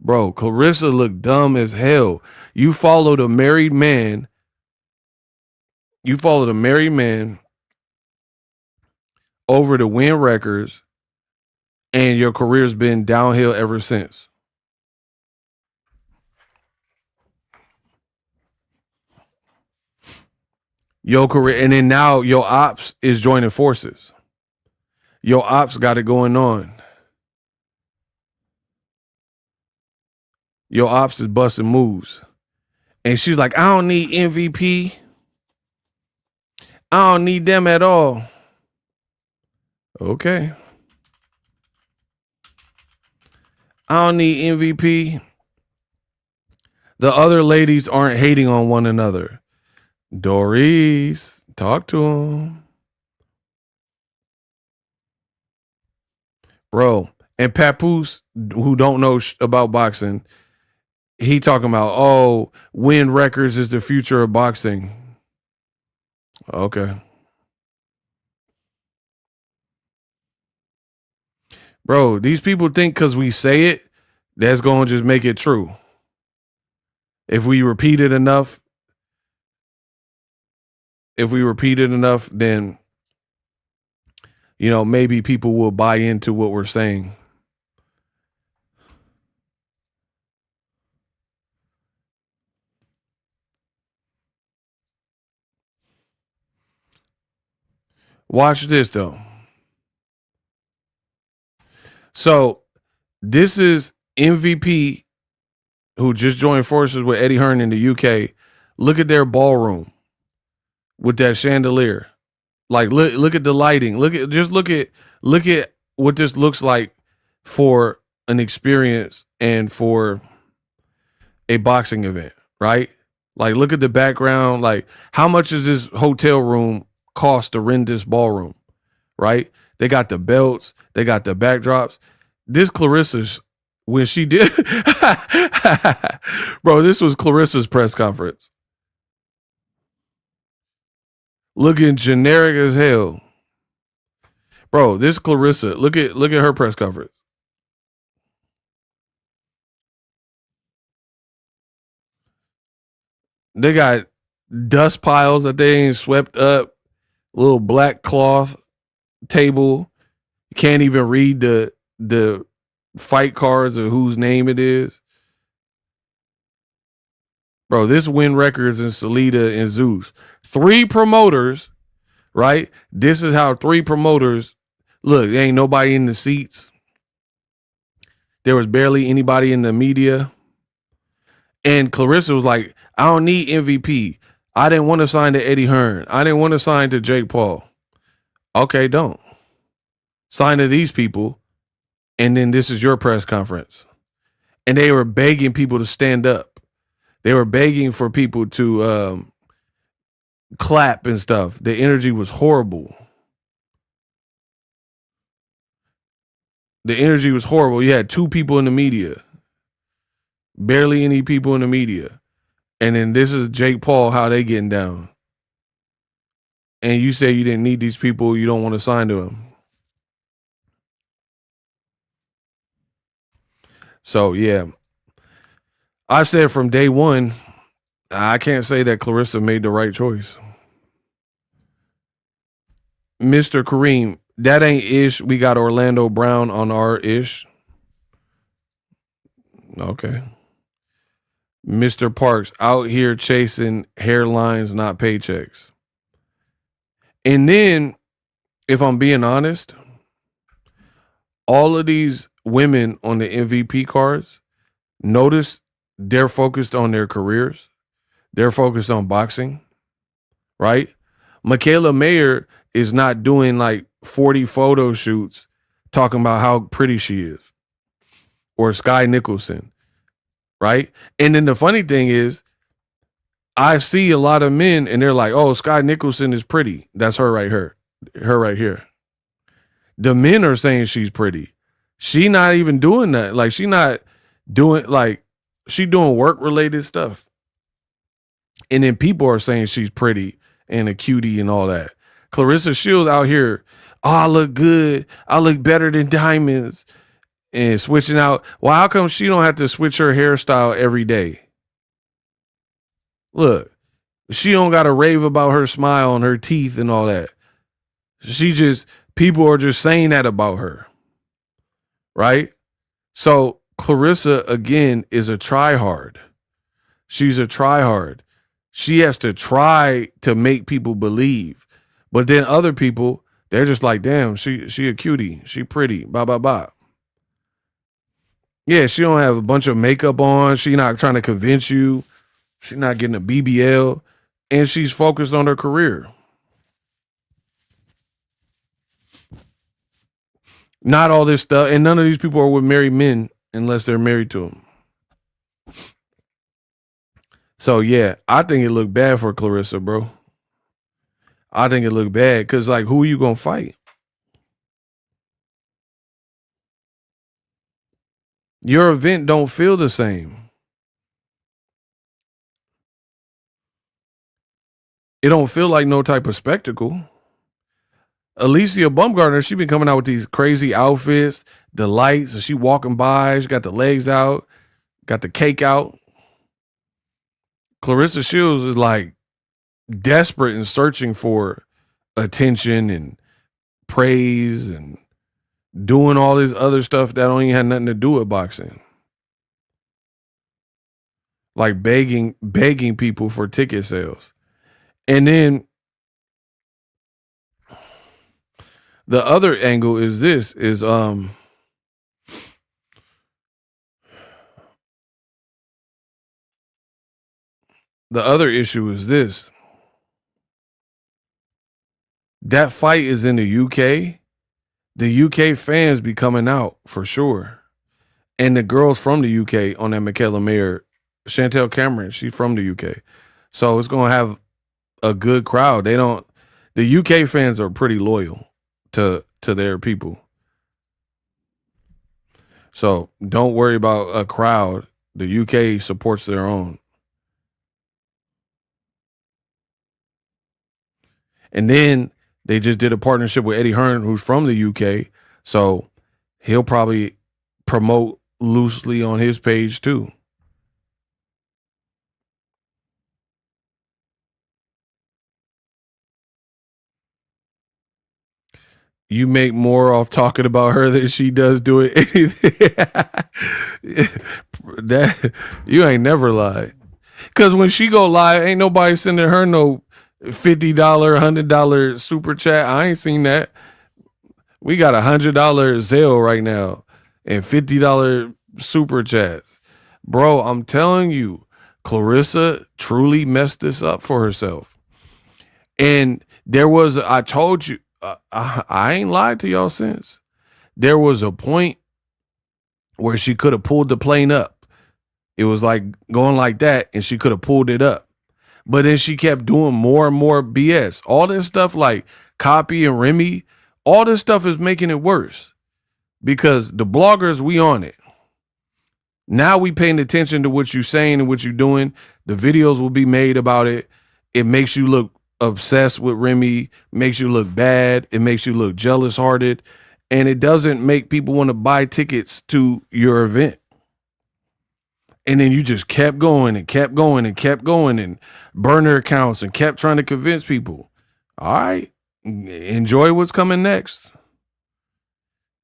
Bro, Claressa looked dumb as hell. You followed a married man. Over to Win Records, and your career's been downhill ever since. Your career, and then now your ops is joining forces. Your ops got it going on. Your ops is busting moves. And she's like, I don't need MVP. I don't need them at all. Okay. I don't need MVP. The other ladies aren't hating on one another. Doris, Talk to him. Bro. And Papoose, who don't know about boxing, he talking about, oh, win records is the future of boxing. Okay. Bro, these people think because we say it, that's going to just make it true. If we repeat it enough, then, you know, maybe people will buy into what we're saying. Watch this, though. So this is MVP who just joined forces with Eddie Hearn in the UK. Look at their ballroom with that chandelier. Like look at the lighting. Look at what this looks like for an experience and for a boxing event, right? Like look at the background. Like how much does this hotel room cost to rent this ballroom, right? They got the belts, they got the backdrops. This Clarissa's when she did, bro. This was Clarissa's press conference. Looking generic as hell. Bro, this Claressa, look at her press conference. They got dust piles that they ain't swept up, little black cloth table. You can't even read the fight cards or whose name it is. Bro, this win records in Salida and Zeus. 3 promoters, right? This is how 3 promoters look. There ain't nobody in the seats. There was barely anybody in the media. And Claressa was like, I don't need MVP. I didn't want to sign to Eddie Hearn. I didn't want to sign to Jake Paul. Okay, don't. Sign to these people. And then this is your press conference. And they were begging people to stand up. They were begging for people to clap and stuff. The energy was horrible. The energy was horrible. You had 2 people in the media. Barely any people in the media. And then this is Jake Paul, how they getting down. And you say you didn't need these people, you don't want to sign to them. So, yeah. I said from day one, I can't say that Claressa made the right choice. Mr. Kareem, that ain't Ish. We got Orlando Brown on our Ish. Okay. Mr. Parks, out here chasing hairlines, not paychecks. And then, if I'm being honest, all of these women on the MVP cards, notice they're focused on their careers. They're focused on boxing, right? Michaela Mayer is not doing like 40 photo shoots talking about how pretty she is. Or Sky Nicholson, right? And then the funny thing is, I see a lot of men and they're like, oh, Sky Nicholson is pretty. That's her right here. Her right here. The men are saying she's pretty. She not even doing that. Like she not doing like she doing work related stuff. And then people are saying she's pretty and a cutie and all that. Claressa Shields out here, oh, I look good. I look better than diamonds. And switching out. Well, how come she don't have to switch her hairstyle every day? Look, she don't got to rave about her smile and her teeth and all that. She just, people are just saying that about her. Right? So Claressa, again, is a tryhard. She's a tryhard. She has to try to make people believe. But then other people, they're just like, damn, she a cutie. She pretty. Blah, blah, blah. Yeah, she don't have a bunch of makeup on. She not trying to convince you. She's not getting a BBL. And she's focused on her career. Not all this stuff. And none of these people are with married men unless they're married to them. So, yeah, I think it looked bad for Claressa, bro. I think it looked bad because, like, who are you gonna fight? Your event don't feel the same. It don't feel like no type of spectacle. Alicia Baumgartner, she been coming out with these crazy outfits, the lights, and she walking by, she got the legs out, got the cake out. Claressa Shields is like desperate and searching for attention and praise and doing all this other stuff that don't even have nothing to do with boxing. Like begging people for ticket sales. And then the other angle is this is the other issue is this. That fight is in the UK. The UK fans be coming out for sure. And the girls from the UK on that Michaela Mayer, Chantel Cameron, she's from the UK. So it's going to have a good crowd. The UK fans are pretty loyal to their people. So don't worry about a crowd. The UK supports their own. And then they just did a partnership with Eddie Hearn, who's from the UK. So he'll probably promote loosely on his page too. You make more off talking about her than she does doing anything. That you ain't never lied. Cause when she go live, ain't nobody sending her no $50, $100 super chat. I ain't seen that. We got $100 Zelle right now and $50 super chats. Bro, I'm telling you, Claressa truly messed this up for herself. And I told you, I ain't lied to y'all since. There was a point where she could have pulled the plane up. It was like going like that, and she could have pulled it up. But then she kept doing more and more BS. All this stuff like Copy and Remy, all this stuff is making it worse. Because the bloggers, we on it. Now we paying attention to what you're saying and what you're doing. The videos will be made about it. It makes you look obsessed with Remy, makes you look bad, it makes you look jealous hearted, and it doesn't make people want to buy tickets to your event. And then you just kept going and kept going and kept going and burner accounts and kept trying to convince people. All right, enjoy what's coming next.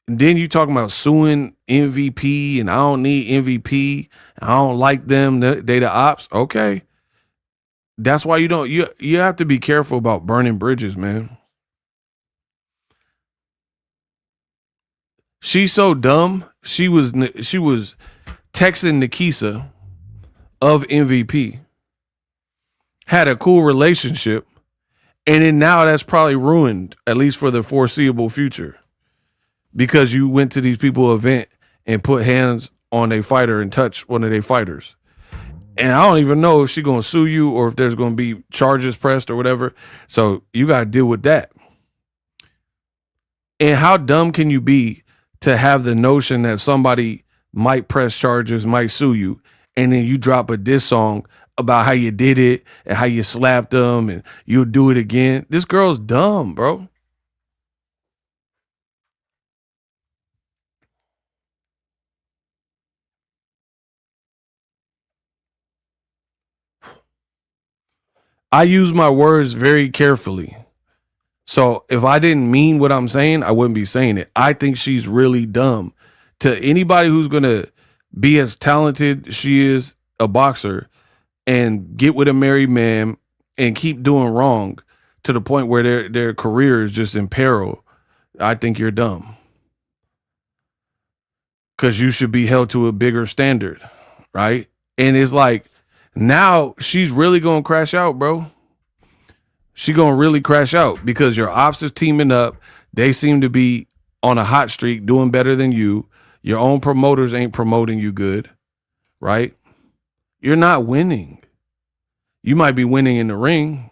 And then you talking about suing MVP and I don't need MVP. I don't like them. They the ops. Okay. That's why you have to be careful about burning bridges, man. She's so dumb. She was texting Nikisa of MVP, had a cool relationship, and then now that's probably ruined, at least for the foreseeable future, because you went to these people's event and put hands on a fighter and touch one of their fighters. And I don't even know if she's going to sue you or if there's going to be charges pressed or whatever. So you got to deal with that. And how dumb can you be to have the notion that somebody might press charges, might sue you, and then you drop a diss song about how you did it and how you slapped them and you'll do it again? This girl's dumb, bro. I use my words very carefully. So if I didn't mean what I'm saying, I wouldn't be saying it. I think she's really dumb. To anybody who's going to be as talented she is, a boxer, and get with a married man and keep doing wrong to the point where their career is just in peril, I think you're dumb. Because you should be held to a bigger standard, right? And it's like, now she's really going to crash out, bro. She's going to really crash out because your ops is teaming up. They seem to be on a hot streak, doing better than you. Your own promoters ain't promoting you good, right? You're not winning. You might be winning in the ring,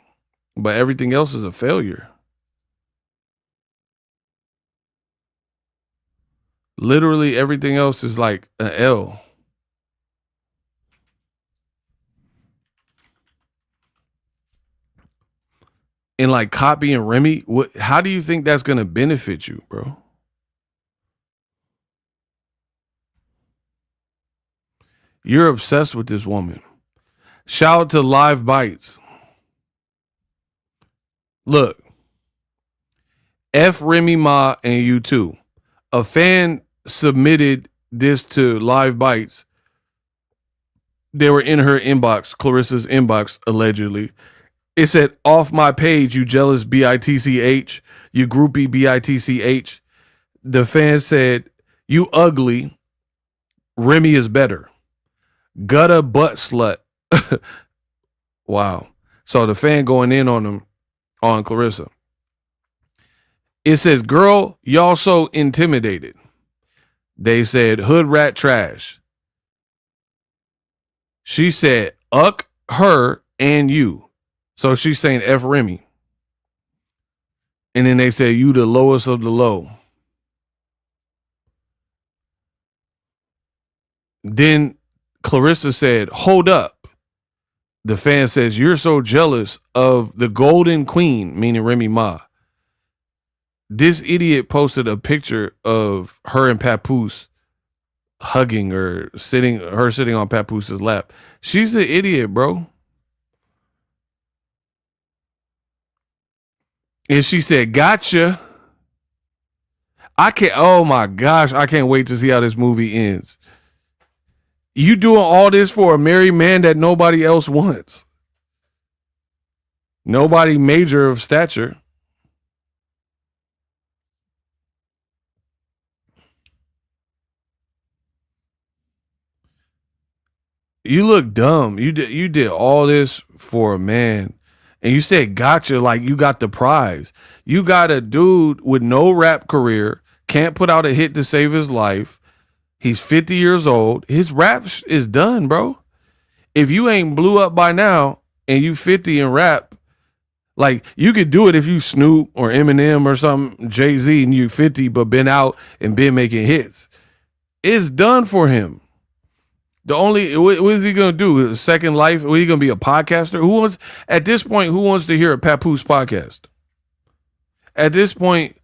but everything else is a failure. Literally everything else is like an L. And like copying Remy, how do you think that's going to benefit you, bro? You're obsessed with this woman. Shout out to Live Bites. Look, F Remy Ma and you too. A fan submitted this to Live Bites. They were in her inbox, Clarissa's inbox, allegedly. It said, off my page, you jealous bitch, you groupie bitch. The fan said, you ugly, Remy is better. Gutter butt slut. Wow. So the fan going in on him, on Claressa. It says, girl, y'all so intimidated. They said, hood rat trash. She said, uck her and you. So she's saying F Remy. And then they say, you the lowest of the low. Then Claressa said, hold up. The fan says, you're so jealous of the golden queen, meaning Remy Ma. This idiot posted a picture of her and Papoose hugging or sitting on Papoose' lap. She's the idiot, bro. And she said, gotcha. Oh my gosh, I can't wait to see how this movie ends. You doing all this for a married man that nobody else wants. Nobody major of stature. You look dumb. You did all this for a man. And you said gotcha like you got the prize. You got a dude with no rap career, can't put out a hit to save his life. He's 50 years old. His rap is done, bro. If you ain't blew up by now and you 50 and rap, like you could do it if you Snoop or Eminem or something, Jay-Z, and you 50 but been out and been making hits. It's done for him. What is he gonna do? Second life? Are he gonna be a podcaster? At this point, who wants to hear a Papoose podcast? At this point,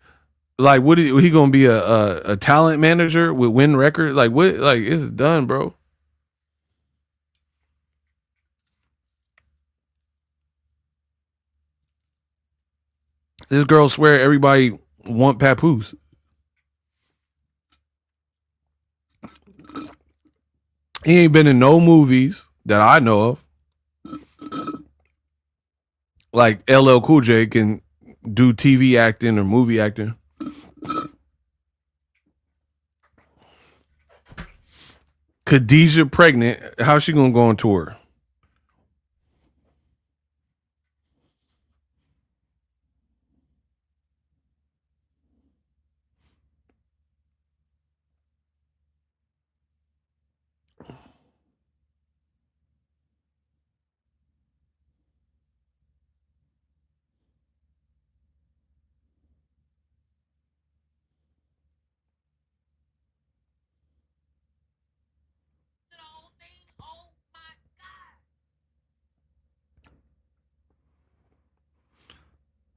like, he gonna be a talent manager with Win Records? Like, what? Like, it's done, bro. This girl swear everybody want Papoose. He ain't been in no movies that I know of. Like LL Cool J can do TV acting or movie acting. Khadijah pregnant. How's she gonna go on tour?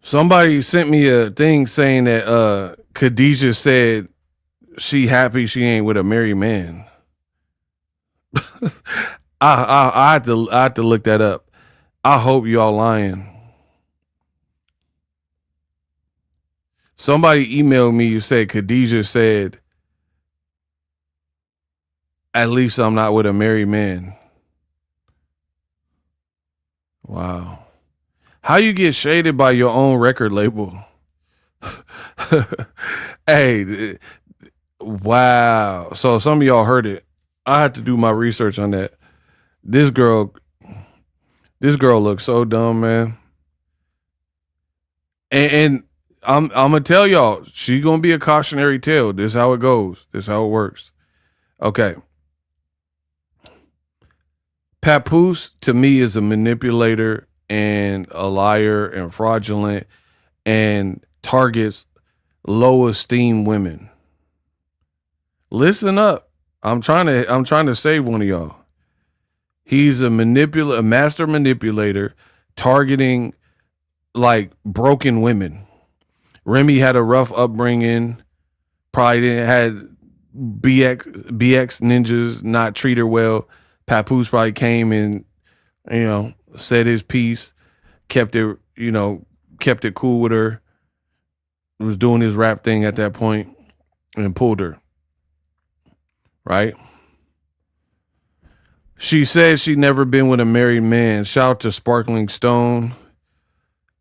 Somebody sent me a thing saying that Khadijah said she happy she ain't with a married man. I had to look that up. I hope y'all lying. Somebody emailed me. You said Khadijah said, "At least I'm not with a married man." Wow. How you get shaded by your own record label? Hey, wow. So some of y'all heard it. I had to do my research on that. This girl looks so dumb, man. And I'm gonna tell y'all, she's gonna be a cautionary tale. This is how it goes. This is how it works. Okay. Papoose to me is a manipulator and a liar and fraudulent and targets low esteem women. Listen up. I'm trying to save one of y'all. He's a master manipulator targeting like broken women. Remy had a rough upbringing, probably didn't had BX ninjas not treat her well. Papoose probably came and, said his piece, kept it cool with her, was doing his rap thing at that point and pulled her. Right? She said she'd never been with a married man. Shout out to Sparkling Stone.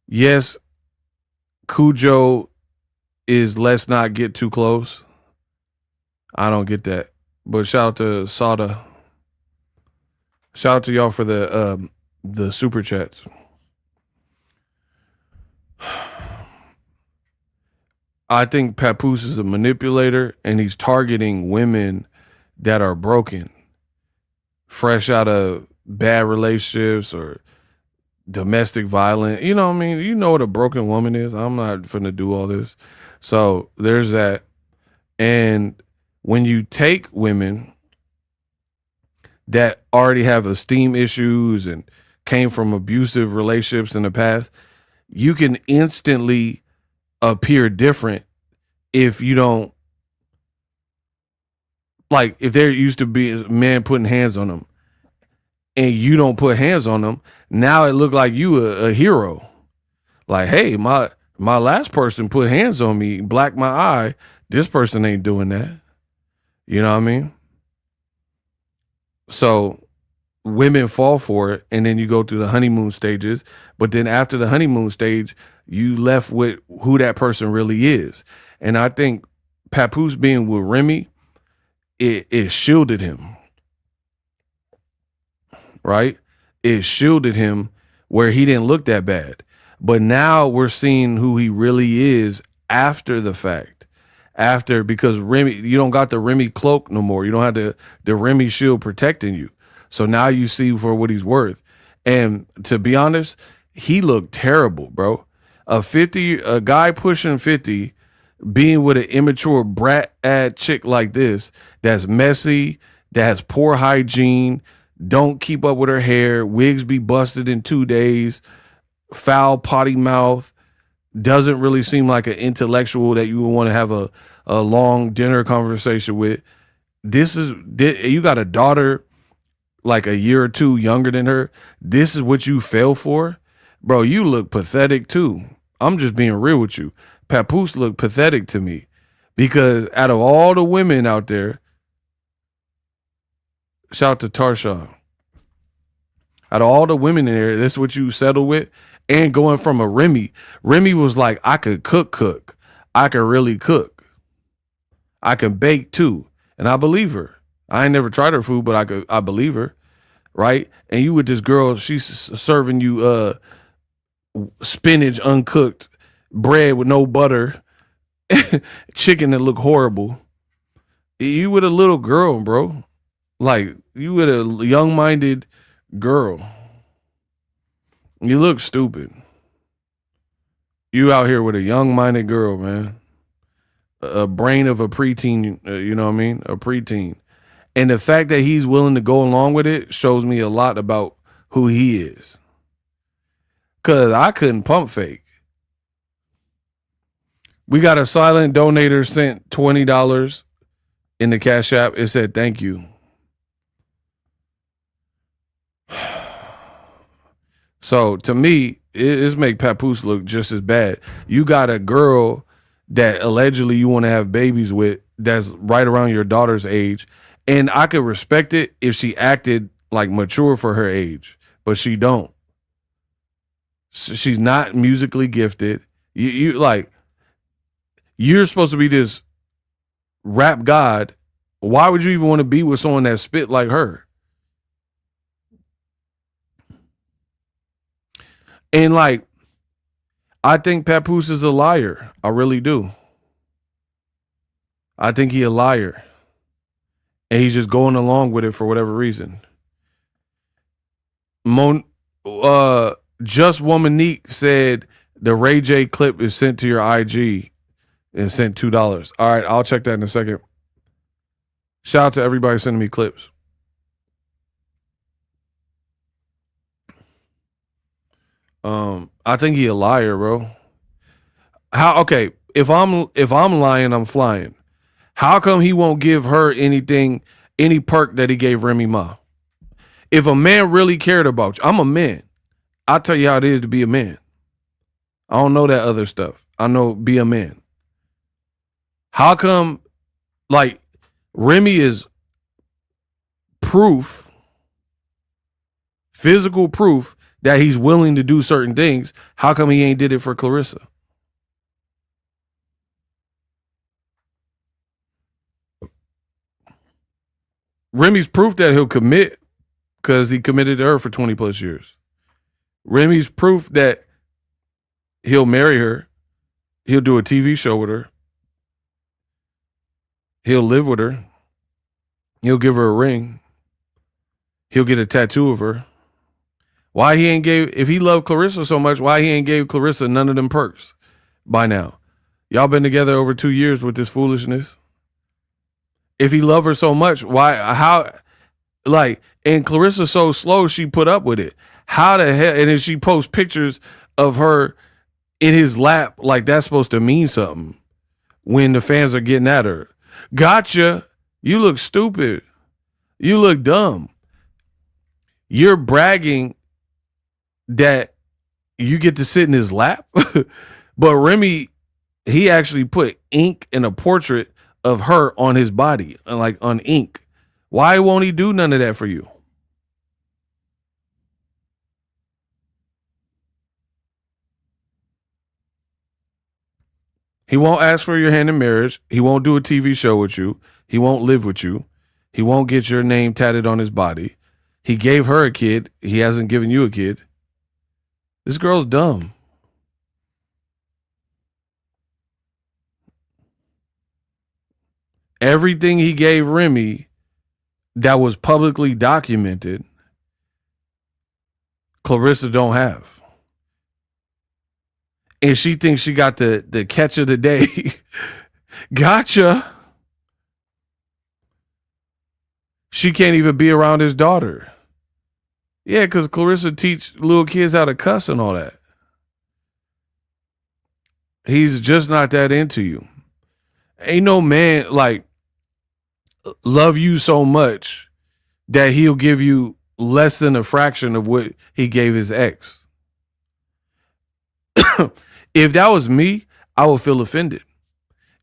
Yes, Cujo is let's not get too close. I don't get that. But shout out to Sada. Shout out to y'all for the super chats. I think Papoose is a manipulator and he's targeting women that are broken, fresh out of bad relationships or domestic violence. You know what I mean? You know what a broken woman is. I'm not finna do all this. So there's that. And when you take women that already have esteem issues and came from abusive relationships in the past, you can instantly appear different if you don't, like, if there used to be a man putting hands on them and you don't put hands on them, now it look like you a hero. Like, hey, my last person put hands on me, blacked my eye. This person ain't doing that. You know what I mean? So women fall for it, and then you go through the honeymoon stages. But then after the honeymoon stage, you left with who that person really is. And I think Papoose being with Remy, it shielded him. Right? It shielded him where he didn't look that bad. But now we're seeing who he really is after the fact. Because Remy, you don't got the Remy cloak no more. You don't have the Remy shield protecting you. So now you see for what he's worth. And to be honest, he looked terrible, bro. A guy pushing 50, being with an immature brat chick like this, that's messy, that has poor hygiene, don't keep up with her hair, wigs be busted in 2 days, foul potty mouth, doesn't really seem like an intellectual that you would want to have a long dinner conversation with. You got a daughter like a year or two younger than her. This is what you fell for? Bro, you look pathetic too. I'm just being real with you. Papoose looked pathetic to me because out of all the women out there, shout out to Tarsha. Out of all the women in there, this is what you settle with. And going from a Remy was like, I could cook. I could really cook. I can bake too. And I believe her. I ain't never tried her food, but I believe her. Right? And you with this girl, she's serving you spinach uncooked, bread with no butter, chicken that look horrible. You with a little girl, bro. Like, you with a young-minded girl. You look stupid. You out here with a young-minded girl, man. A brain of a preteen, you know what I mean? A preteen. And the fact that he's willing to go along with it shows me a lot about who he is. Because I couldn't pump fake. We got a silent donator sent $20 in the Cash App. It said, thank you. So to me, it's make Papoose look just as bad. You got a girl that allegedly you want to have babies with that's right around your daughter's age. And I could respect it if she acted like mature for her age, but she don't. She's not musically gifted. You're supposed to be this rap god. Why would you even want to be with someone that spit like her? And like, I think Papoose is a liar. I really do. I think he a liar. And he's just going along with it for whatever reason. Just Womanique said the Ray J clip is sent to your IG and sent $2. All right, I'll check that in a second. Shout out to everybody sending me clips. I think he a liar, bro. Okay, if I'm lying, I'm flying. How come he won't give her anything, any perk that he gave Remy Ma? If a man really cared about you, I'm a man. I'll tell you how it is to be a man. I don't know that other stuff. I know be a man. How come, like, Remy is proof, physical proof that he's willing to do certain things. How come he ain't did it for Claressa? Remy's proof that he'll commit because he committed to her for 20 plus years. Remy's proof that he'll marry her. He'll do a TV show with her. He'll live with her. He'll give her a ring. He'll get a tattoo of her. Why he ain't gave, if he loved Claressa so much, why he ain't gave Claressa none of them perks by now? Y'all been together over 2 years with this foolishness. If he loved her so much, why, how, like, and Claressa's so slow, she put up with it. How the hell, and then she posts pictures of her in his lap, like that's supposed to mean something when the fans are getting at her. Gotcha. You look stupid. You look dumb. You're bragging that you get to sit in his lap. But Remy, he actually put ink in a portrait of her on his body, like on ink. Why won't he do none of that for you? He won't ask for your hand in marriage. He won't do a TV show with you. He won't live with you. He won't get your name tatted on his body. He gave her a kid. He hasn't given you a kid. This girl's dumb. Everything he gave Remy that was publicly documented, Claressa don't have. And she thinks she got the catch of the day. Gotcha. She can't even be around his daughter. Yeah, because Claressa teach little kids how to cuss and all that. He's just not that into you. Ain't no man, like, love you so much that he'll give you less than a fraction of what he gave his ex. If that was me, I would feel offended.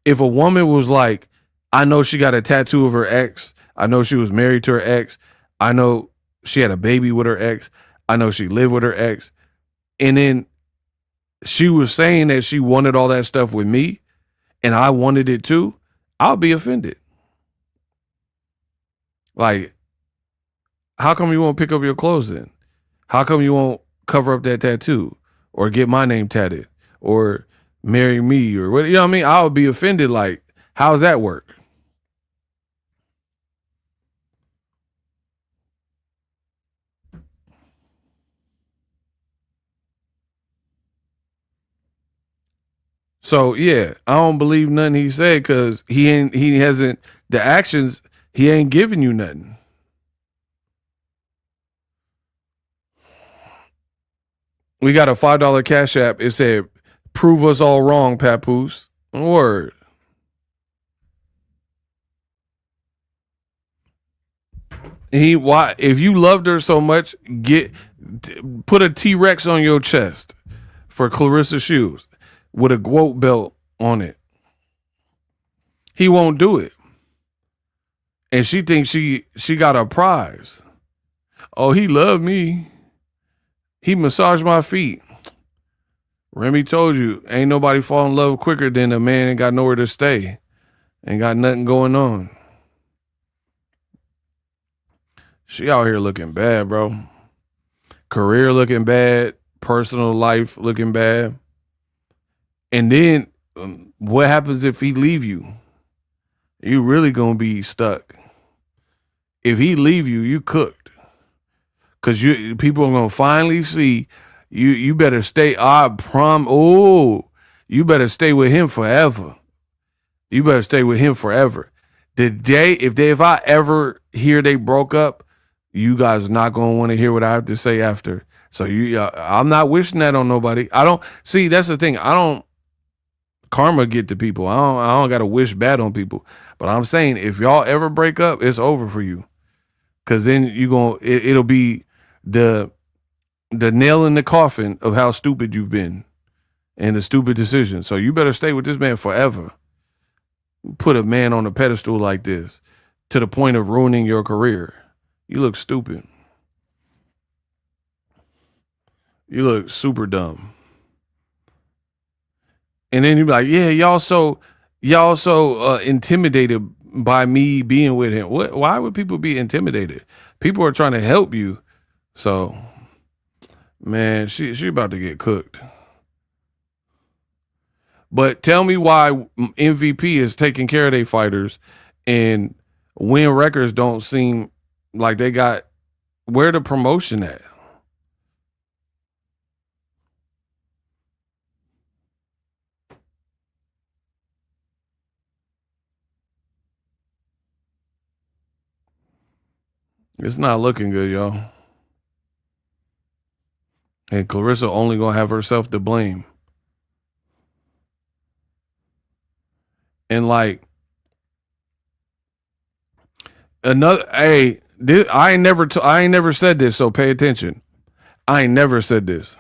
If a woman was like, I know she got a tattoo of her ex. I know she was married to her ex. I know she had a baby with her ex. I know she lived with her ex. And then she was saying that she wanted all that stuff with me and I wanted it too. I'll be offended. Like, how come you won't pick up your clothes then? How come you won't cover up that tattoo or get my name tatted or marry me or what? You know what I mean? I would be offended. Like, how's that work? So yeah, I don't believe nothing he said because he hasn't the actions, he ain't giving you nothing. We got a $5 Cash App. It said, prove us all wrong, Papoose. Word. Why if you loved her so much, put a T-Rex on your chest for Claressa Shields with a quote belt on it. He won't do it. And she thinks she got a prize. Oh, he loved me. He massaged my feet. Remy told you, ain't nobody fall in love quicker than a man ain't got nowhere to stay. Ain't got nothing going on. She out here looking bad, bro. Career looking bad. Personal life looking bad. And then what happens if he leave you? You really gonna be stuck. If he leave you, you cooked. Because people are gonna finally see you better stay. You better stay with him forever. You better stay with him forever. If I ever hear they broke up, you guys are not gonna want to hear what I have to say after. So I'm not wishing that on nobody. I don't see. That's the thing. I don't karma get to people. I don't gotta wish bad on people. But I'm saying if y'all ever break up, it's over for you. Cause then it'll be the nail in the coffin of how stupid you've been and the stupid decision. So you better stay with this man forever. Put a man on a pedestal like this to the point of ruining your career. You look stupid. You look super dumb. And then you're like, yeah, y'all so intimidated by me being with him. Why would people be intimidated? People are trying to help you. So, man, she about to get cooked. But tell me why MVP is taking care of their fighters and Win Records don't seem like they got where the promotion at? It's not looking good, y'all. And Claressa only gonna have herself to blame. And like another, I ain't never said this, so pay attention. I ain't never said this.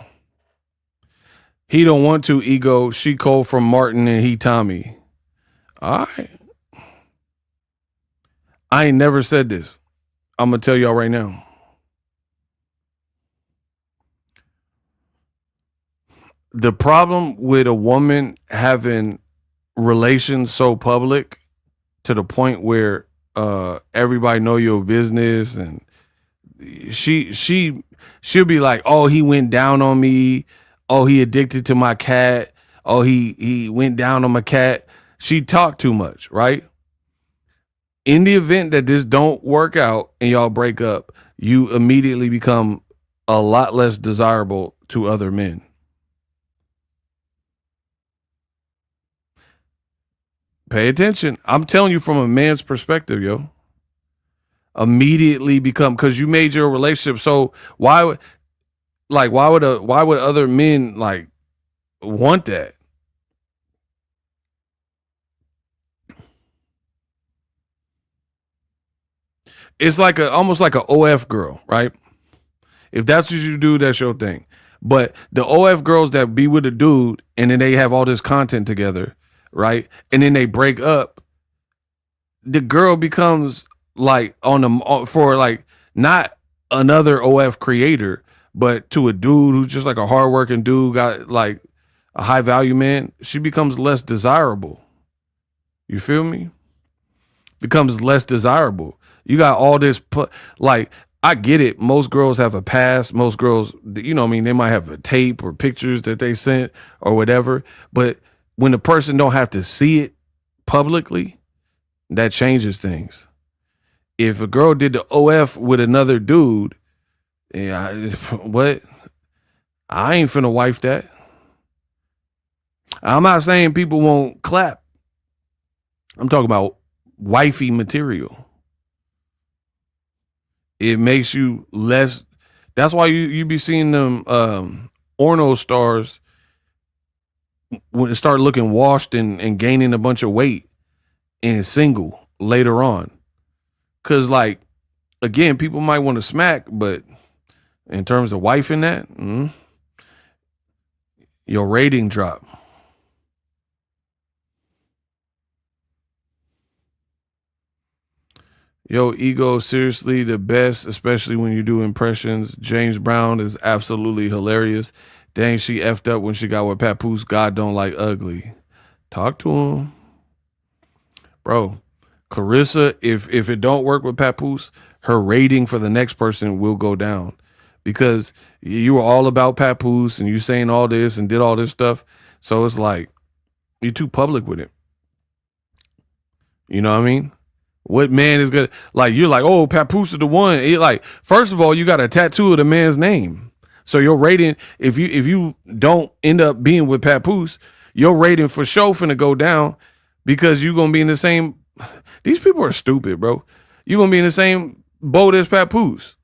He don't want to ego. She Cole from Martin and he Tommy. All right. I ain't never said this. I'm gonna tell y'all right now. The problem with a woman having relations so public to the point where everybody know your business, and she'll be like, oh, he went down on me, oh, he addicted to my cat, oh, he went down on my cat. She talked too much, right? In the event that this don't work out and y'all break up, you immediately become a lot less desirable to other men. Pay attention. I'm telling you from a man's perspective, yo. Immediately become, because you made your relationship. So why would other men like want that? It's like almost like an OF girl, right? If that's what you do, that's your thing. But the OF girls that be with a dude and then they have all this content together, right? And then they break up, the girl becomes like for like not another OF creator, but to a dude who's just like a hardworking dude, got like a high value man, she becomes less desirable. You feel me? Becomes less desirable. You got all this like, I get it. Most girls have a past. Most girls, you know what I mean? They might have a tape or pictures that they sent or whatever. But when the person don't have to see it publicly, that changes things. If a girl did the OF with another dude, what? I ain't finna wife that. I'm not saying people won't clap. I'm talking about wifey material. It makes you less. That's why you be seeing them Orno stars when it start looking washed and gaining a bunch of weight and single later on. Cause like, again, people might want to smack, but in terms of wifing that, your rating drop. Yo, Ego, seriously the best, especially when you do impressions. James Brown is absolutely hilarious. Dang, she effed up when she got with Papoose. God don't like ugly. Talk to him. Bro, Claressa, if it don't work with Papoose, her rating for the next person will go down. Because you were all about Papoose and you saying all this and did all this stuff. So it's like, you're too public with it. You know what I mean? What man is good? Like, you're like, oh, Papoose is the one. Like, first of all, you got a tattoo of the man's name. So your rating, if you don't end up being with Papoose, your rating for sure finna go down because you're gonna be in the same. These people are stupid, bro. You're gonna be in the same boat as Papoose.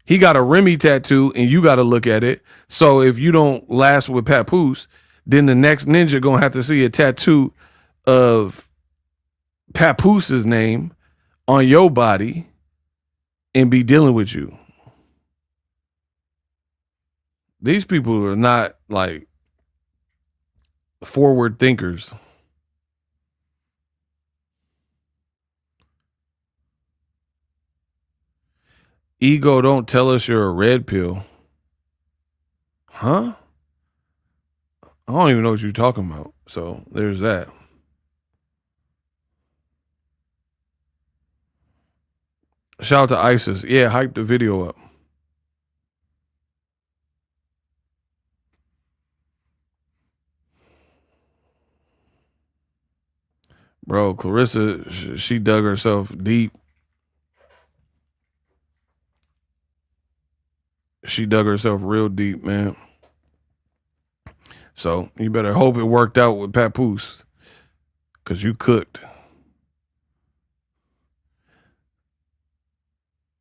He got a Remy tattoo and you got to look at it. So if you don't last with Papoose, then the next ninja gonna have to see a tattoo of Papoose's name on your body and be dealing with you. These people are not like forward thinkers. Ego, don't tell us you're a red pill. Huh? I don't even know what you're talking about. So there's that. Shout out to ISIS. Yeah, hype the video up. Bro, Claressa, she dug herself deep. She dug herself real deep, man. So you better hope it worked out with Papoose, because you cooked.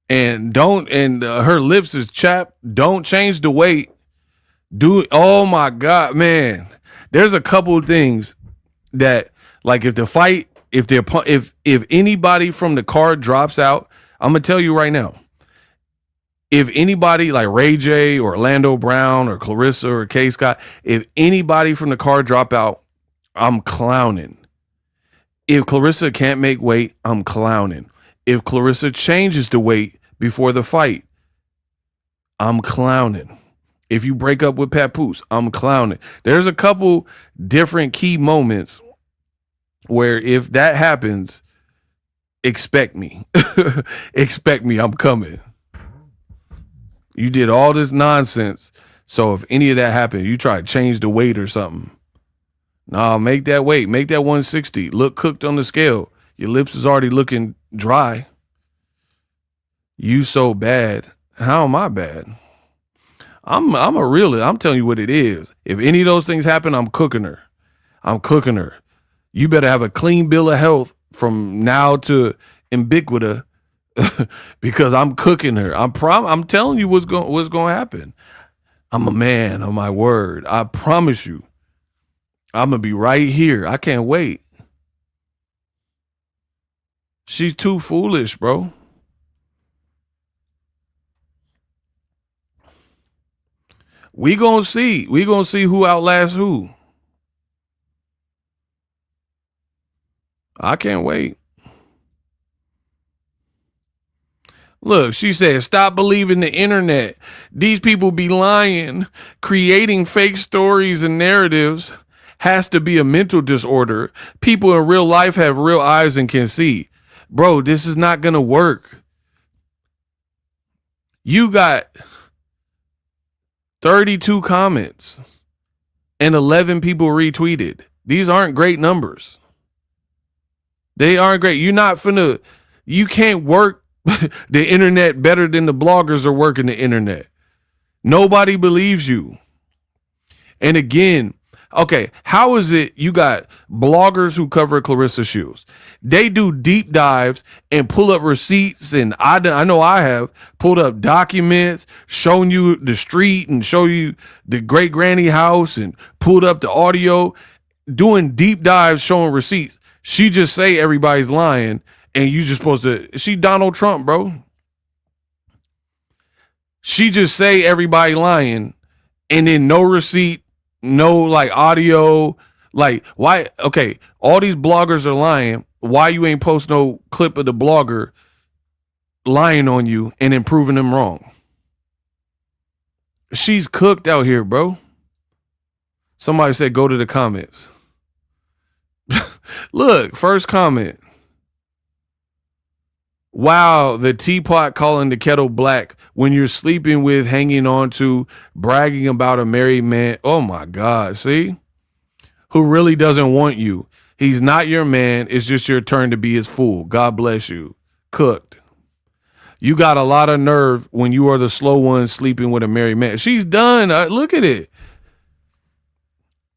And her lips is chapped. Don't change the weight. Oh my God, man. There's a couple of things that, like, if anybody from the card drops out, I'm gonna tell you right now. If anybody like Ray J or Orlando Brown or Claressa or K Scott, if anybody from the card drop out, I'm clowning. If Claressa can't make weight, I'm clowning. If Claressa changes the weight before the fight, I'm clowning. If you break up with Papoose, I'm clowning. There's a couple different key moments where if that happens, expect me. Expect me. I'm coming. You did all this nonsense. So if any of that happened, you try to change the weight or something. Nah, make that weight. Make that 160. Look cooked on the scale. Your lips is already looking dry. You so bad. How am I bad? I'm a realist. I'm telling you what it is. If any of those things happen, I'm cooking her. I'm cooking her. You better have a clean bill of health from now to ubiquita. Because I'm cooking her. I'm telling you what's going to happen. I'm a man of my word. I promise you. I'm going to be right here. I can't wait. She's too foolish, bro. We going to see. We going to see who outlasts who. I can't wait. Look, she said, stop believing the internet. These people be lying. Creating fake stories and narratives has to be a mental disorder. People in real life have real eyes and can see. Bro, this is not going to work. You got 32 comments and 11 people retweeted. These aren't great numbers. They aren't great. You can't work the internet better than the bloggers are working the internet. Nobody believes you. And again, okay, how is it you got bloggers who cover Claressa Shields? They do deep dives and pull up receipts, and I know I have pulled up documents, shown you the street and show you the great granny house and pulled up the audio, doing deep dives, showing receipts. She just say everybody's lying. And you just supposed to, she Donald Trump, bro. She just say everybody lying and then no receipt, no like audio. Like why? Okay, all these bloggers are lying. Why you ain't post no clip of the blogger lying on you and then proving them wrong? She's cooked out here, bro. Somebody said go to the comments. Look, first comment. Wow, the teapot calling the kettle black when you're sleeping with, hanging on to, bragging about a married man. Oh my God, see? Who really doesn't want you. He's not your man. It's just your turn to be his fool. God bless you. Cooked. You got a lot of nerve when you are the slow one sleeping with a married man. She's done. Look at it.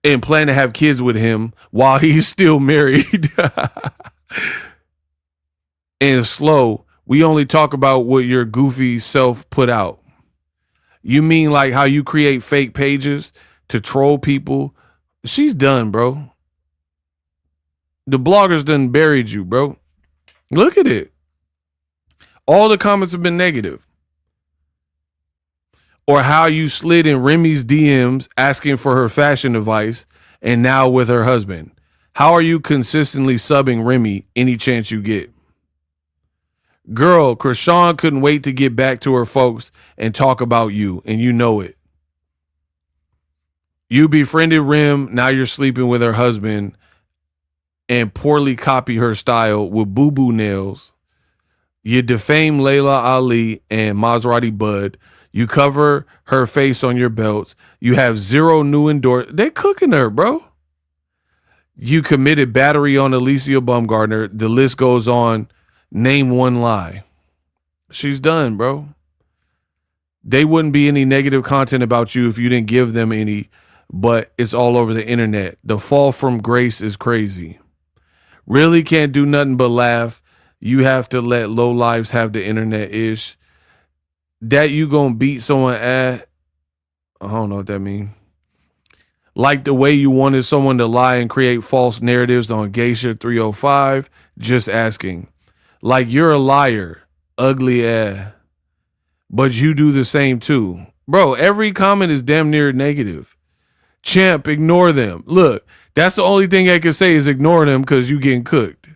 And plan to have kids with him while he's still married. And slow. We only talk about what your goofy self put out. You mean like how you create fake pages to troll people? She's done, bro. The bloggers done buried you, bro. Look at it. All the comments have been negative. Or how you slid in Remy's DMs asking for her fashion advice and now with her husband. How are you consistently subbing Remy any chance you get? Girl, Krishan couldn't wait to get back to her folks and talk about you, and you know it. You befriended Rem, now you're sleeping with her husband and poorly copy her style with boo-boo nails. You defame Layla Ali and Maserati Bud. You cover her face on your belts. You have 0 new endorsements. They're cooking her, bro. You committed battery on Alicia Baumgartner. The list goes on. Name one lie. She's done, bro. They wouldn't be any negative content about you if you didn't give them any, but it's all over the internet. The fall from grace is crazy. Really can't do nothing but laugh. You have to let low lives have the internet ish. That you gonna beat someone at, I don't know what that means. Like the way you wanted someone to lie and create false narratives on Geisha 305, just asking. Like you're a liar, ugly ass. But you do the same too. Bro, every comment is damn near negative. Champ, ignore them. Look, that's the only thing I can say is ignore them because you getting cooked.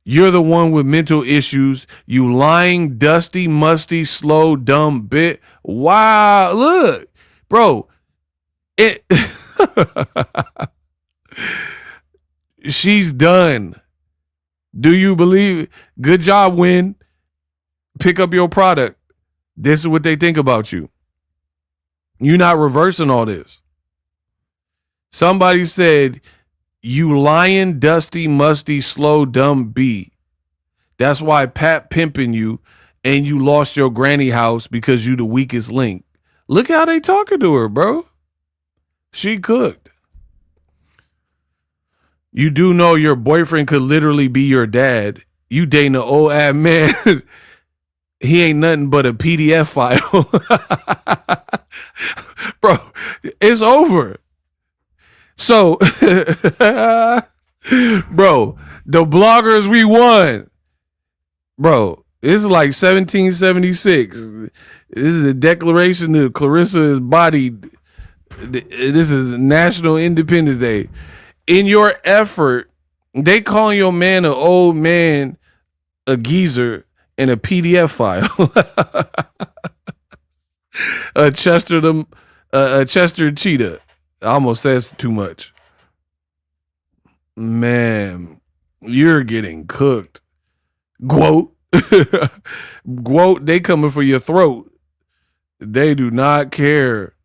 You're the one with mental issues. You lying, dusty, musty, slow, dumb bit. Wow, look. Bro, it she's done. Do you believe? Good job, Win. Pick up your product. This is what they think about you. You're not reversing all this. Somebody said, you lying, dusty, musty, slow, dumb B. That's why Pat pimping you and you lost your granny house because you the weakest link. Look how they talking to her, bro. She cooked. You do know your boyfriend could literally be your dad. You dating an old ass man. He ain't nothing but a PDF file. Bro, it's over. So, bro, the bloggers, we won. Bro, it's like 1776. This is a declaration that Claressa is bodied. This is National Independence Day. In your effort, they calling your man an old man, a geezer, and a PDF file. a Chester cheetah. Almost says too much. Man, you're getting cooked. Quote. Quote, they coming for your throat. They do not care.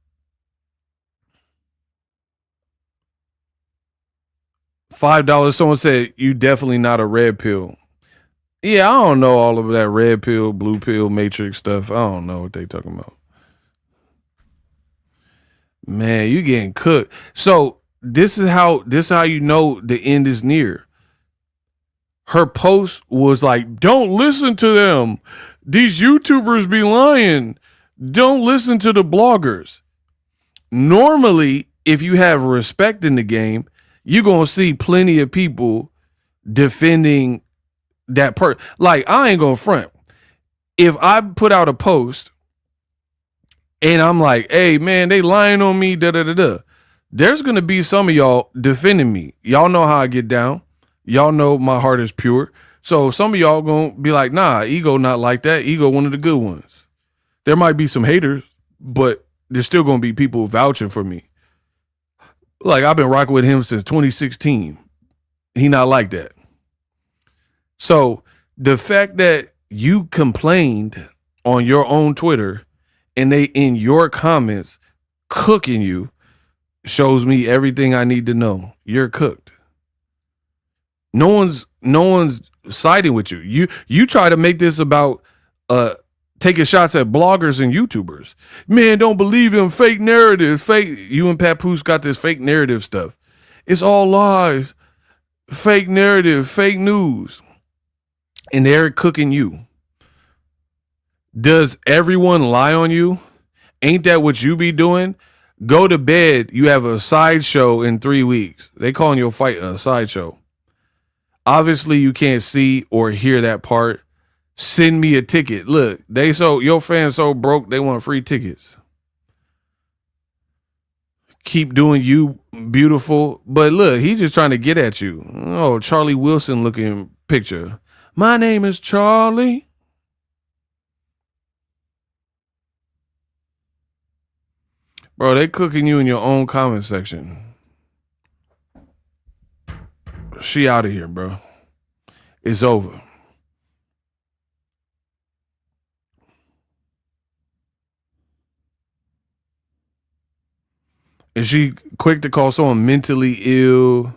$5. Someone said, you definitely not a red pill. Yeah, I don't know all of that red pill, blue pill, matrix stuff. I don't know what they talking about. Man, you getting cooked. So this is how you know the end is near. Her post was like, don't listen to them. These YouTubers be lying. Don't listen to the bloggers. Normally, if you have respect in the game, you're going to see plenty of people defending that person. Like, I ain't going to front. If I put out a post and I'm like, hey, man, they lying on me, da-da-da-da. There's going to be some of y'all defending me. Y'all know how I get down. Y'all know my heart is pure. So some of y'all going to be like, nah, Ego not like that. Ego one of the good ones. There might be some haters, but there's still going to be people vouching for me. Like, I've been rocking with him since 2016. He not like that. So the fact that you complained on your own Twitter and they in your comments cooking you shows me everything I need to know. You're cooked. No one's no one's siding with you. You try to make this about taking shots at bloggers and YouTubers. Man, don't believe in fake narratives. Fake. You and Papoose got this fake narrative stuff. It's all lies. Fake narrative, fake news. And they're cooking you. Does everyone lie on you? Ain't that what you be doing? Go to bed. You have a sideshow in 3 weeks. They calling your fight a sideshow. Obviously, you can't see or hear that part. Send me a ticket. Look, your fans so broke they want free tickets. Keep doing you beautiful. But look, he's just trying to get at you. Oh, Charlie Wilson looking picture. My name is Charlie. Bro, they cooking you in your own comment section. She out of here, bro. It's over. Is she quick to call someone mentally ill?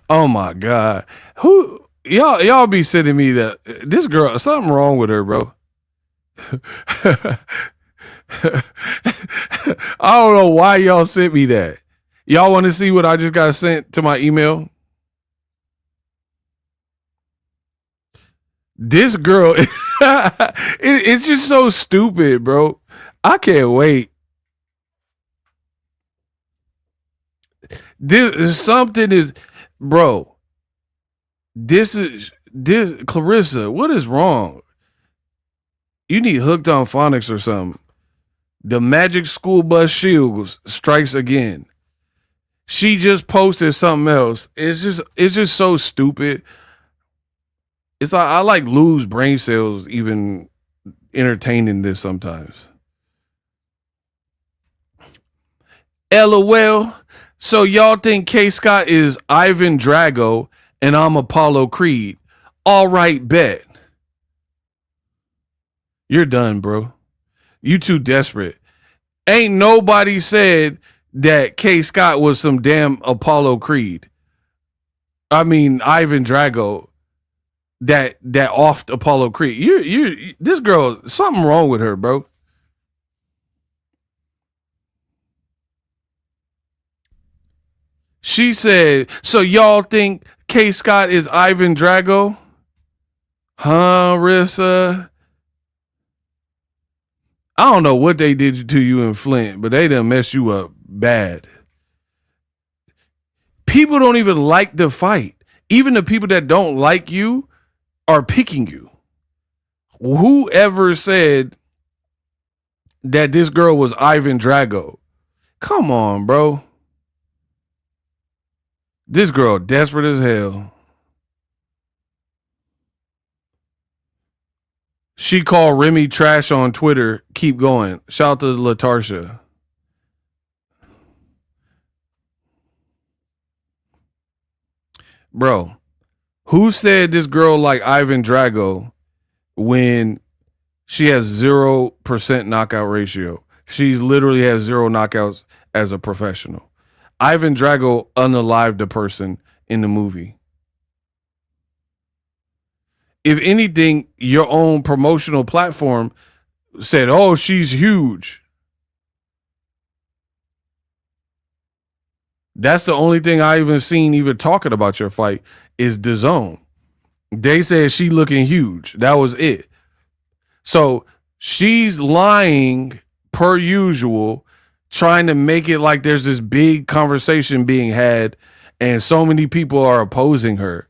Oh my God. Who y'all be sending me that this girl, something wrong with her, bro. I don't know why y'all sent me that. Y'all want to see what I just got sent to my email? This girl, it's just so stupid, bro. I can't wait. Bro. This Claressa. What is wrong? You need Hooked on Phonics or something. The Magic School Bus Shields strikes again. She just posted something else. It's just so stupid. It's like I like lose brain cells even entertaining this sometimes. LOL. So y'all think K. Scott is Ivan Drago and I'm Apollo Creed. All right, bet. You're done, bro. You too desperate. Ain't nobody said that K. Scott was some damn Apollo Creed. I mean, Ivan Drago. That off Apollo Creed. You this girl, something wrong with her, bro. She said, so y'all think K. Scott is Ivan Drago? Huh, Rissa? I don't know what they did to you in Flint, but they done mess you up bad. People don't even like the fight. Even the people that don't like you are picking you. Whoever said that this girl was Ivan Drago? Come on, bro. This girl desperate as hell. She called Remy trash on Twitter. Keep going. Shout out to Latarsha. Bro, who said this girl like Ivan Drago when she has 0% knockout ratio? She literally has 0 knockouts as a professional. Ivan Drago unalived a person in the movie. If anything, your own promotional platform said, oh, she's huge. That's the only thing I even seen even talking about your fight is DAZN. They said she looking huge. That was it. So she's lying per usual, trying to make it like there's this big conversation being had and so many people are opposing her.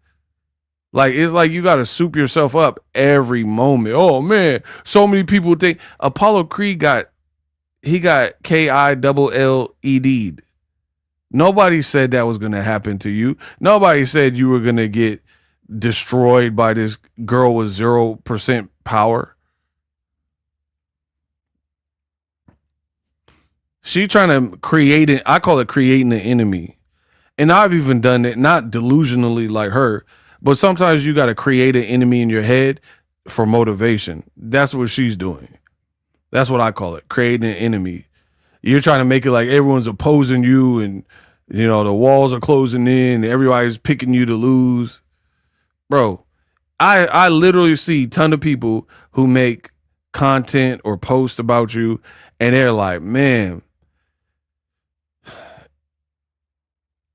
Like, it's like you got to soup yourself up every moment. Oh, man, so many people think Apollo Creed got KILLED'd. Nobody said that was going to happen to you. Nobody said you were going to get destroyed by this girl with 0% power. She trying to create it. I call it creating an enemy. And I've even done it, not delusionally like her, but sometimes you got to create an enemy in your head for motivation. That's what she's doing. That's what I call it, creating an enemy. You're trying to make it like everyone's opposing you and, you know, the walls are closing in. Everybody's picking you to lose. Bro, I literally see a ton of people who make content or post about you and they're like, man,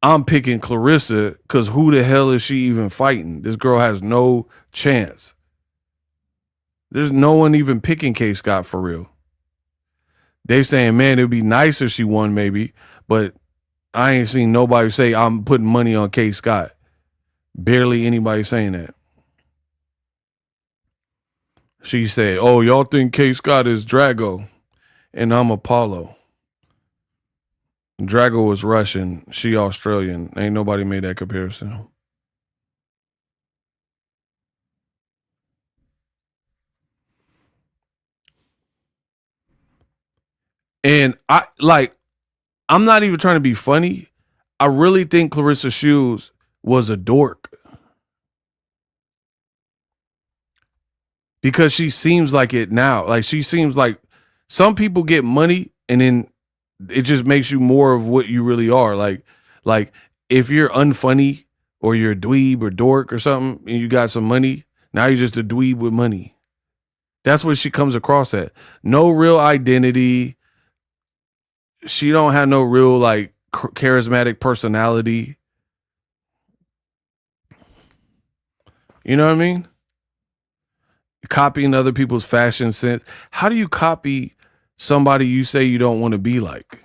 I'm picking Claressa because who the hell is she even fighting? This girl has no chance. There's no one even picking K. Scott for real. They saying, man, it'd be nice if she won maybe, but I ain't seen nobody say I'm putting money on K. Scott. Barely anybody saying that. She said, oh, y'all think K. Scott is Drago and I'm Apollo. Drago was Russian. She Australian. Ain't nobody made that comparison. And I'm not even trying to be funny. I really think Claressa Shields was a dork. Because she seems like it now. Like she seems like some people get money and then it just makes you more of what you really are. Like if you're unfunny or you're a dweeb or dork or something and you got some money, now you're just a dweeb with money. That's what she comes across at. No real identity. She don't have no real like charismatic personality. You know what I mean? Copying other people's fashion sense. How do you copy somebody you say you don't want to be like?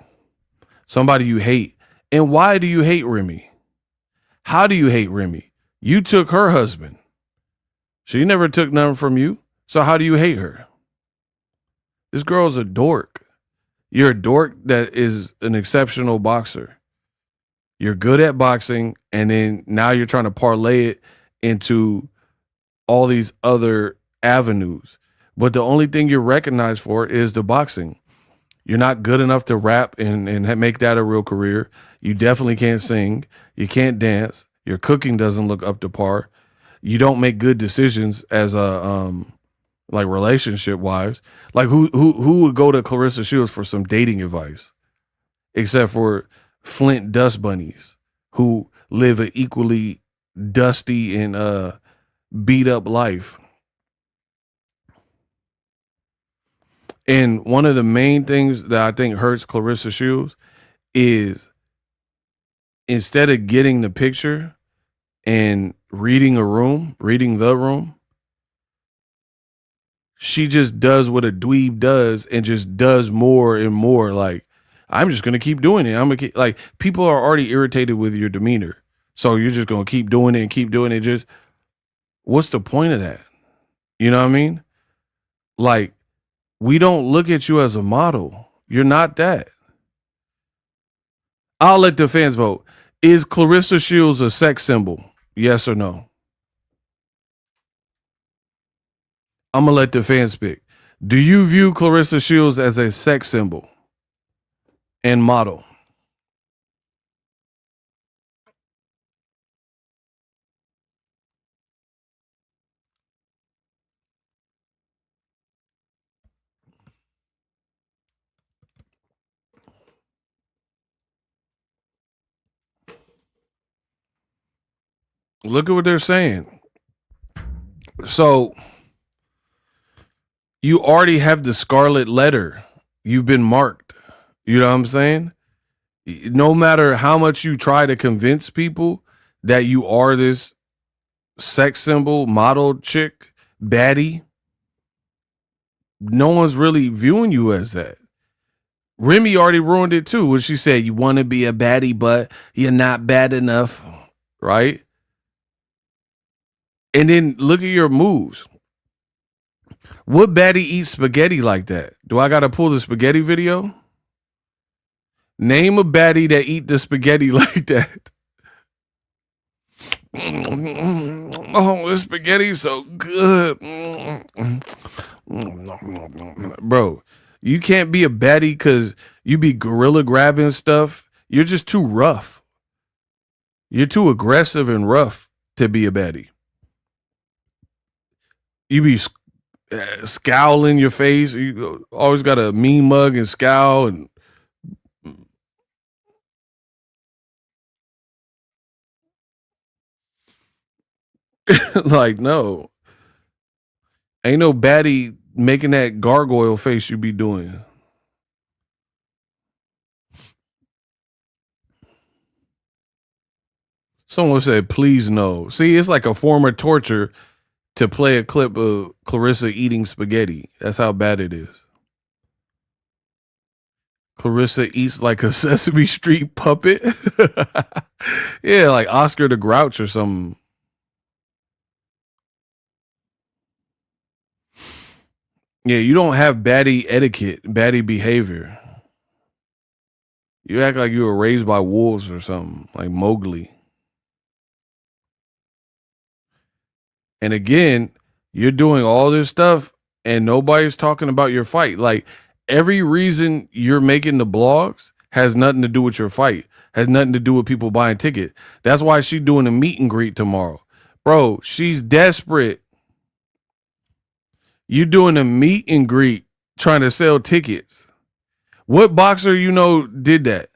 Somebody you hate. And why do you hate Remy? How do you hate Remy? You took her husband. She never took nothing from you. So how do you hate her? This girl's a dork. You're a dork that is an exceptional boxer. You're good at boxing, and then now you're trying to parlay it into all these other avenues. But the only thing you're recognized for is the boxing. You're not good enough to rap and make that a real career. You definitely can't sing. You can't dance. Your cooking doesn't look up to par. You don't make good decisions as a like relationship wise. Like who would go to Claressa Shields for some dating advice, except for Flint dust bunnies who live an equally dusty and beat up life. And one of the main things that I think hurts Claressa Shields is instead of getting the picture and reading the room, she just does what a dweeb does and just does more and more. Like, I'm just going to keep doing it. I'm going to keep, like, people are already irritated with your demeanor. So you're just going to keep doing it and keep doing it. Just, what's the point of that? You know what I mean? Like, we don't look at you as a model. You're not that. I'll let the fans vote. Is Claressa Shields a sex symbol? Yes or no? I'm going to let the fans pick. Do you view Claressa Shields as a sex symbol and model? Look at what they're saying. So you already have the scarlet letter. You've been marked. You know what I'm saying? No matter how much you try to convince people that you are this sex symbol, model chick, baddie, no one's really viewing you as that. Remy already ruined it too when she said you want to be a baddie, but you're not bad enough, right? And then look at your moves. What baddie eats spaghetti like that? Do I got to pull the spaghetti video? Name a baddie that eat the spaghetti like that. Oh, this spaghetti's so good. Bro, you can't be a baddie because you be gorilla grabbing stuff. You're just too rough. You're too aggressive and rough to be a baddie. You be scowling your face. You always got a mean mug and scowl and Like, no. Ain't no baddie making that gargoyle face you be doing. Someone said, please no. See, it's like a form of torture to play a clip of Claressa eating spaghetti. That's how bad it is. Claressa eats like a Sesame Street puppet. Yeah, like Oscar the Grouch or something. Yeah, you don't have baddie etiquette, baddie behavior. You act like you were raised by wolves or something, like Mowgli. And again, you're doing all this stuff and nobody's talking about your fight. Like, every reason you're making the blogs has nothing to do with your fight, has nothing to do with people buying tickets. That's why she's doing a meet and greet tomorrow. Bro, she's desperate. You doing a meet and greet trying to sell tickets. What boxer you know did that?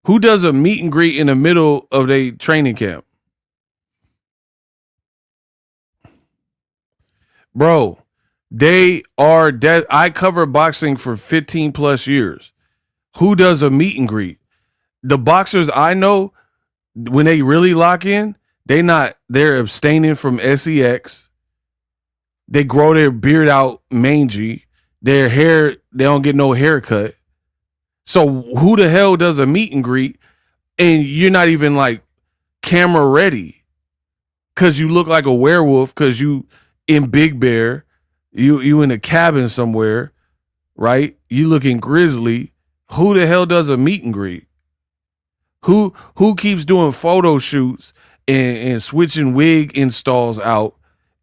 Who does a meet and greet in the middle of their training camp? Bro, they are dead. I cover boxing for 15 plus years. Who does a meet and greet? The boxers I know, when they really lock in, they're abstaining from sex. They grow their beard out mangy. Their hair, they don't get no haircut. So who the hell does a meet and greet and you're not even like camera ready because you look like a werewolf because you in Big Bear, you in a cabin somewhere, right? You looking grisly. Who the hell does a meet and greet? Who keeps doing photo shoots and switching wig installs out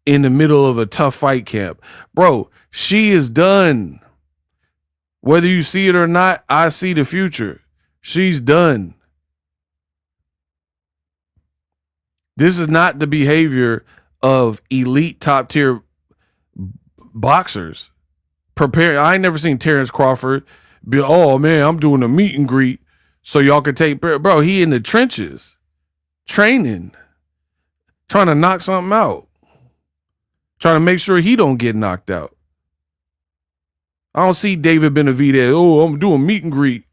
in the middle of a tough fight camp? Bro, she is done. Whether you see it or not, I see the future. She's done. This is not the behavior of elite top tier boxers. I ain't never seen Terrence Crawford be, oh man, I'm doing a meet and greet so y'all can take, bro, he in the trenches training, trying to knock something out, trying to make sure he don't get knocked out. I don't see David Benavidez, oh, I'm doing meet and greet.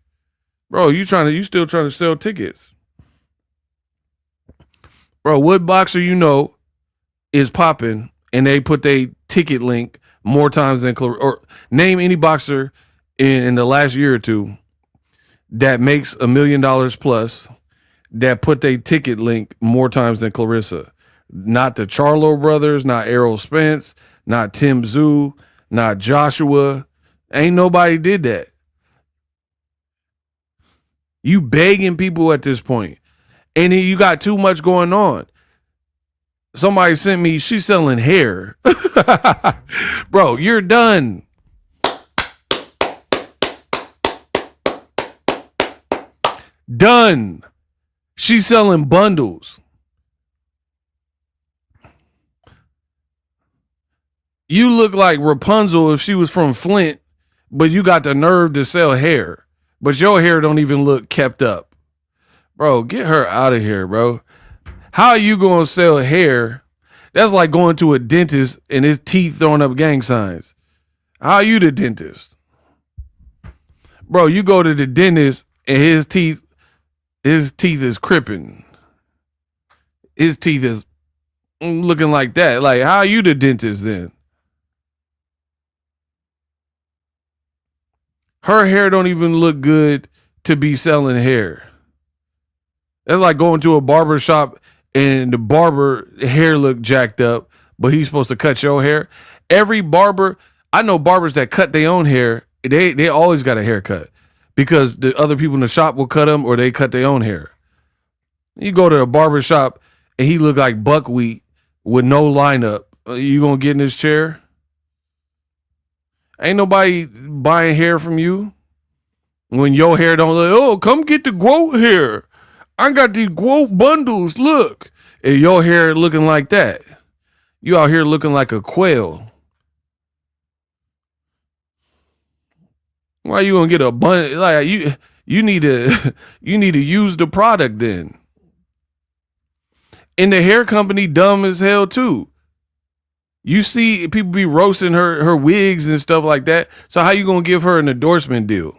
Bro, you still trying to sell tickets. Bro, what boxer you know is popping and they put their ticket link more times than or name any boxer in the last year or two that makes $1 million plus that put their ticket link more times than Claressa. Not the Charlo brothers, not Errol Spence, not Tim Tszyu, not Joshua. Ain't nobody did that. You begging people at this point. And you got too much going on. Somebody sent me, she's selling hair. Bro, you're done. Done. She's selling bundles. You look like Rapunzel if she was from Flint, but you got the nerve to sell hair. But your hair don't even look kept up. Bro, get her out of here, bro. How are you going to sell hair? That's like going to a dentist and his teeth throwing up gang signs. How are you the dentist? Bro, you go to the dentist and his teeth is cripping. His teeth is looking like that. Like, how are you the dentist then? Her hair don't even look good to be selling hair. That's like going to a barber shop and the barber hair look jacked up, but he's supposed to cut your hair. Every barber, I know barbers that cut their own hair. They always got a haircut because the other people in the shop will cut them or they cut their own hair. You go to a barber shop and he look like buckwheat with no lineup. You gonna get in his chair? Ain't nobody buying hair from you when your hair don't look. Oh, come get the quote hair. I got these quote bundles. Look, and your hair looking like that. You out here looking like a quail. Why you gonna get a bun? Like you need to use the product then. And the hair company dumb as hell too. You see people be roasting her wigs and stuff like that. So how you gonna give her an endorsement deal?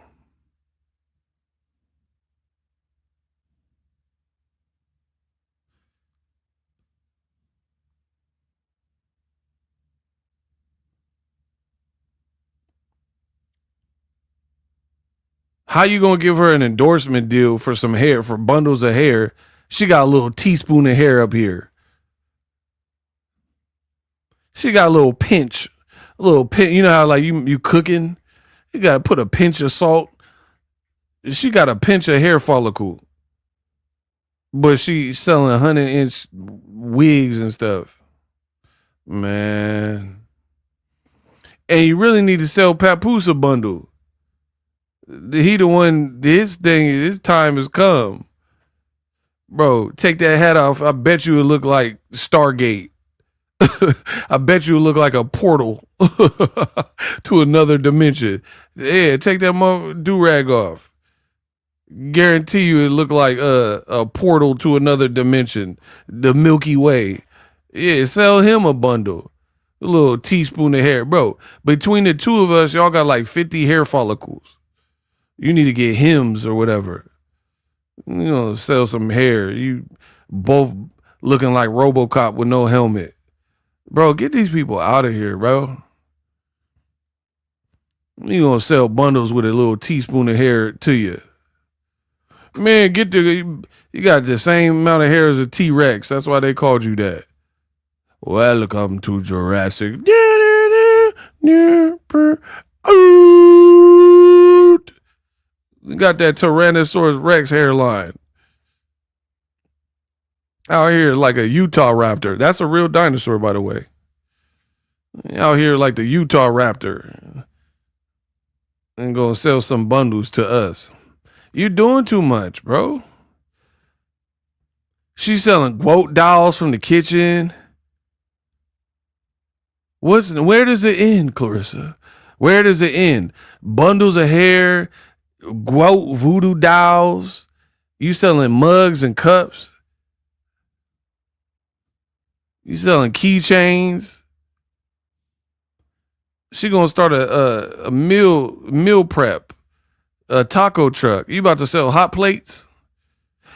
How you gonna give her an endorsement deal for some hair, for bundles of hair? She got a little teaspoon of hair up here. She got a little pinch. You know how like you cooking? You gotta put a pinch of salt. She got a pinch of hair follicle. But she selling 100-inch wigs and stuff. Man. And you really need to sell Papoose a bundle. He the one, his time has come. Bro, take that hat off. I bet you it look like Stargate. I bet you it look like a portal to another dimension. Yeah, take that do-rag off. Guarantee you it look like a portal to another dimension. The Milky Way. Yeah, sell him a bundle. A little teaspoon of hair. Bro, between the two of us, y'all got like 50 hair follicles. You need to get Hims or whatever. You know, sell some hair. You both looking like RoboCop with no helmet. Bro, get these people out of here, bro. You gonna sell bundles with a little teaspoon of hair to you. Man, you got the same amount of hair as a T-Rex. That's why they called you that. Welcome to Jurassic. You got that Tyrannosaurus Rex hairline. Out here like a Utah raptor. That's a real dinosaur, by the way. Out here like the Utah raptor. And gonna sell some bundles to us. You doing too much, bro. She's selling quote dolls from the kitchen. Where does it end, Claressa? Where does it end? Bundles of hair, quote voodoo dolls. You selling mugs and cups. You selling keychains. She gonna start a meal prep, a taco truck. You about to sell hot plates?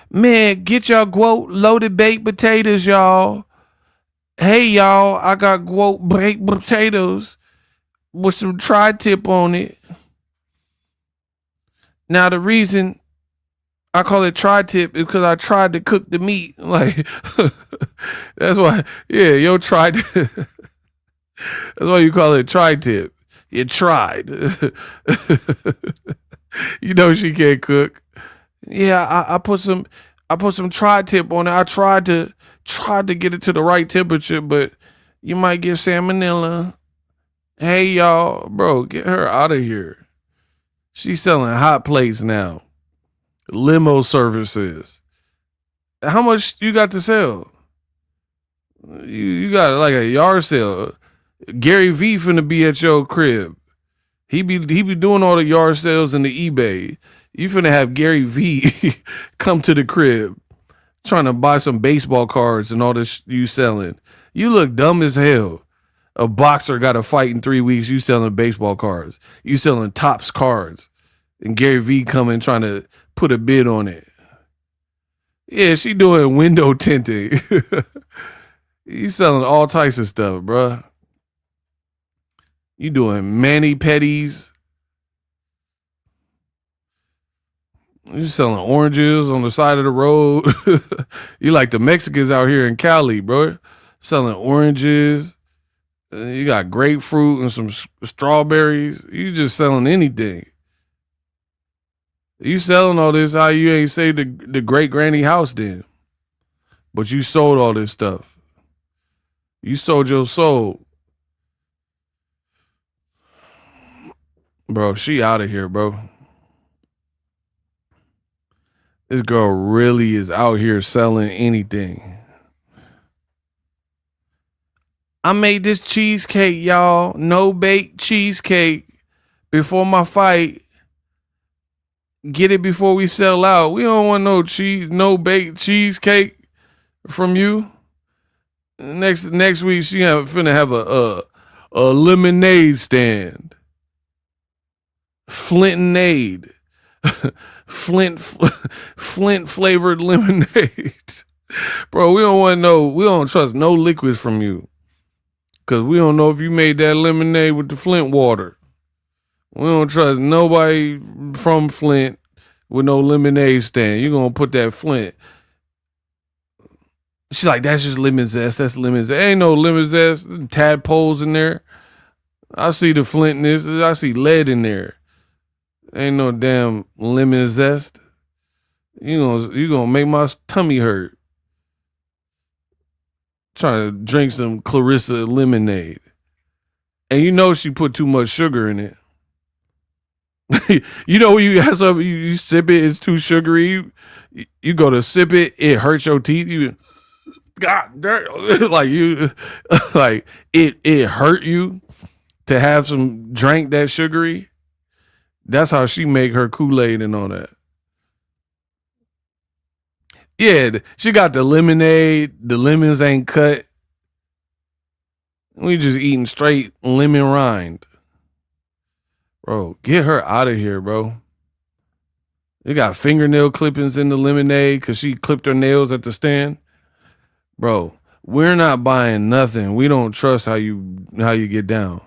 Man, get y'all quote loaded baked potatoes, y'all. Hey y'all, I got quote baked potatoes with some tri-tip on it. Now the reason I call it tri-tip is because I tried to cook the meat. Like that's why, yeah, yo tried. That's why you call it tri-tip. You tried. You know she can't cook. Yeah, I put some tri-tip on it. I tried to get it to the right temperature, but you might get salmonella. Hey y'all, bro, get her out of here. She's selling hot plates now. Limo services. How much you got to sell? You got like a yard sale. Gary V finna be at your crib. He be doing all the yard sales and the eBay. You finna have Gary V come to the crib trying to buy some baseball cards and all this you selling. You look dumb as hell. A boxer got a fight in 3 weeks. You selling baseball cards. You selling Topps cards. And Gary V coming trying to put a bid on it. Yeah, she doing window tinting. You selling all types of stuff, bruh. You doing mani-pedis. You selling oranges on the side of the road. You like the Mexicans out here in Cali, bro. Selling oranges. You got grapefruit and some strawberries. You just selling anything. You selling all this, how you ain't saved the great granny house then. But you sold all this stuff. You sold your soul. Bro, she out of here, bro. This girl really is out here selling anything. I made this cheesecake, y'all. No bake cheesecake before my fight. Get it before we sell out. We don't want no bake cheesecake from you. Next week she finna have a lemonade stand. Flintnade. Flint flavored lemonade. Bro, we don't trust no liquids from you. Cause we don't know if you made that lemonade with the Flint water. We don't trust nobody from Flint with no lemonade stand. You gonna put that Flint. She's like, that's just lemon zest. That's lemon zest. Ain't no lemon zest. There's tadpoles in there. I see the Flint in this. I see lead in there. Ain't no damn lemon zest. You gonna make my tummy hurt. Trying to drink some Claressa lemonade. And you know she put too much sugar in it. You know when you have something, you sip it, it's too sugary. You go to sip it, it hurts your teeth. You God damn, like you, like it hurt you to have some drink that sugary. That's how she make her Kool-Aid and all that. Yeah, she got the lemonade. The lemons ain't cut. We just eating straight lemon rind. Bro, get her out of here, bro. They got fingernail clippings in the lemonade because she clipped her nails at the stand. Bro, we're not buying nothing. We don't trust how you get down.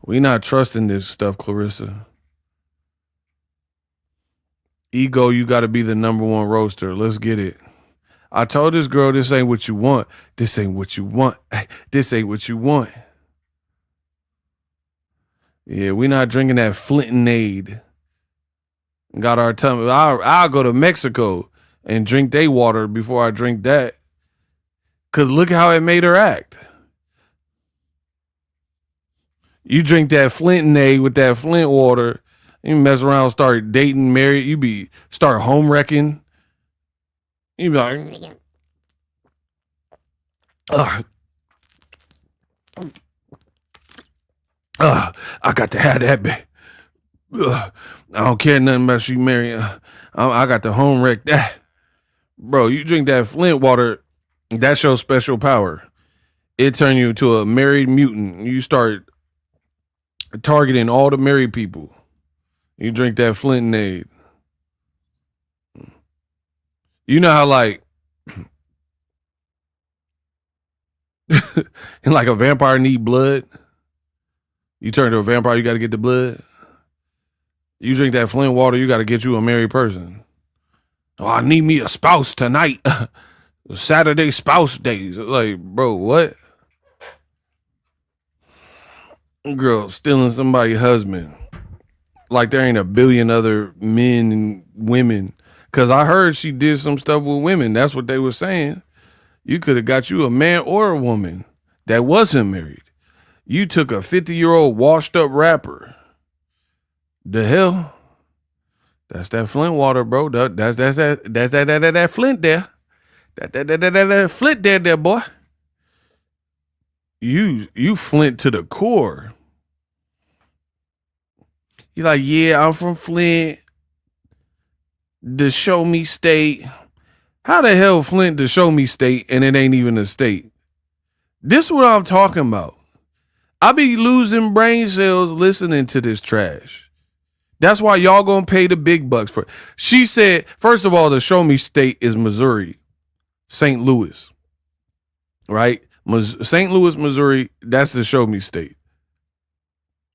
We not trusting this stuff, Claressa. Ego, you got to be the #1 roaster. Let's get it. I told this girl this ain't what you want. This ain't what you want. This ain't what you want. Yeah, we not drinking that Flintnade. Got our tummy. I'll go to Mexico and drink they water before I drink that. Cause look how it made her act. You drink that Flintnade with that Flint water, you mess around, start dating, married, start home wrecking. You be like, I got to have that bitch. I don't care nothing about she married. I got to home wreck that. Bro, you drink that Flint water, that's your special power. It turn you into a married mutant. You start targeting all the married people. You drink that Flintnade. You know how like and like a vampire need blood. You turn to a vampire, you got to get the blood. You drink that Flint water, you got to get you a married person. Oh, I need me a spouse tonight. Saturday spouse days. Like, bro, what? Girl stealing somebody's husband. Like there ain't a billion other men and women. Cause I heard she did some stuff with women. That's what they were saying. You could have got you a man or a woman that wasn't married. You took a 50-year-old washed up rapper. The hell? That's that Flint water, bro. That's that Flint there. That Flint there, boy. You Flint to the core. You're like, yeah, I'm from Flint. The show me state. How the hell Flint the show me state and it ain't even a state? This is what I'm talking about. I be losing brain cells listening to this trash. That's why y'all gonna pay the big bucks for it. She said, first of all, the show me state is Missouri, St. Louis, right? St. Louis, Missouri, that's the show me state,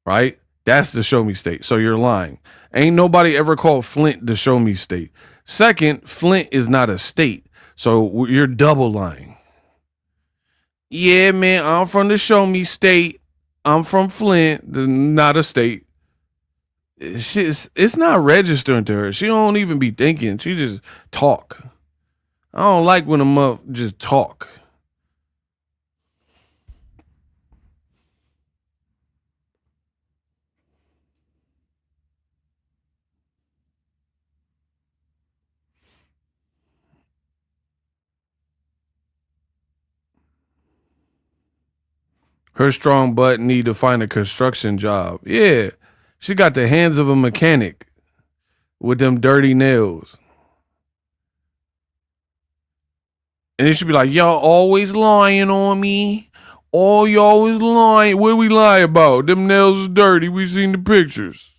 right? That's the show me state. So you're lying. Ain't nobody ever called Flint the show me state. Second, Flint is not a state. So you're double lying. Yeah, man, I'm from the show me state. I'm from Flint, not a state. It's not registering to her. She don't even be thinking. She just talk. I don't like when a muff just talk. Her strong butt need to find a construction job. Yeah, she got the hands of a mechanic with them dirty nails. And then she'd be like, y'all always lying on me. Oh, you always lying. What do we lie about? Them nails is dirty. We seen the pictures.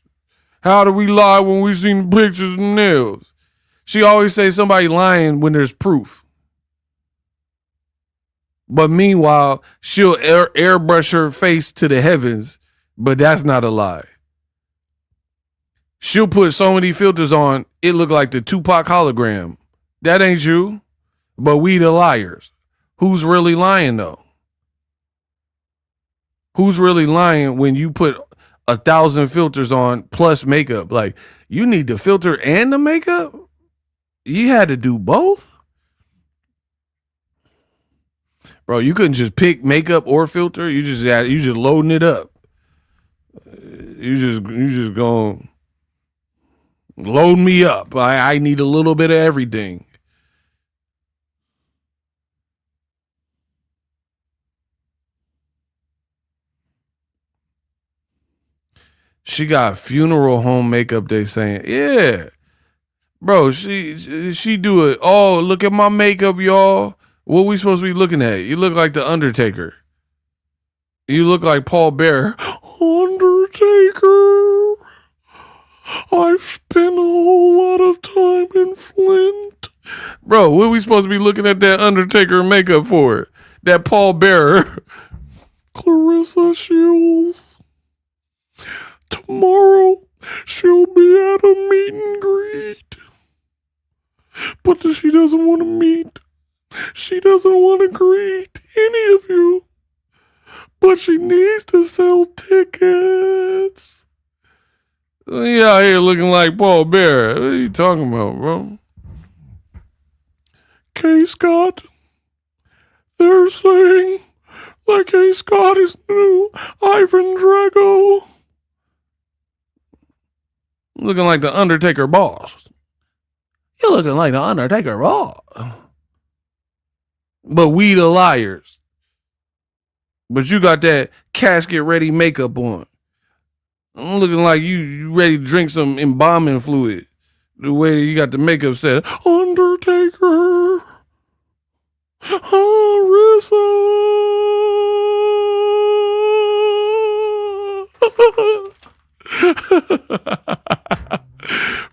How do we lie when we seen the pictures of the nails? She always say somebody lying when there's proof. But meanwhile, she'll airbrush her face to the heavens, but that's not a lie. She'll put so many filters on, it look like the Tupac hologram. That ain't you. But we the liars. Who's really lying though? Who's really lying when you put 1,000 filters on plus makeup? Like, you need the filter and the makeup? You had to do both? Bro, you couldn't just pick makeup or filter. You just loading it up. You just gonna load me up. I need a little bit of everything. She got funeral home makeup, they saying. Yeah. Bro, she do it. Oh, look at my makeup, y'all. What we supposed to be looking at? You look like the Undertaker. You look like Paul Bearer. Undertaker. I've spent a whole lot of time in Flint. Bro, what we supposed to be looking at that Undertaker makeup for? That Paul Bearer. Claressa Shields. Tomorrow, she'll be at a meet and greet. But she doesn't want to meet. She doesn't want to greet any of you. But she needs to sell tickets. You out here looking like Paul Bearer. What are you talking about, bro? K. Scott. They're saying that K. Scott is new Ivan Drago. Looking like the Undertaker boss. You're looking like the Undertaker boss. But we the liars. But you got that casket ready makeup on. I'm looking like you ready to drink some embalming fluid. The way you got the makeup set. Undertaker. Harissa.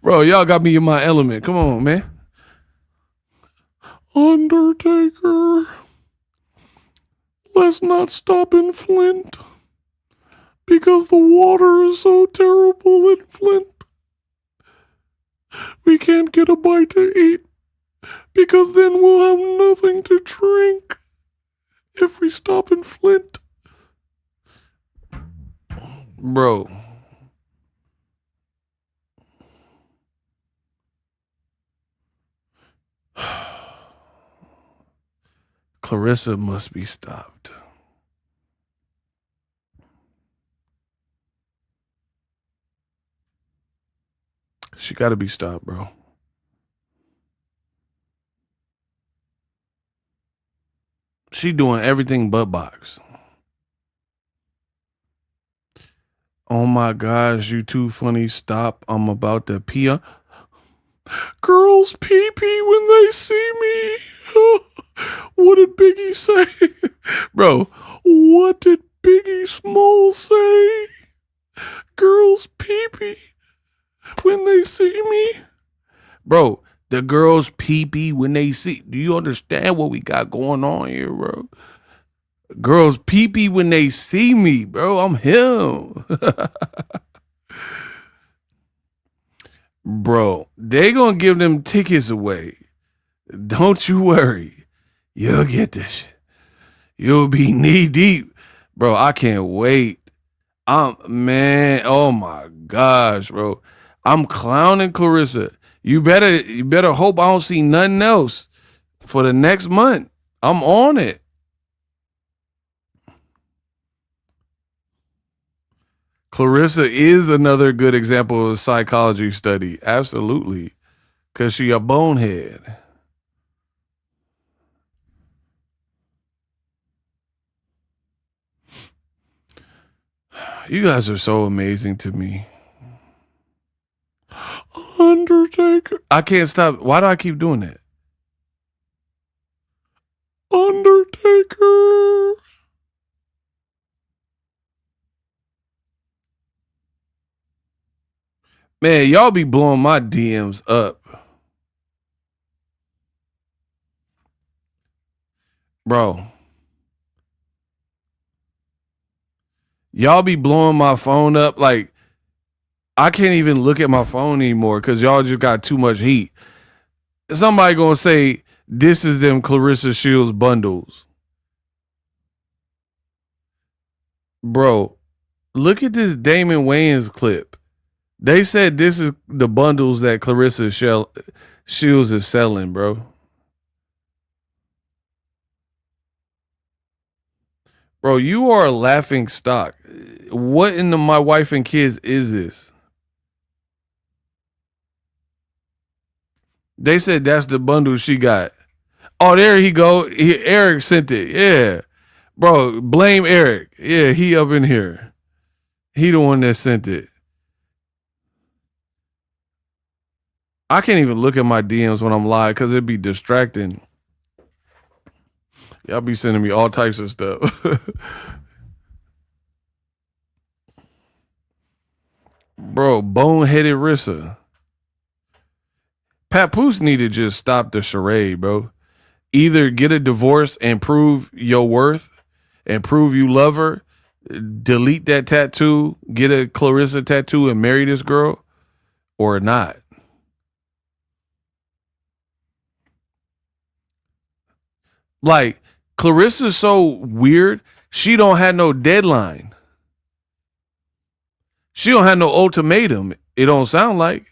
Bro, y'all got me in my element. Come on, man. Undertaker. Let's not stop in Flint. Because the water is so terrible in Flint. We can't get a bite to eat. Because then we'll have nothing to drink. If we stop in Flint. Bro. Claressa must be stopped. She got to be stopped, bro. She doing everything but box. Oh my gosh, you too funny. Stop. I'm about to pee on. Girls pee pee when they see me. What did Biggie say? Bro, what did Biggie Smalls say? Girls pee pee when they see me. Bro, the girls pee pee when they see. Do you understand what we got going on here, bro? Girls pee pee when they see me, bro. I'm him. Bro, they gonna give them tickets away. Don't you worry. You'll get this. You'll be knee deep. Bro, I can't wait. Man, oh my gosh, bro. I'm clowning Claressa. You better hope I don't see nothing else for the next month. I'm on it. Claressa is another good example of a psychology study. Absolutely. Because she a bonehead. You guys are so amazing to me. Undertaker. I can't stop. Why do I keep doing that? Undertaker. Man, y'all be blowing my DMs up. Bro. Y'all be blowing my phone up. Like, I can't even look at my phone anymore because y'all just got too much heat. Somebody gonna say, this is them Claressa Shields bundles. Bro, look at this Damon Wayans clip. They said this is the bundles that Claressa Shields is selling, bro. Bro, you are a laughing stock. What in the My Wife and Kids is this? They said that's the bundle she got. Oh, there he go. Eric sent it. Yeah. Bro, blame Eric. Yeah, he up in here. He the one that sent it. I can't even look at my DMs when I'm live because it'd be distracting. Y'all be sending me all types of stuff. Bro, boneheaded Rissa. Papoose need to just stop the charade, bro. Either get a divorce and prove your worth and prove you love her, delete that tattoo, get a Claressa tattoo and marry this girl, or not. Like, Claressa's so weird, she don't have no deadline. She don't have no ultimatum, it don't sound like.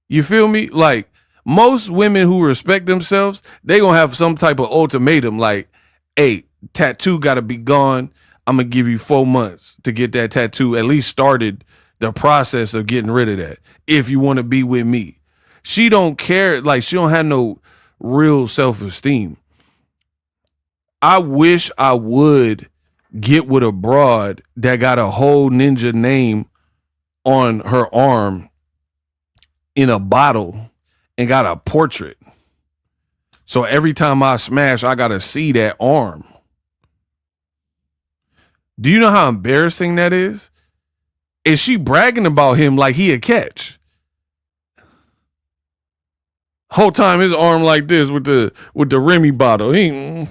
You feel me? Like, most women who respect themselves, they gonna have some type of ultimatum like, hey, tattoo gotta be gone. I'm gonna give you 4 months to get that tattoo, at least started the process of getting rid of that if you want to be with me. She don't care, like she don't have no real self-esteem. I wish I would get with a broad that got a whole ninja name on her arm in a bottle and got a portrait. So every time I smash, I got to see that arm. Do you know how embarrassing that is? Is she bragging about him like he a catch? Whole time his arm like this with the Remy bottle. He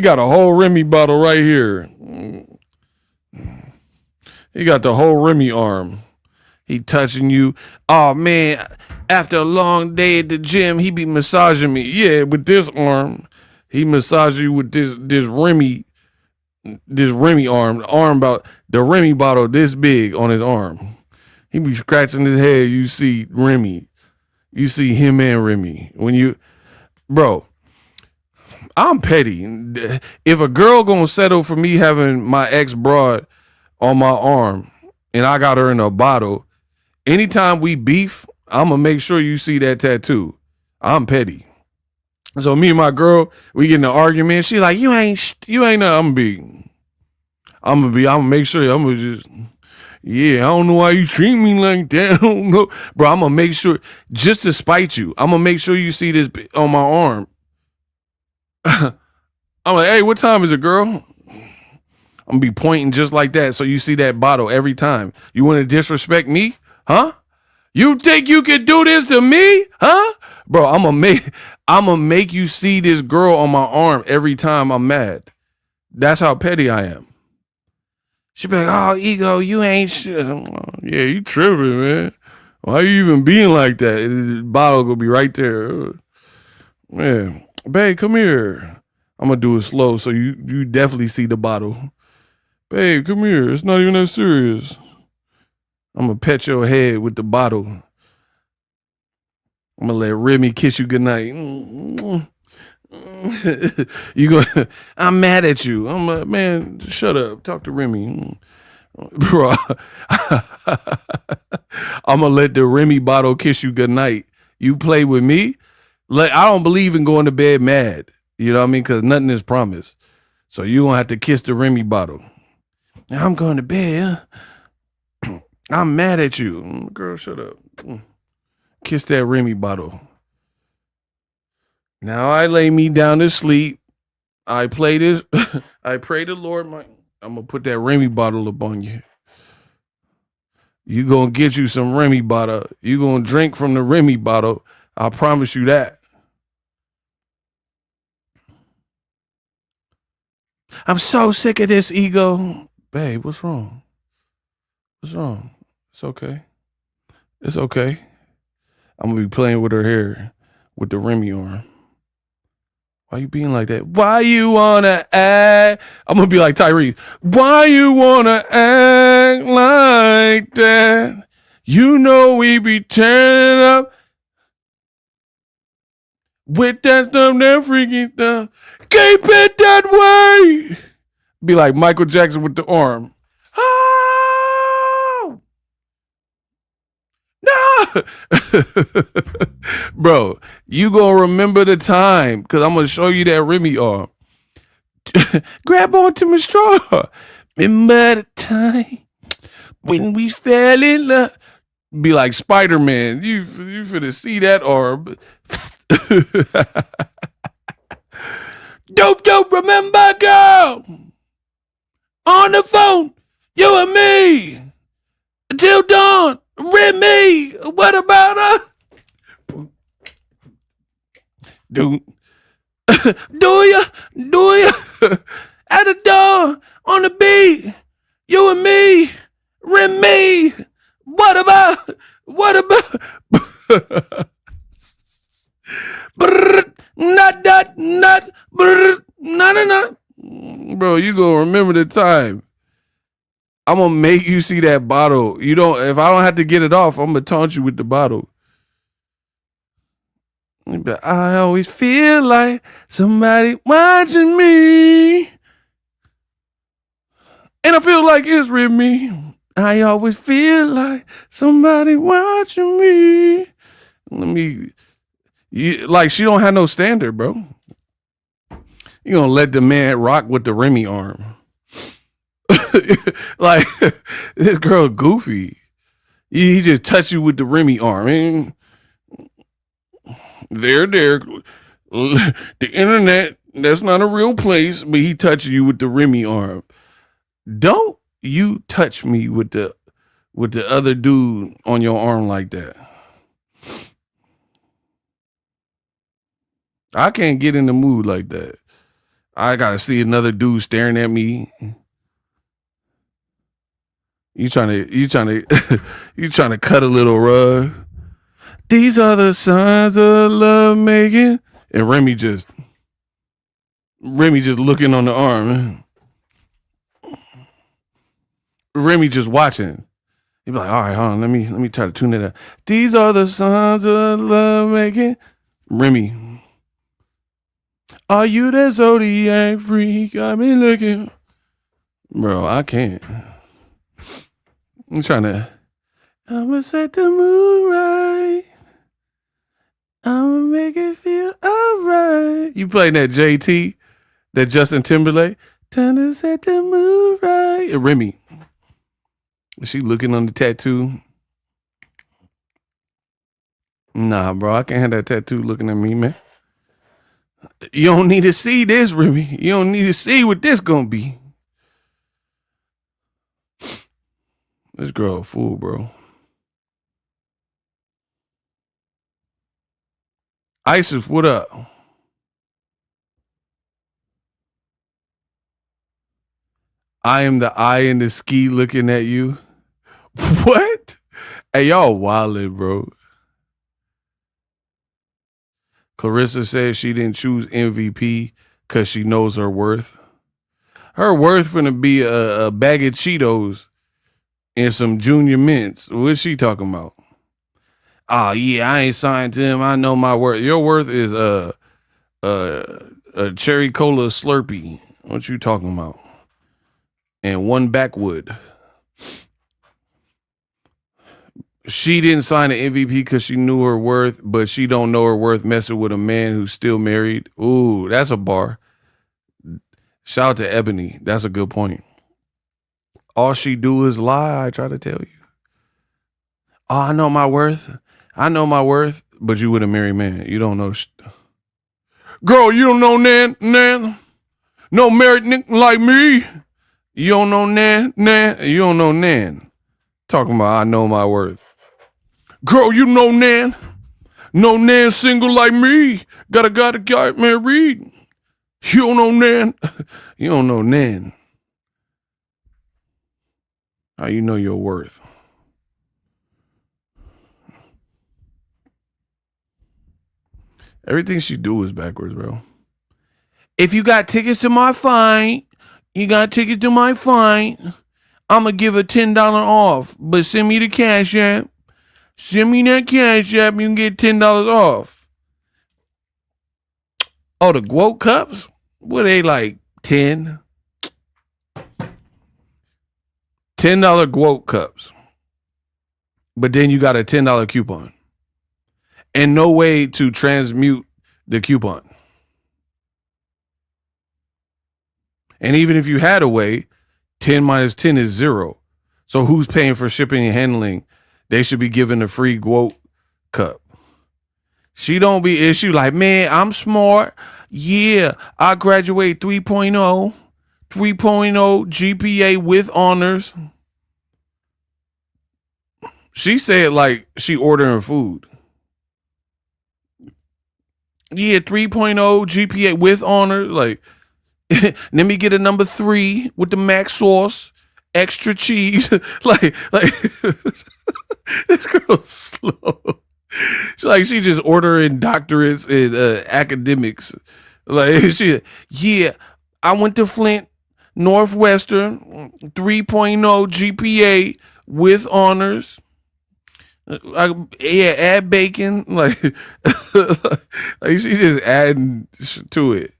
got a whole Remy bottle right here. He got the whole Remy arm. He touching you. Oh, man, after a long day at the gym, he be massaging me. Yeah, with this arm. He massage you with this Remy arm. The arm about the Remy bottle this big on his arm. He be scratching his head. You see Remy. You see him and Remy. Bro, I'm petty. If a girl gonna settle for me having my ex broad on my arm and I got her in a bottle, anytime we beef, I'm gonna make sure you see that tattoo. I'm petty. So me and my girl, we get in an argument. She like, you ain't. I'm gonna make sure. I'm gonna just. Yeah, I don't know why you treat me like that. I don't know, bro. I'm gonna make sure, just to spite you. I'm gonna make sure you see this on my arm. I'm like, hey, what time is it, girl? I'm gonna be pointing just like that, so you see that bottle every time. You want to disrespect me, huh? You think you can do this to me, huh? Bro, I'm gonna make you see this girl on my arm every time I'm mad. That's how petty I am. She be like, oh, ego, you ain't shit. Yeah, you tripping, man. Why you even being like that? The bottle gonna be right there. Man, babe, come here. I'm gonna do it slow so you definitely see the bottle. Babe, come here. It's not even that serious. I'm gonna pet your head with the bottle. I'm gonna let Remy kiss you goodnight. You go. I'm mad at you. I'm like, man, shut up. Talk to Remy, bro. I'm gonna let the Remy bottle kiss you goodnight. You play with me. Like, I don't believe in going to bed mad. You know what I mean? Because nothing is promised. So you gonna have to kiss the Remy bottle. I'm going to bed. I'm mad at you, girl. Shut up. Kiss that Remy bottle. Now I lay me down to sleep. I play this. I pray the Lord. I'm gonna put that Remy bottle up on you. You gonna get you some Remy bottle. You gonna drink from the Remy bottle. I promise you that. I'm so sick of this ego. Babe, what's wrong? What's wrong? It's okay. It's okay. I'm gonna be playing with her hair with the Remy on. Why you being like that? Why you wanna act? I'm gonna be like Tyrese. Why you wanna act like that? You know we be turning up with that stuff, that freaky stuff. Keep it that way. Be like Michael Jackson with the arm. Oh! No! Bro, you gonna remember the time because I'm gonna show you that Remy arm. Grab onto my straw. Remember the time when we fell in love. Be like Spider-Man. You finna see that arm. Don't remember, girl. On the phone, you and me. Till dawn, Remy. What about us? Do you? At the door, on the beat, you and me, Remy. What about? Not that, not, not. Bro, you gonna remember the time. I'm gonna make you see that bottle. You don't, if I don't have to get it off, I'm gonna taunt you with the bottle. I always feel like somebody watching me. And I feel like it's with me. I always feel like somebody watching me. Like she don't have no standard, bro. You gonna let the man rock with the Remy arm. Like, this girl goofy. He just touch you with the Remy arm. And there. The internet, that's not a real place, but he touching you with the Remy arm. Don't you touch me with the other dude on your arm like that. I can't get in the mood like that. I gotta see another dude staring at me. You trying to cut a little rug. These are the signs of love making. And Remy just looking on the arm. Remy just watching. He be like, all right, hold on, let me try to tune it up. These are the signs of love making. Remy. Are you the Zodiac freak? I've been looking. Bro, I can't. I'm gonna set the mood right. I'ma make it feel alright. You playing that JT, that Justin Timberlake? Time to set the mood right. Remy. Is she looking on the tattoo? Nah, bro, I can't have that tattoo looking at me, man. You don't need to see this, Remy. You don't need to see what this gonna be. This girl a fool, bro. Isis, what up? I am the eye in the ski looking at you. What? Hey, y'all wildin', bro. Claressa said she didn't choose MVP because she knows her worth. Her worth finna be a bag of Cheetos and some Junior Mints. What's she talking about? Oh, yeah, I ain't signed to him. I know my worth. Your worth is a cherry cola Slurpee. What you talking about? And one backwood. She didn't sign an MVP because she knew her worth, but she don't know her worth messing with a man who's still married. Ooh, that's a bar. Shout out to Ebony. That's a good point. All she do is lie, I try to tell you. Oh, I know my worth. But you with a married man. You don't know. Girl, you don't know Nan. No married nigga like me. You don't know Nan. You don't know Nan. Talking about I know my worth. Girl, you know Nan. No Nan single like me. Gotta get married. You don't know Nan. You don't know Nan. How you know your worth? Everything she do is backwards, bro. If you got tickets to my fight, I'm going to give a $10 off. But send me the Cash App. Send me that Cash App. You can get $10 off. Oh, the Guoke cups? What are they like? 10? $10 Guoke cups. But then you got a $10 coupon. And no way to transmute the coupon. And even if you had a way, 10 minus 10 is 0. So who's paying for shipping and handling? They should be given a free Guoke cup. She don't be issue like, man, I'm smart. Yeah, I graduate 3.0 GPA with honors. She said like she ordering food. Yeah, 3.0 GPA with honors. Like, let me get a number 3 with the mac sauce, extra cheese. like this girl's slow. She just ordering doctorates in academics. Like yeah, I went to Flint Northwestern, 3.0 GPA with honors. Add bacon. Like she just adding to it.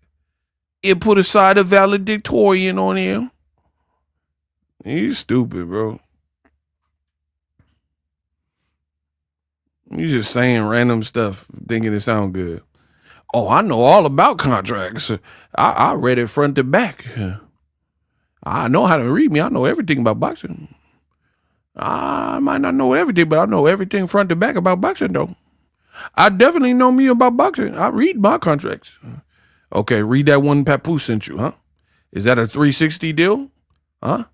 It put a side of valedictorian on here. You stupid, bro. You just saying random stuff, thinking it sound good. Oh, I know all about contracts. I read it front to back. I know how to read me. I know everything about boxing. I might not know everything, but I know everything front to back about boxing, though. I definitely know me about boxing. I read my contracts. Okay, read that one Papoose sent you, huh? Is that a 360 deal? Huh?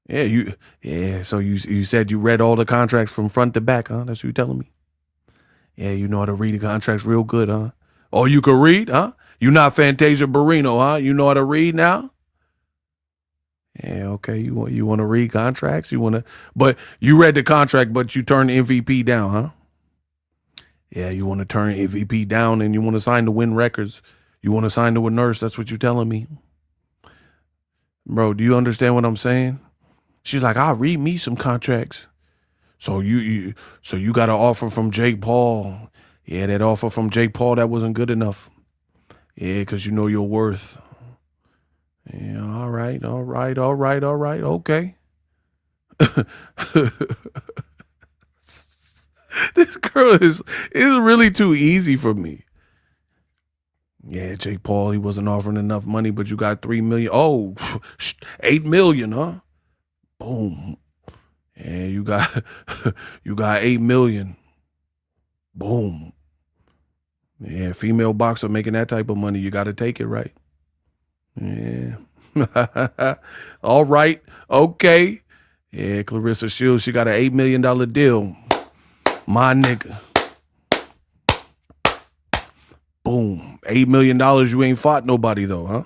Yeah, so you said you read all the contracts from front to back, huh? That's what you're telling me. Yeah, you know how to read the contracts real good, huh? Oh, you can read, huh? You not Fantasia Barrino, huh? You know how to read now? Yeah, okay. You want to read contracts? But you read the contract, but you turned MVP down, huh? Yeah, you want to turn MVP down and you want to sign to Win Records. You want to sign to a nurse. That's what you're telling me. Bro, do you understand what I'm saying? She's like, I'll read me some contracts. So you got an offer from Jake Paul. Yeah, that offer from Jake Paul, that wasn't good enough. Yeah, because you know your worth. Yeah, all right, okay. This girl is really too easy for me. Yeah, Jake Paul, he wasn't offering enough money, but you got 3 million. Oh, 8 million, huh? Boom. Yeah, you got 8 million. Boom. Yeah, female boxer making that type of money, you got to take it, right? Yeah. All right. Okay. Yeah, Claressa Shields, she got an $8 million deal. My nigga. Boom. $8 million, you ain't fought nobody though, huh?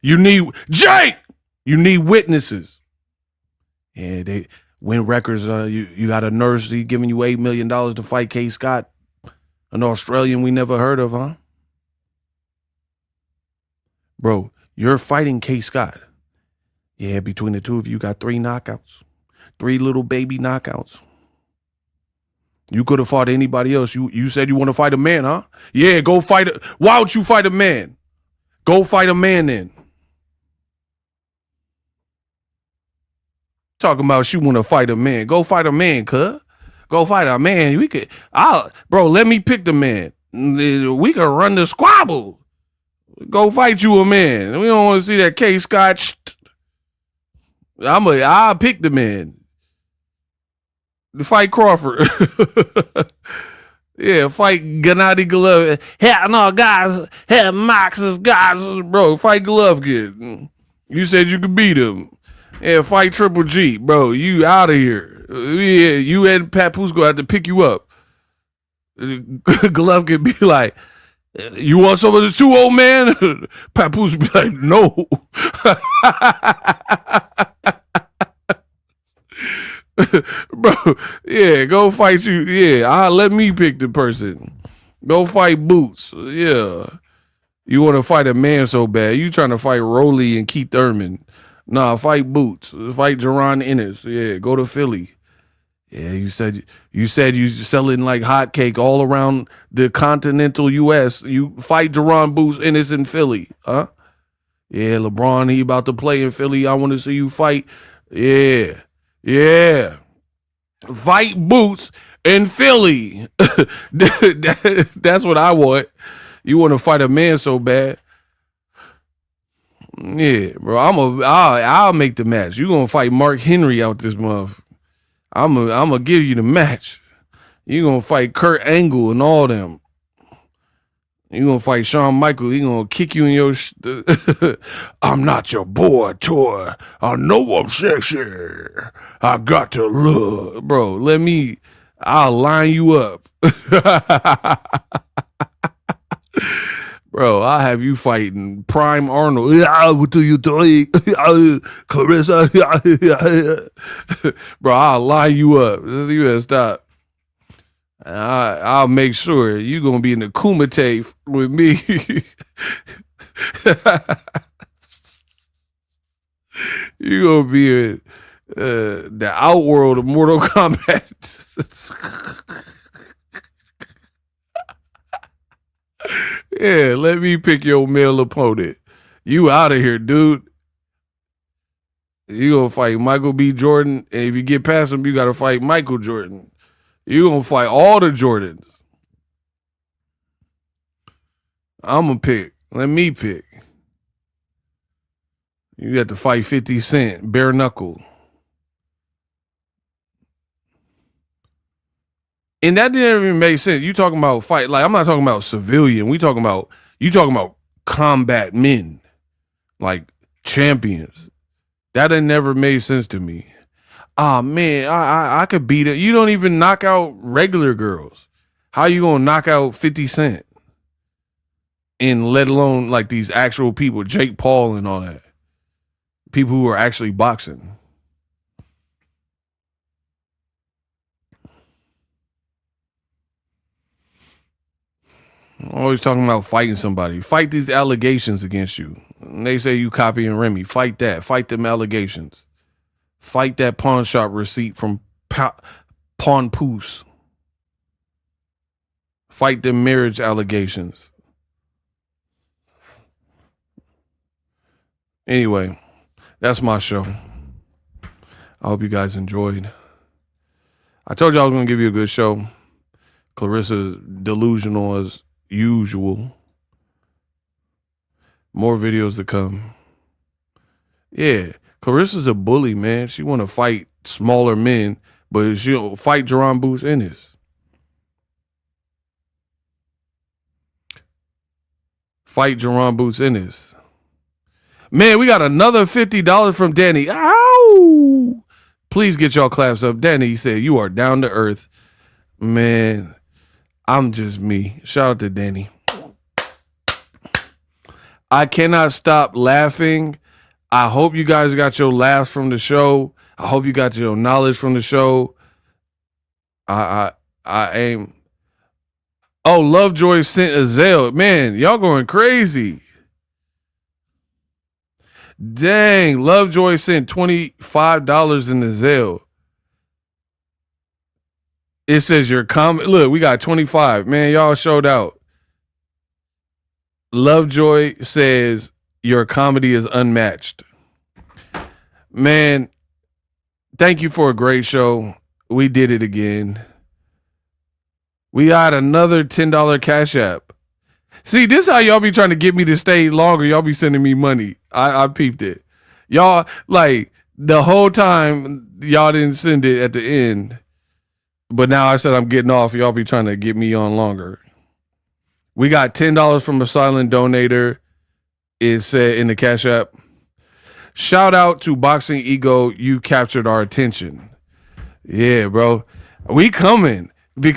You need Jake! You need witnesses. Yeah, they Win Records, you got a nurse, he giving you $8 million to fight K. Scott, an Australian we never heard of, huh? Bro, you're fighting K. Scott. Yeah, between the two of you got 3 knockouts. 3 little baby knockouts. You could have fought anybody else. You said you want to fight a man, huh? Yeah, go fight. Why would you fight a man? Go fight a man then. Talking about she want to fight a man. Go fight a man, cuz. Go fight a man. Bro, let me pick the man. We can run the squabble. Go fight you a man. We don't want to see that K. Scott. I'll pick the man. To fight Crawford. Yeah, fight Gennady Golovkin. Hell no, guys. Hell, Max's guys, bro. Fight Golovkin. You said you could beat him. Yeah, fight Triple G, bro. You out of here. Yeah, you and Papoose gonna have to pick you up. Golovkin be like, you want some of this too, old man? Papoose be like, no. Bro, yeah, go fight you. Yeah, let me pick the person. Go fight Boots. Yeah. You want to fight a man so bad. You trying to fight Rolly and Keith Thurman. Nah, fight Boots. Fight Jerron Ennis. Yeah, go to Philly. Yeah, you said you selling like hotcake all around the continental US. You fight Jerron Boots Ennis in Philly. Huh? Yeah, LeBron, he about to play in Philly. I want to see you fight. Yeah. Yeah. Fight Boots in Philly. That's what I want. You want to fight a man so bad. Yeah, bro. I'll make the match. You gonna fight Mark Henry out this month. I'm gonna give you the match. You gonna fight Kurt Angle and all them. You gonna fight Shawn Michaels. He gonna kick you in your. I'm not your boy, toy. I know I'm sexy. I got to look, bro. I'll line you up, bro. I'll have you fighting Prime Arnold. What do you think, Claressa? Bro, I'll line you up. You better stop. I'll make sure you're going to be in the Kumite with me. You're going to be in the outworld of Mortal Kombat. Yeah, let me pick your male opponent. You out of here, dude. You going to fight Michael B. Jordan, and if you get past him, you got to fight Michael Jordan. You gonna fight all the Jordans. I'm gonna pick. Let me pick. You got to fight 50 Cent, bare knuckle. And that didn't even make sense. You talking about fight, like I'm not talking about civilian. You talking about combat men, like champions. That had never made sense to me. Ah, man, I could beat it. You don't even knock out regular girls. How you gonna knock out 50 Cent? And let alone like these actual people, Jake Paul and all that. People who are actually boxing. I'm always talking about fighting somebody. Fight these allegations against you. And they say you copying Remy. Fight that. Fight them allegations. Fight that pawn shop receipt from Pawn Poos. Fight them marriage allegations. Anyway, that's my show. I hope you guys enjoyed. I told you I was going to give you a good show. Claressa's delusional as usual. More videos to come. Yeah. Claressa's a bully, man. She want to fight smaller men, but she'll fight Jerron Boots Ennis. Fight Jerron Boots Ennis. Man, we got another $50 from Danny. Ow! Please get y'all claps up. Danny said, you are down to earth. Man, I'm just me. Shout out to Danny. I cannot stop laughing. I hope you guys got your laughs from the show. I hope you got your knowledge from the show. I aim. Oh, Lovejoy sent a Zelle. Man, y'all going crazy. Dang, Lovejoy sent $25 in the Zelle. It says your comment. Look, we got 25. Man, y'all showed out. Lovejoy says your comedy is unmatched. Man, thank you for a great show. We did it again. We got another $10 Cash App. See, this is how y'all be trying to get me to stay longer. Y'all be sending me money. I peeped it. Y'all, like, the whole time, y'all didn't send it at the end. But now I said I'm getting off. Y'all be trying to get me on longer. We got $10 from a silent donator. It said in the Cash App. Shout out to Boxingego. You captured our attention. Yeah, bro. We coming.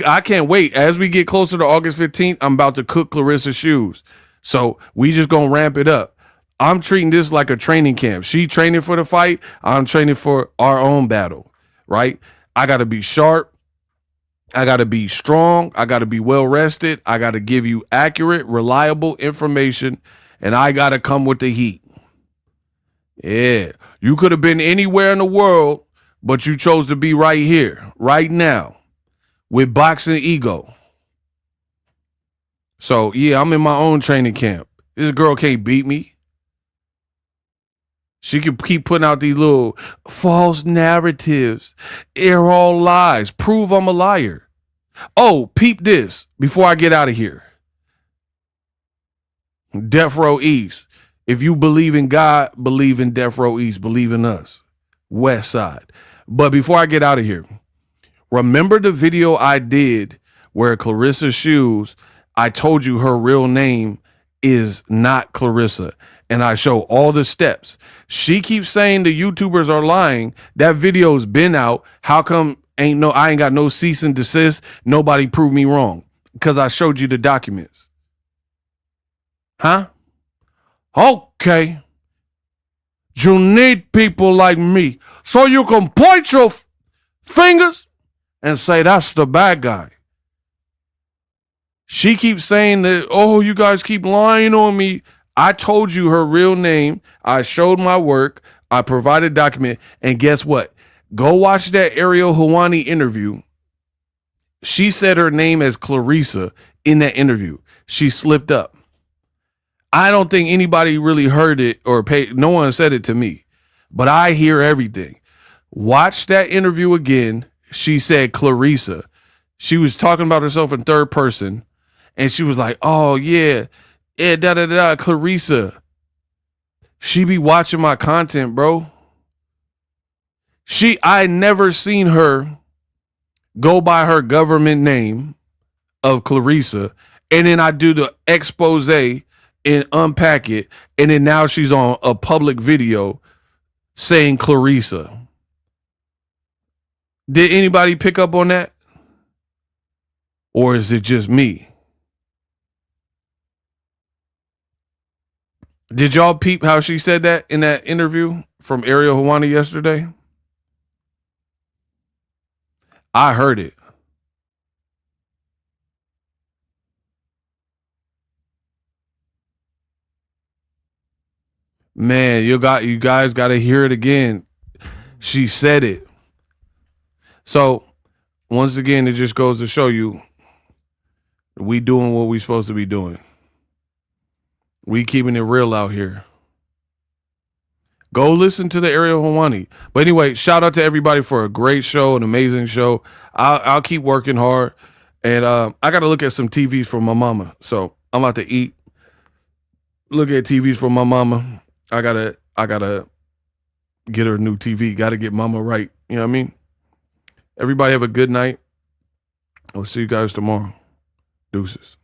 I can't wait. As we get closer to August 15th, I'm about to cook Claressa Shields. So we just going to ramp it up. I'm treating this like a training camp. She training for the fight. I'm training for our own battle, right? I got to be sharp. I got to be strong. I got to be well rested. I got to give you accurate, reliable information, and I got to come with the heat. Yeah. You could have been anywhere in the world, but you chose to be right here, right now, with Boxingego. So, yeah, I'm in my own training camp. This girl can't beat me. She can keep putting out these little false narratives. They're all lies. Prove I'm a liar. Oh, peep this before I get out of here. Death Row East. If you believe in God, believe in Death Row East. Believe in us. West Side. But before I get out of here, remember the video I did where Claressa Shields, I told you her real name is not Claressa. And I show all the steps. She keeps saying the YouTubers are lying. That video's been out. How come I ain't got no cease and desist? Nobody proved me wrong. Because I showed you the documents. Huh? Okay. You need people like me so you can point your fingers and say that's the bad guy. She keeps saying that, oh, you guys keep lying on me. I told you her real name. I showed my work. I provided document. And guess what? Go watch that Ariel Helwani interview. She said her name as Claressa in that interview. She slipped up. I don't think anybody really heard it or paid. No one said it to me, but I hear everything. Watch that interview again. She said Claressa. She was talking about herself in third person, and she was like, "Oh yeah, Claressa." She be watching my content, bro. I never seen her go by her government name of Claressa, and then I do the expose and unpack it, and then now she's on a public video saying Claressa. Did anybody pick up on that? Or is it just me? Did y'all peep how she said that in that interview from Ariel Helwani yesterday? I heard it. Man, you guys got to hear it again. She said it. So, once again, it just goes to show you we doing what we supposed to be doing. We keeping it real out here. Go listen to the Ariel Helwani. But anyway, shout out to everybody for a great show, an amazing show. I'll keep working hard. And I got to look at some TVs for my mama. So, I'm about to eat. Look at TVs for my mama. I gotta get her a new TV. Gotta get mama right. You know what I mean? Everybody have a good night. I'll see you guys tomorrow. Deuces.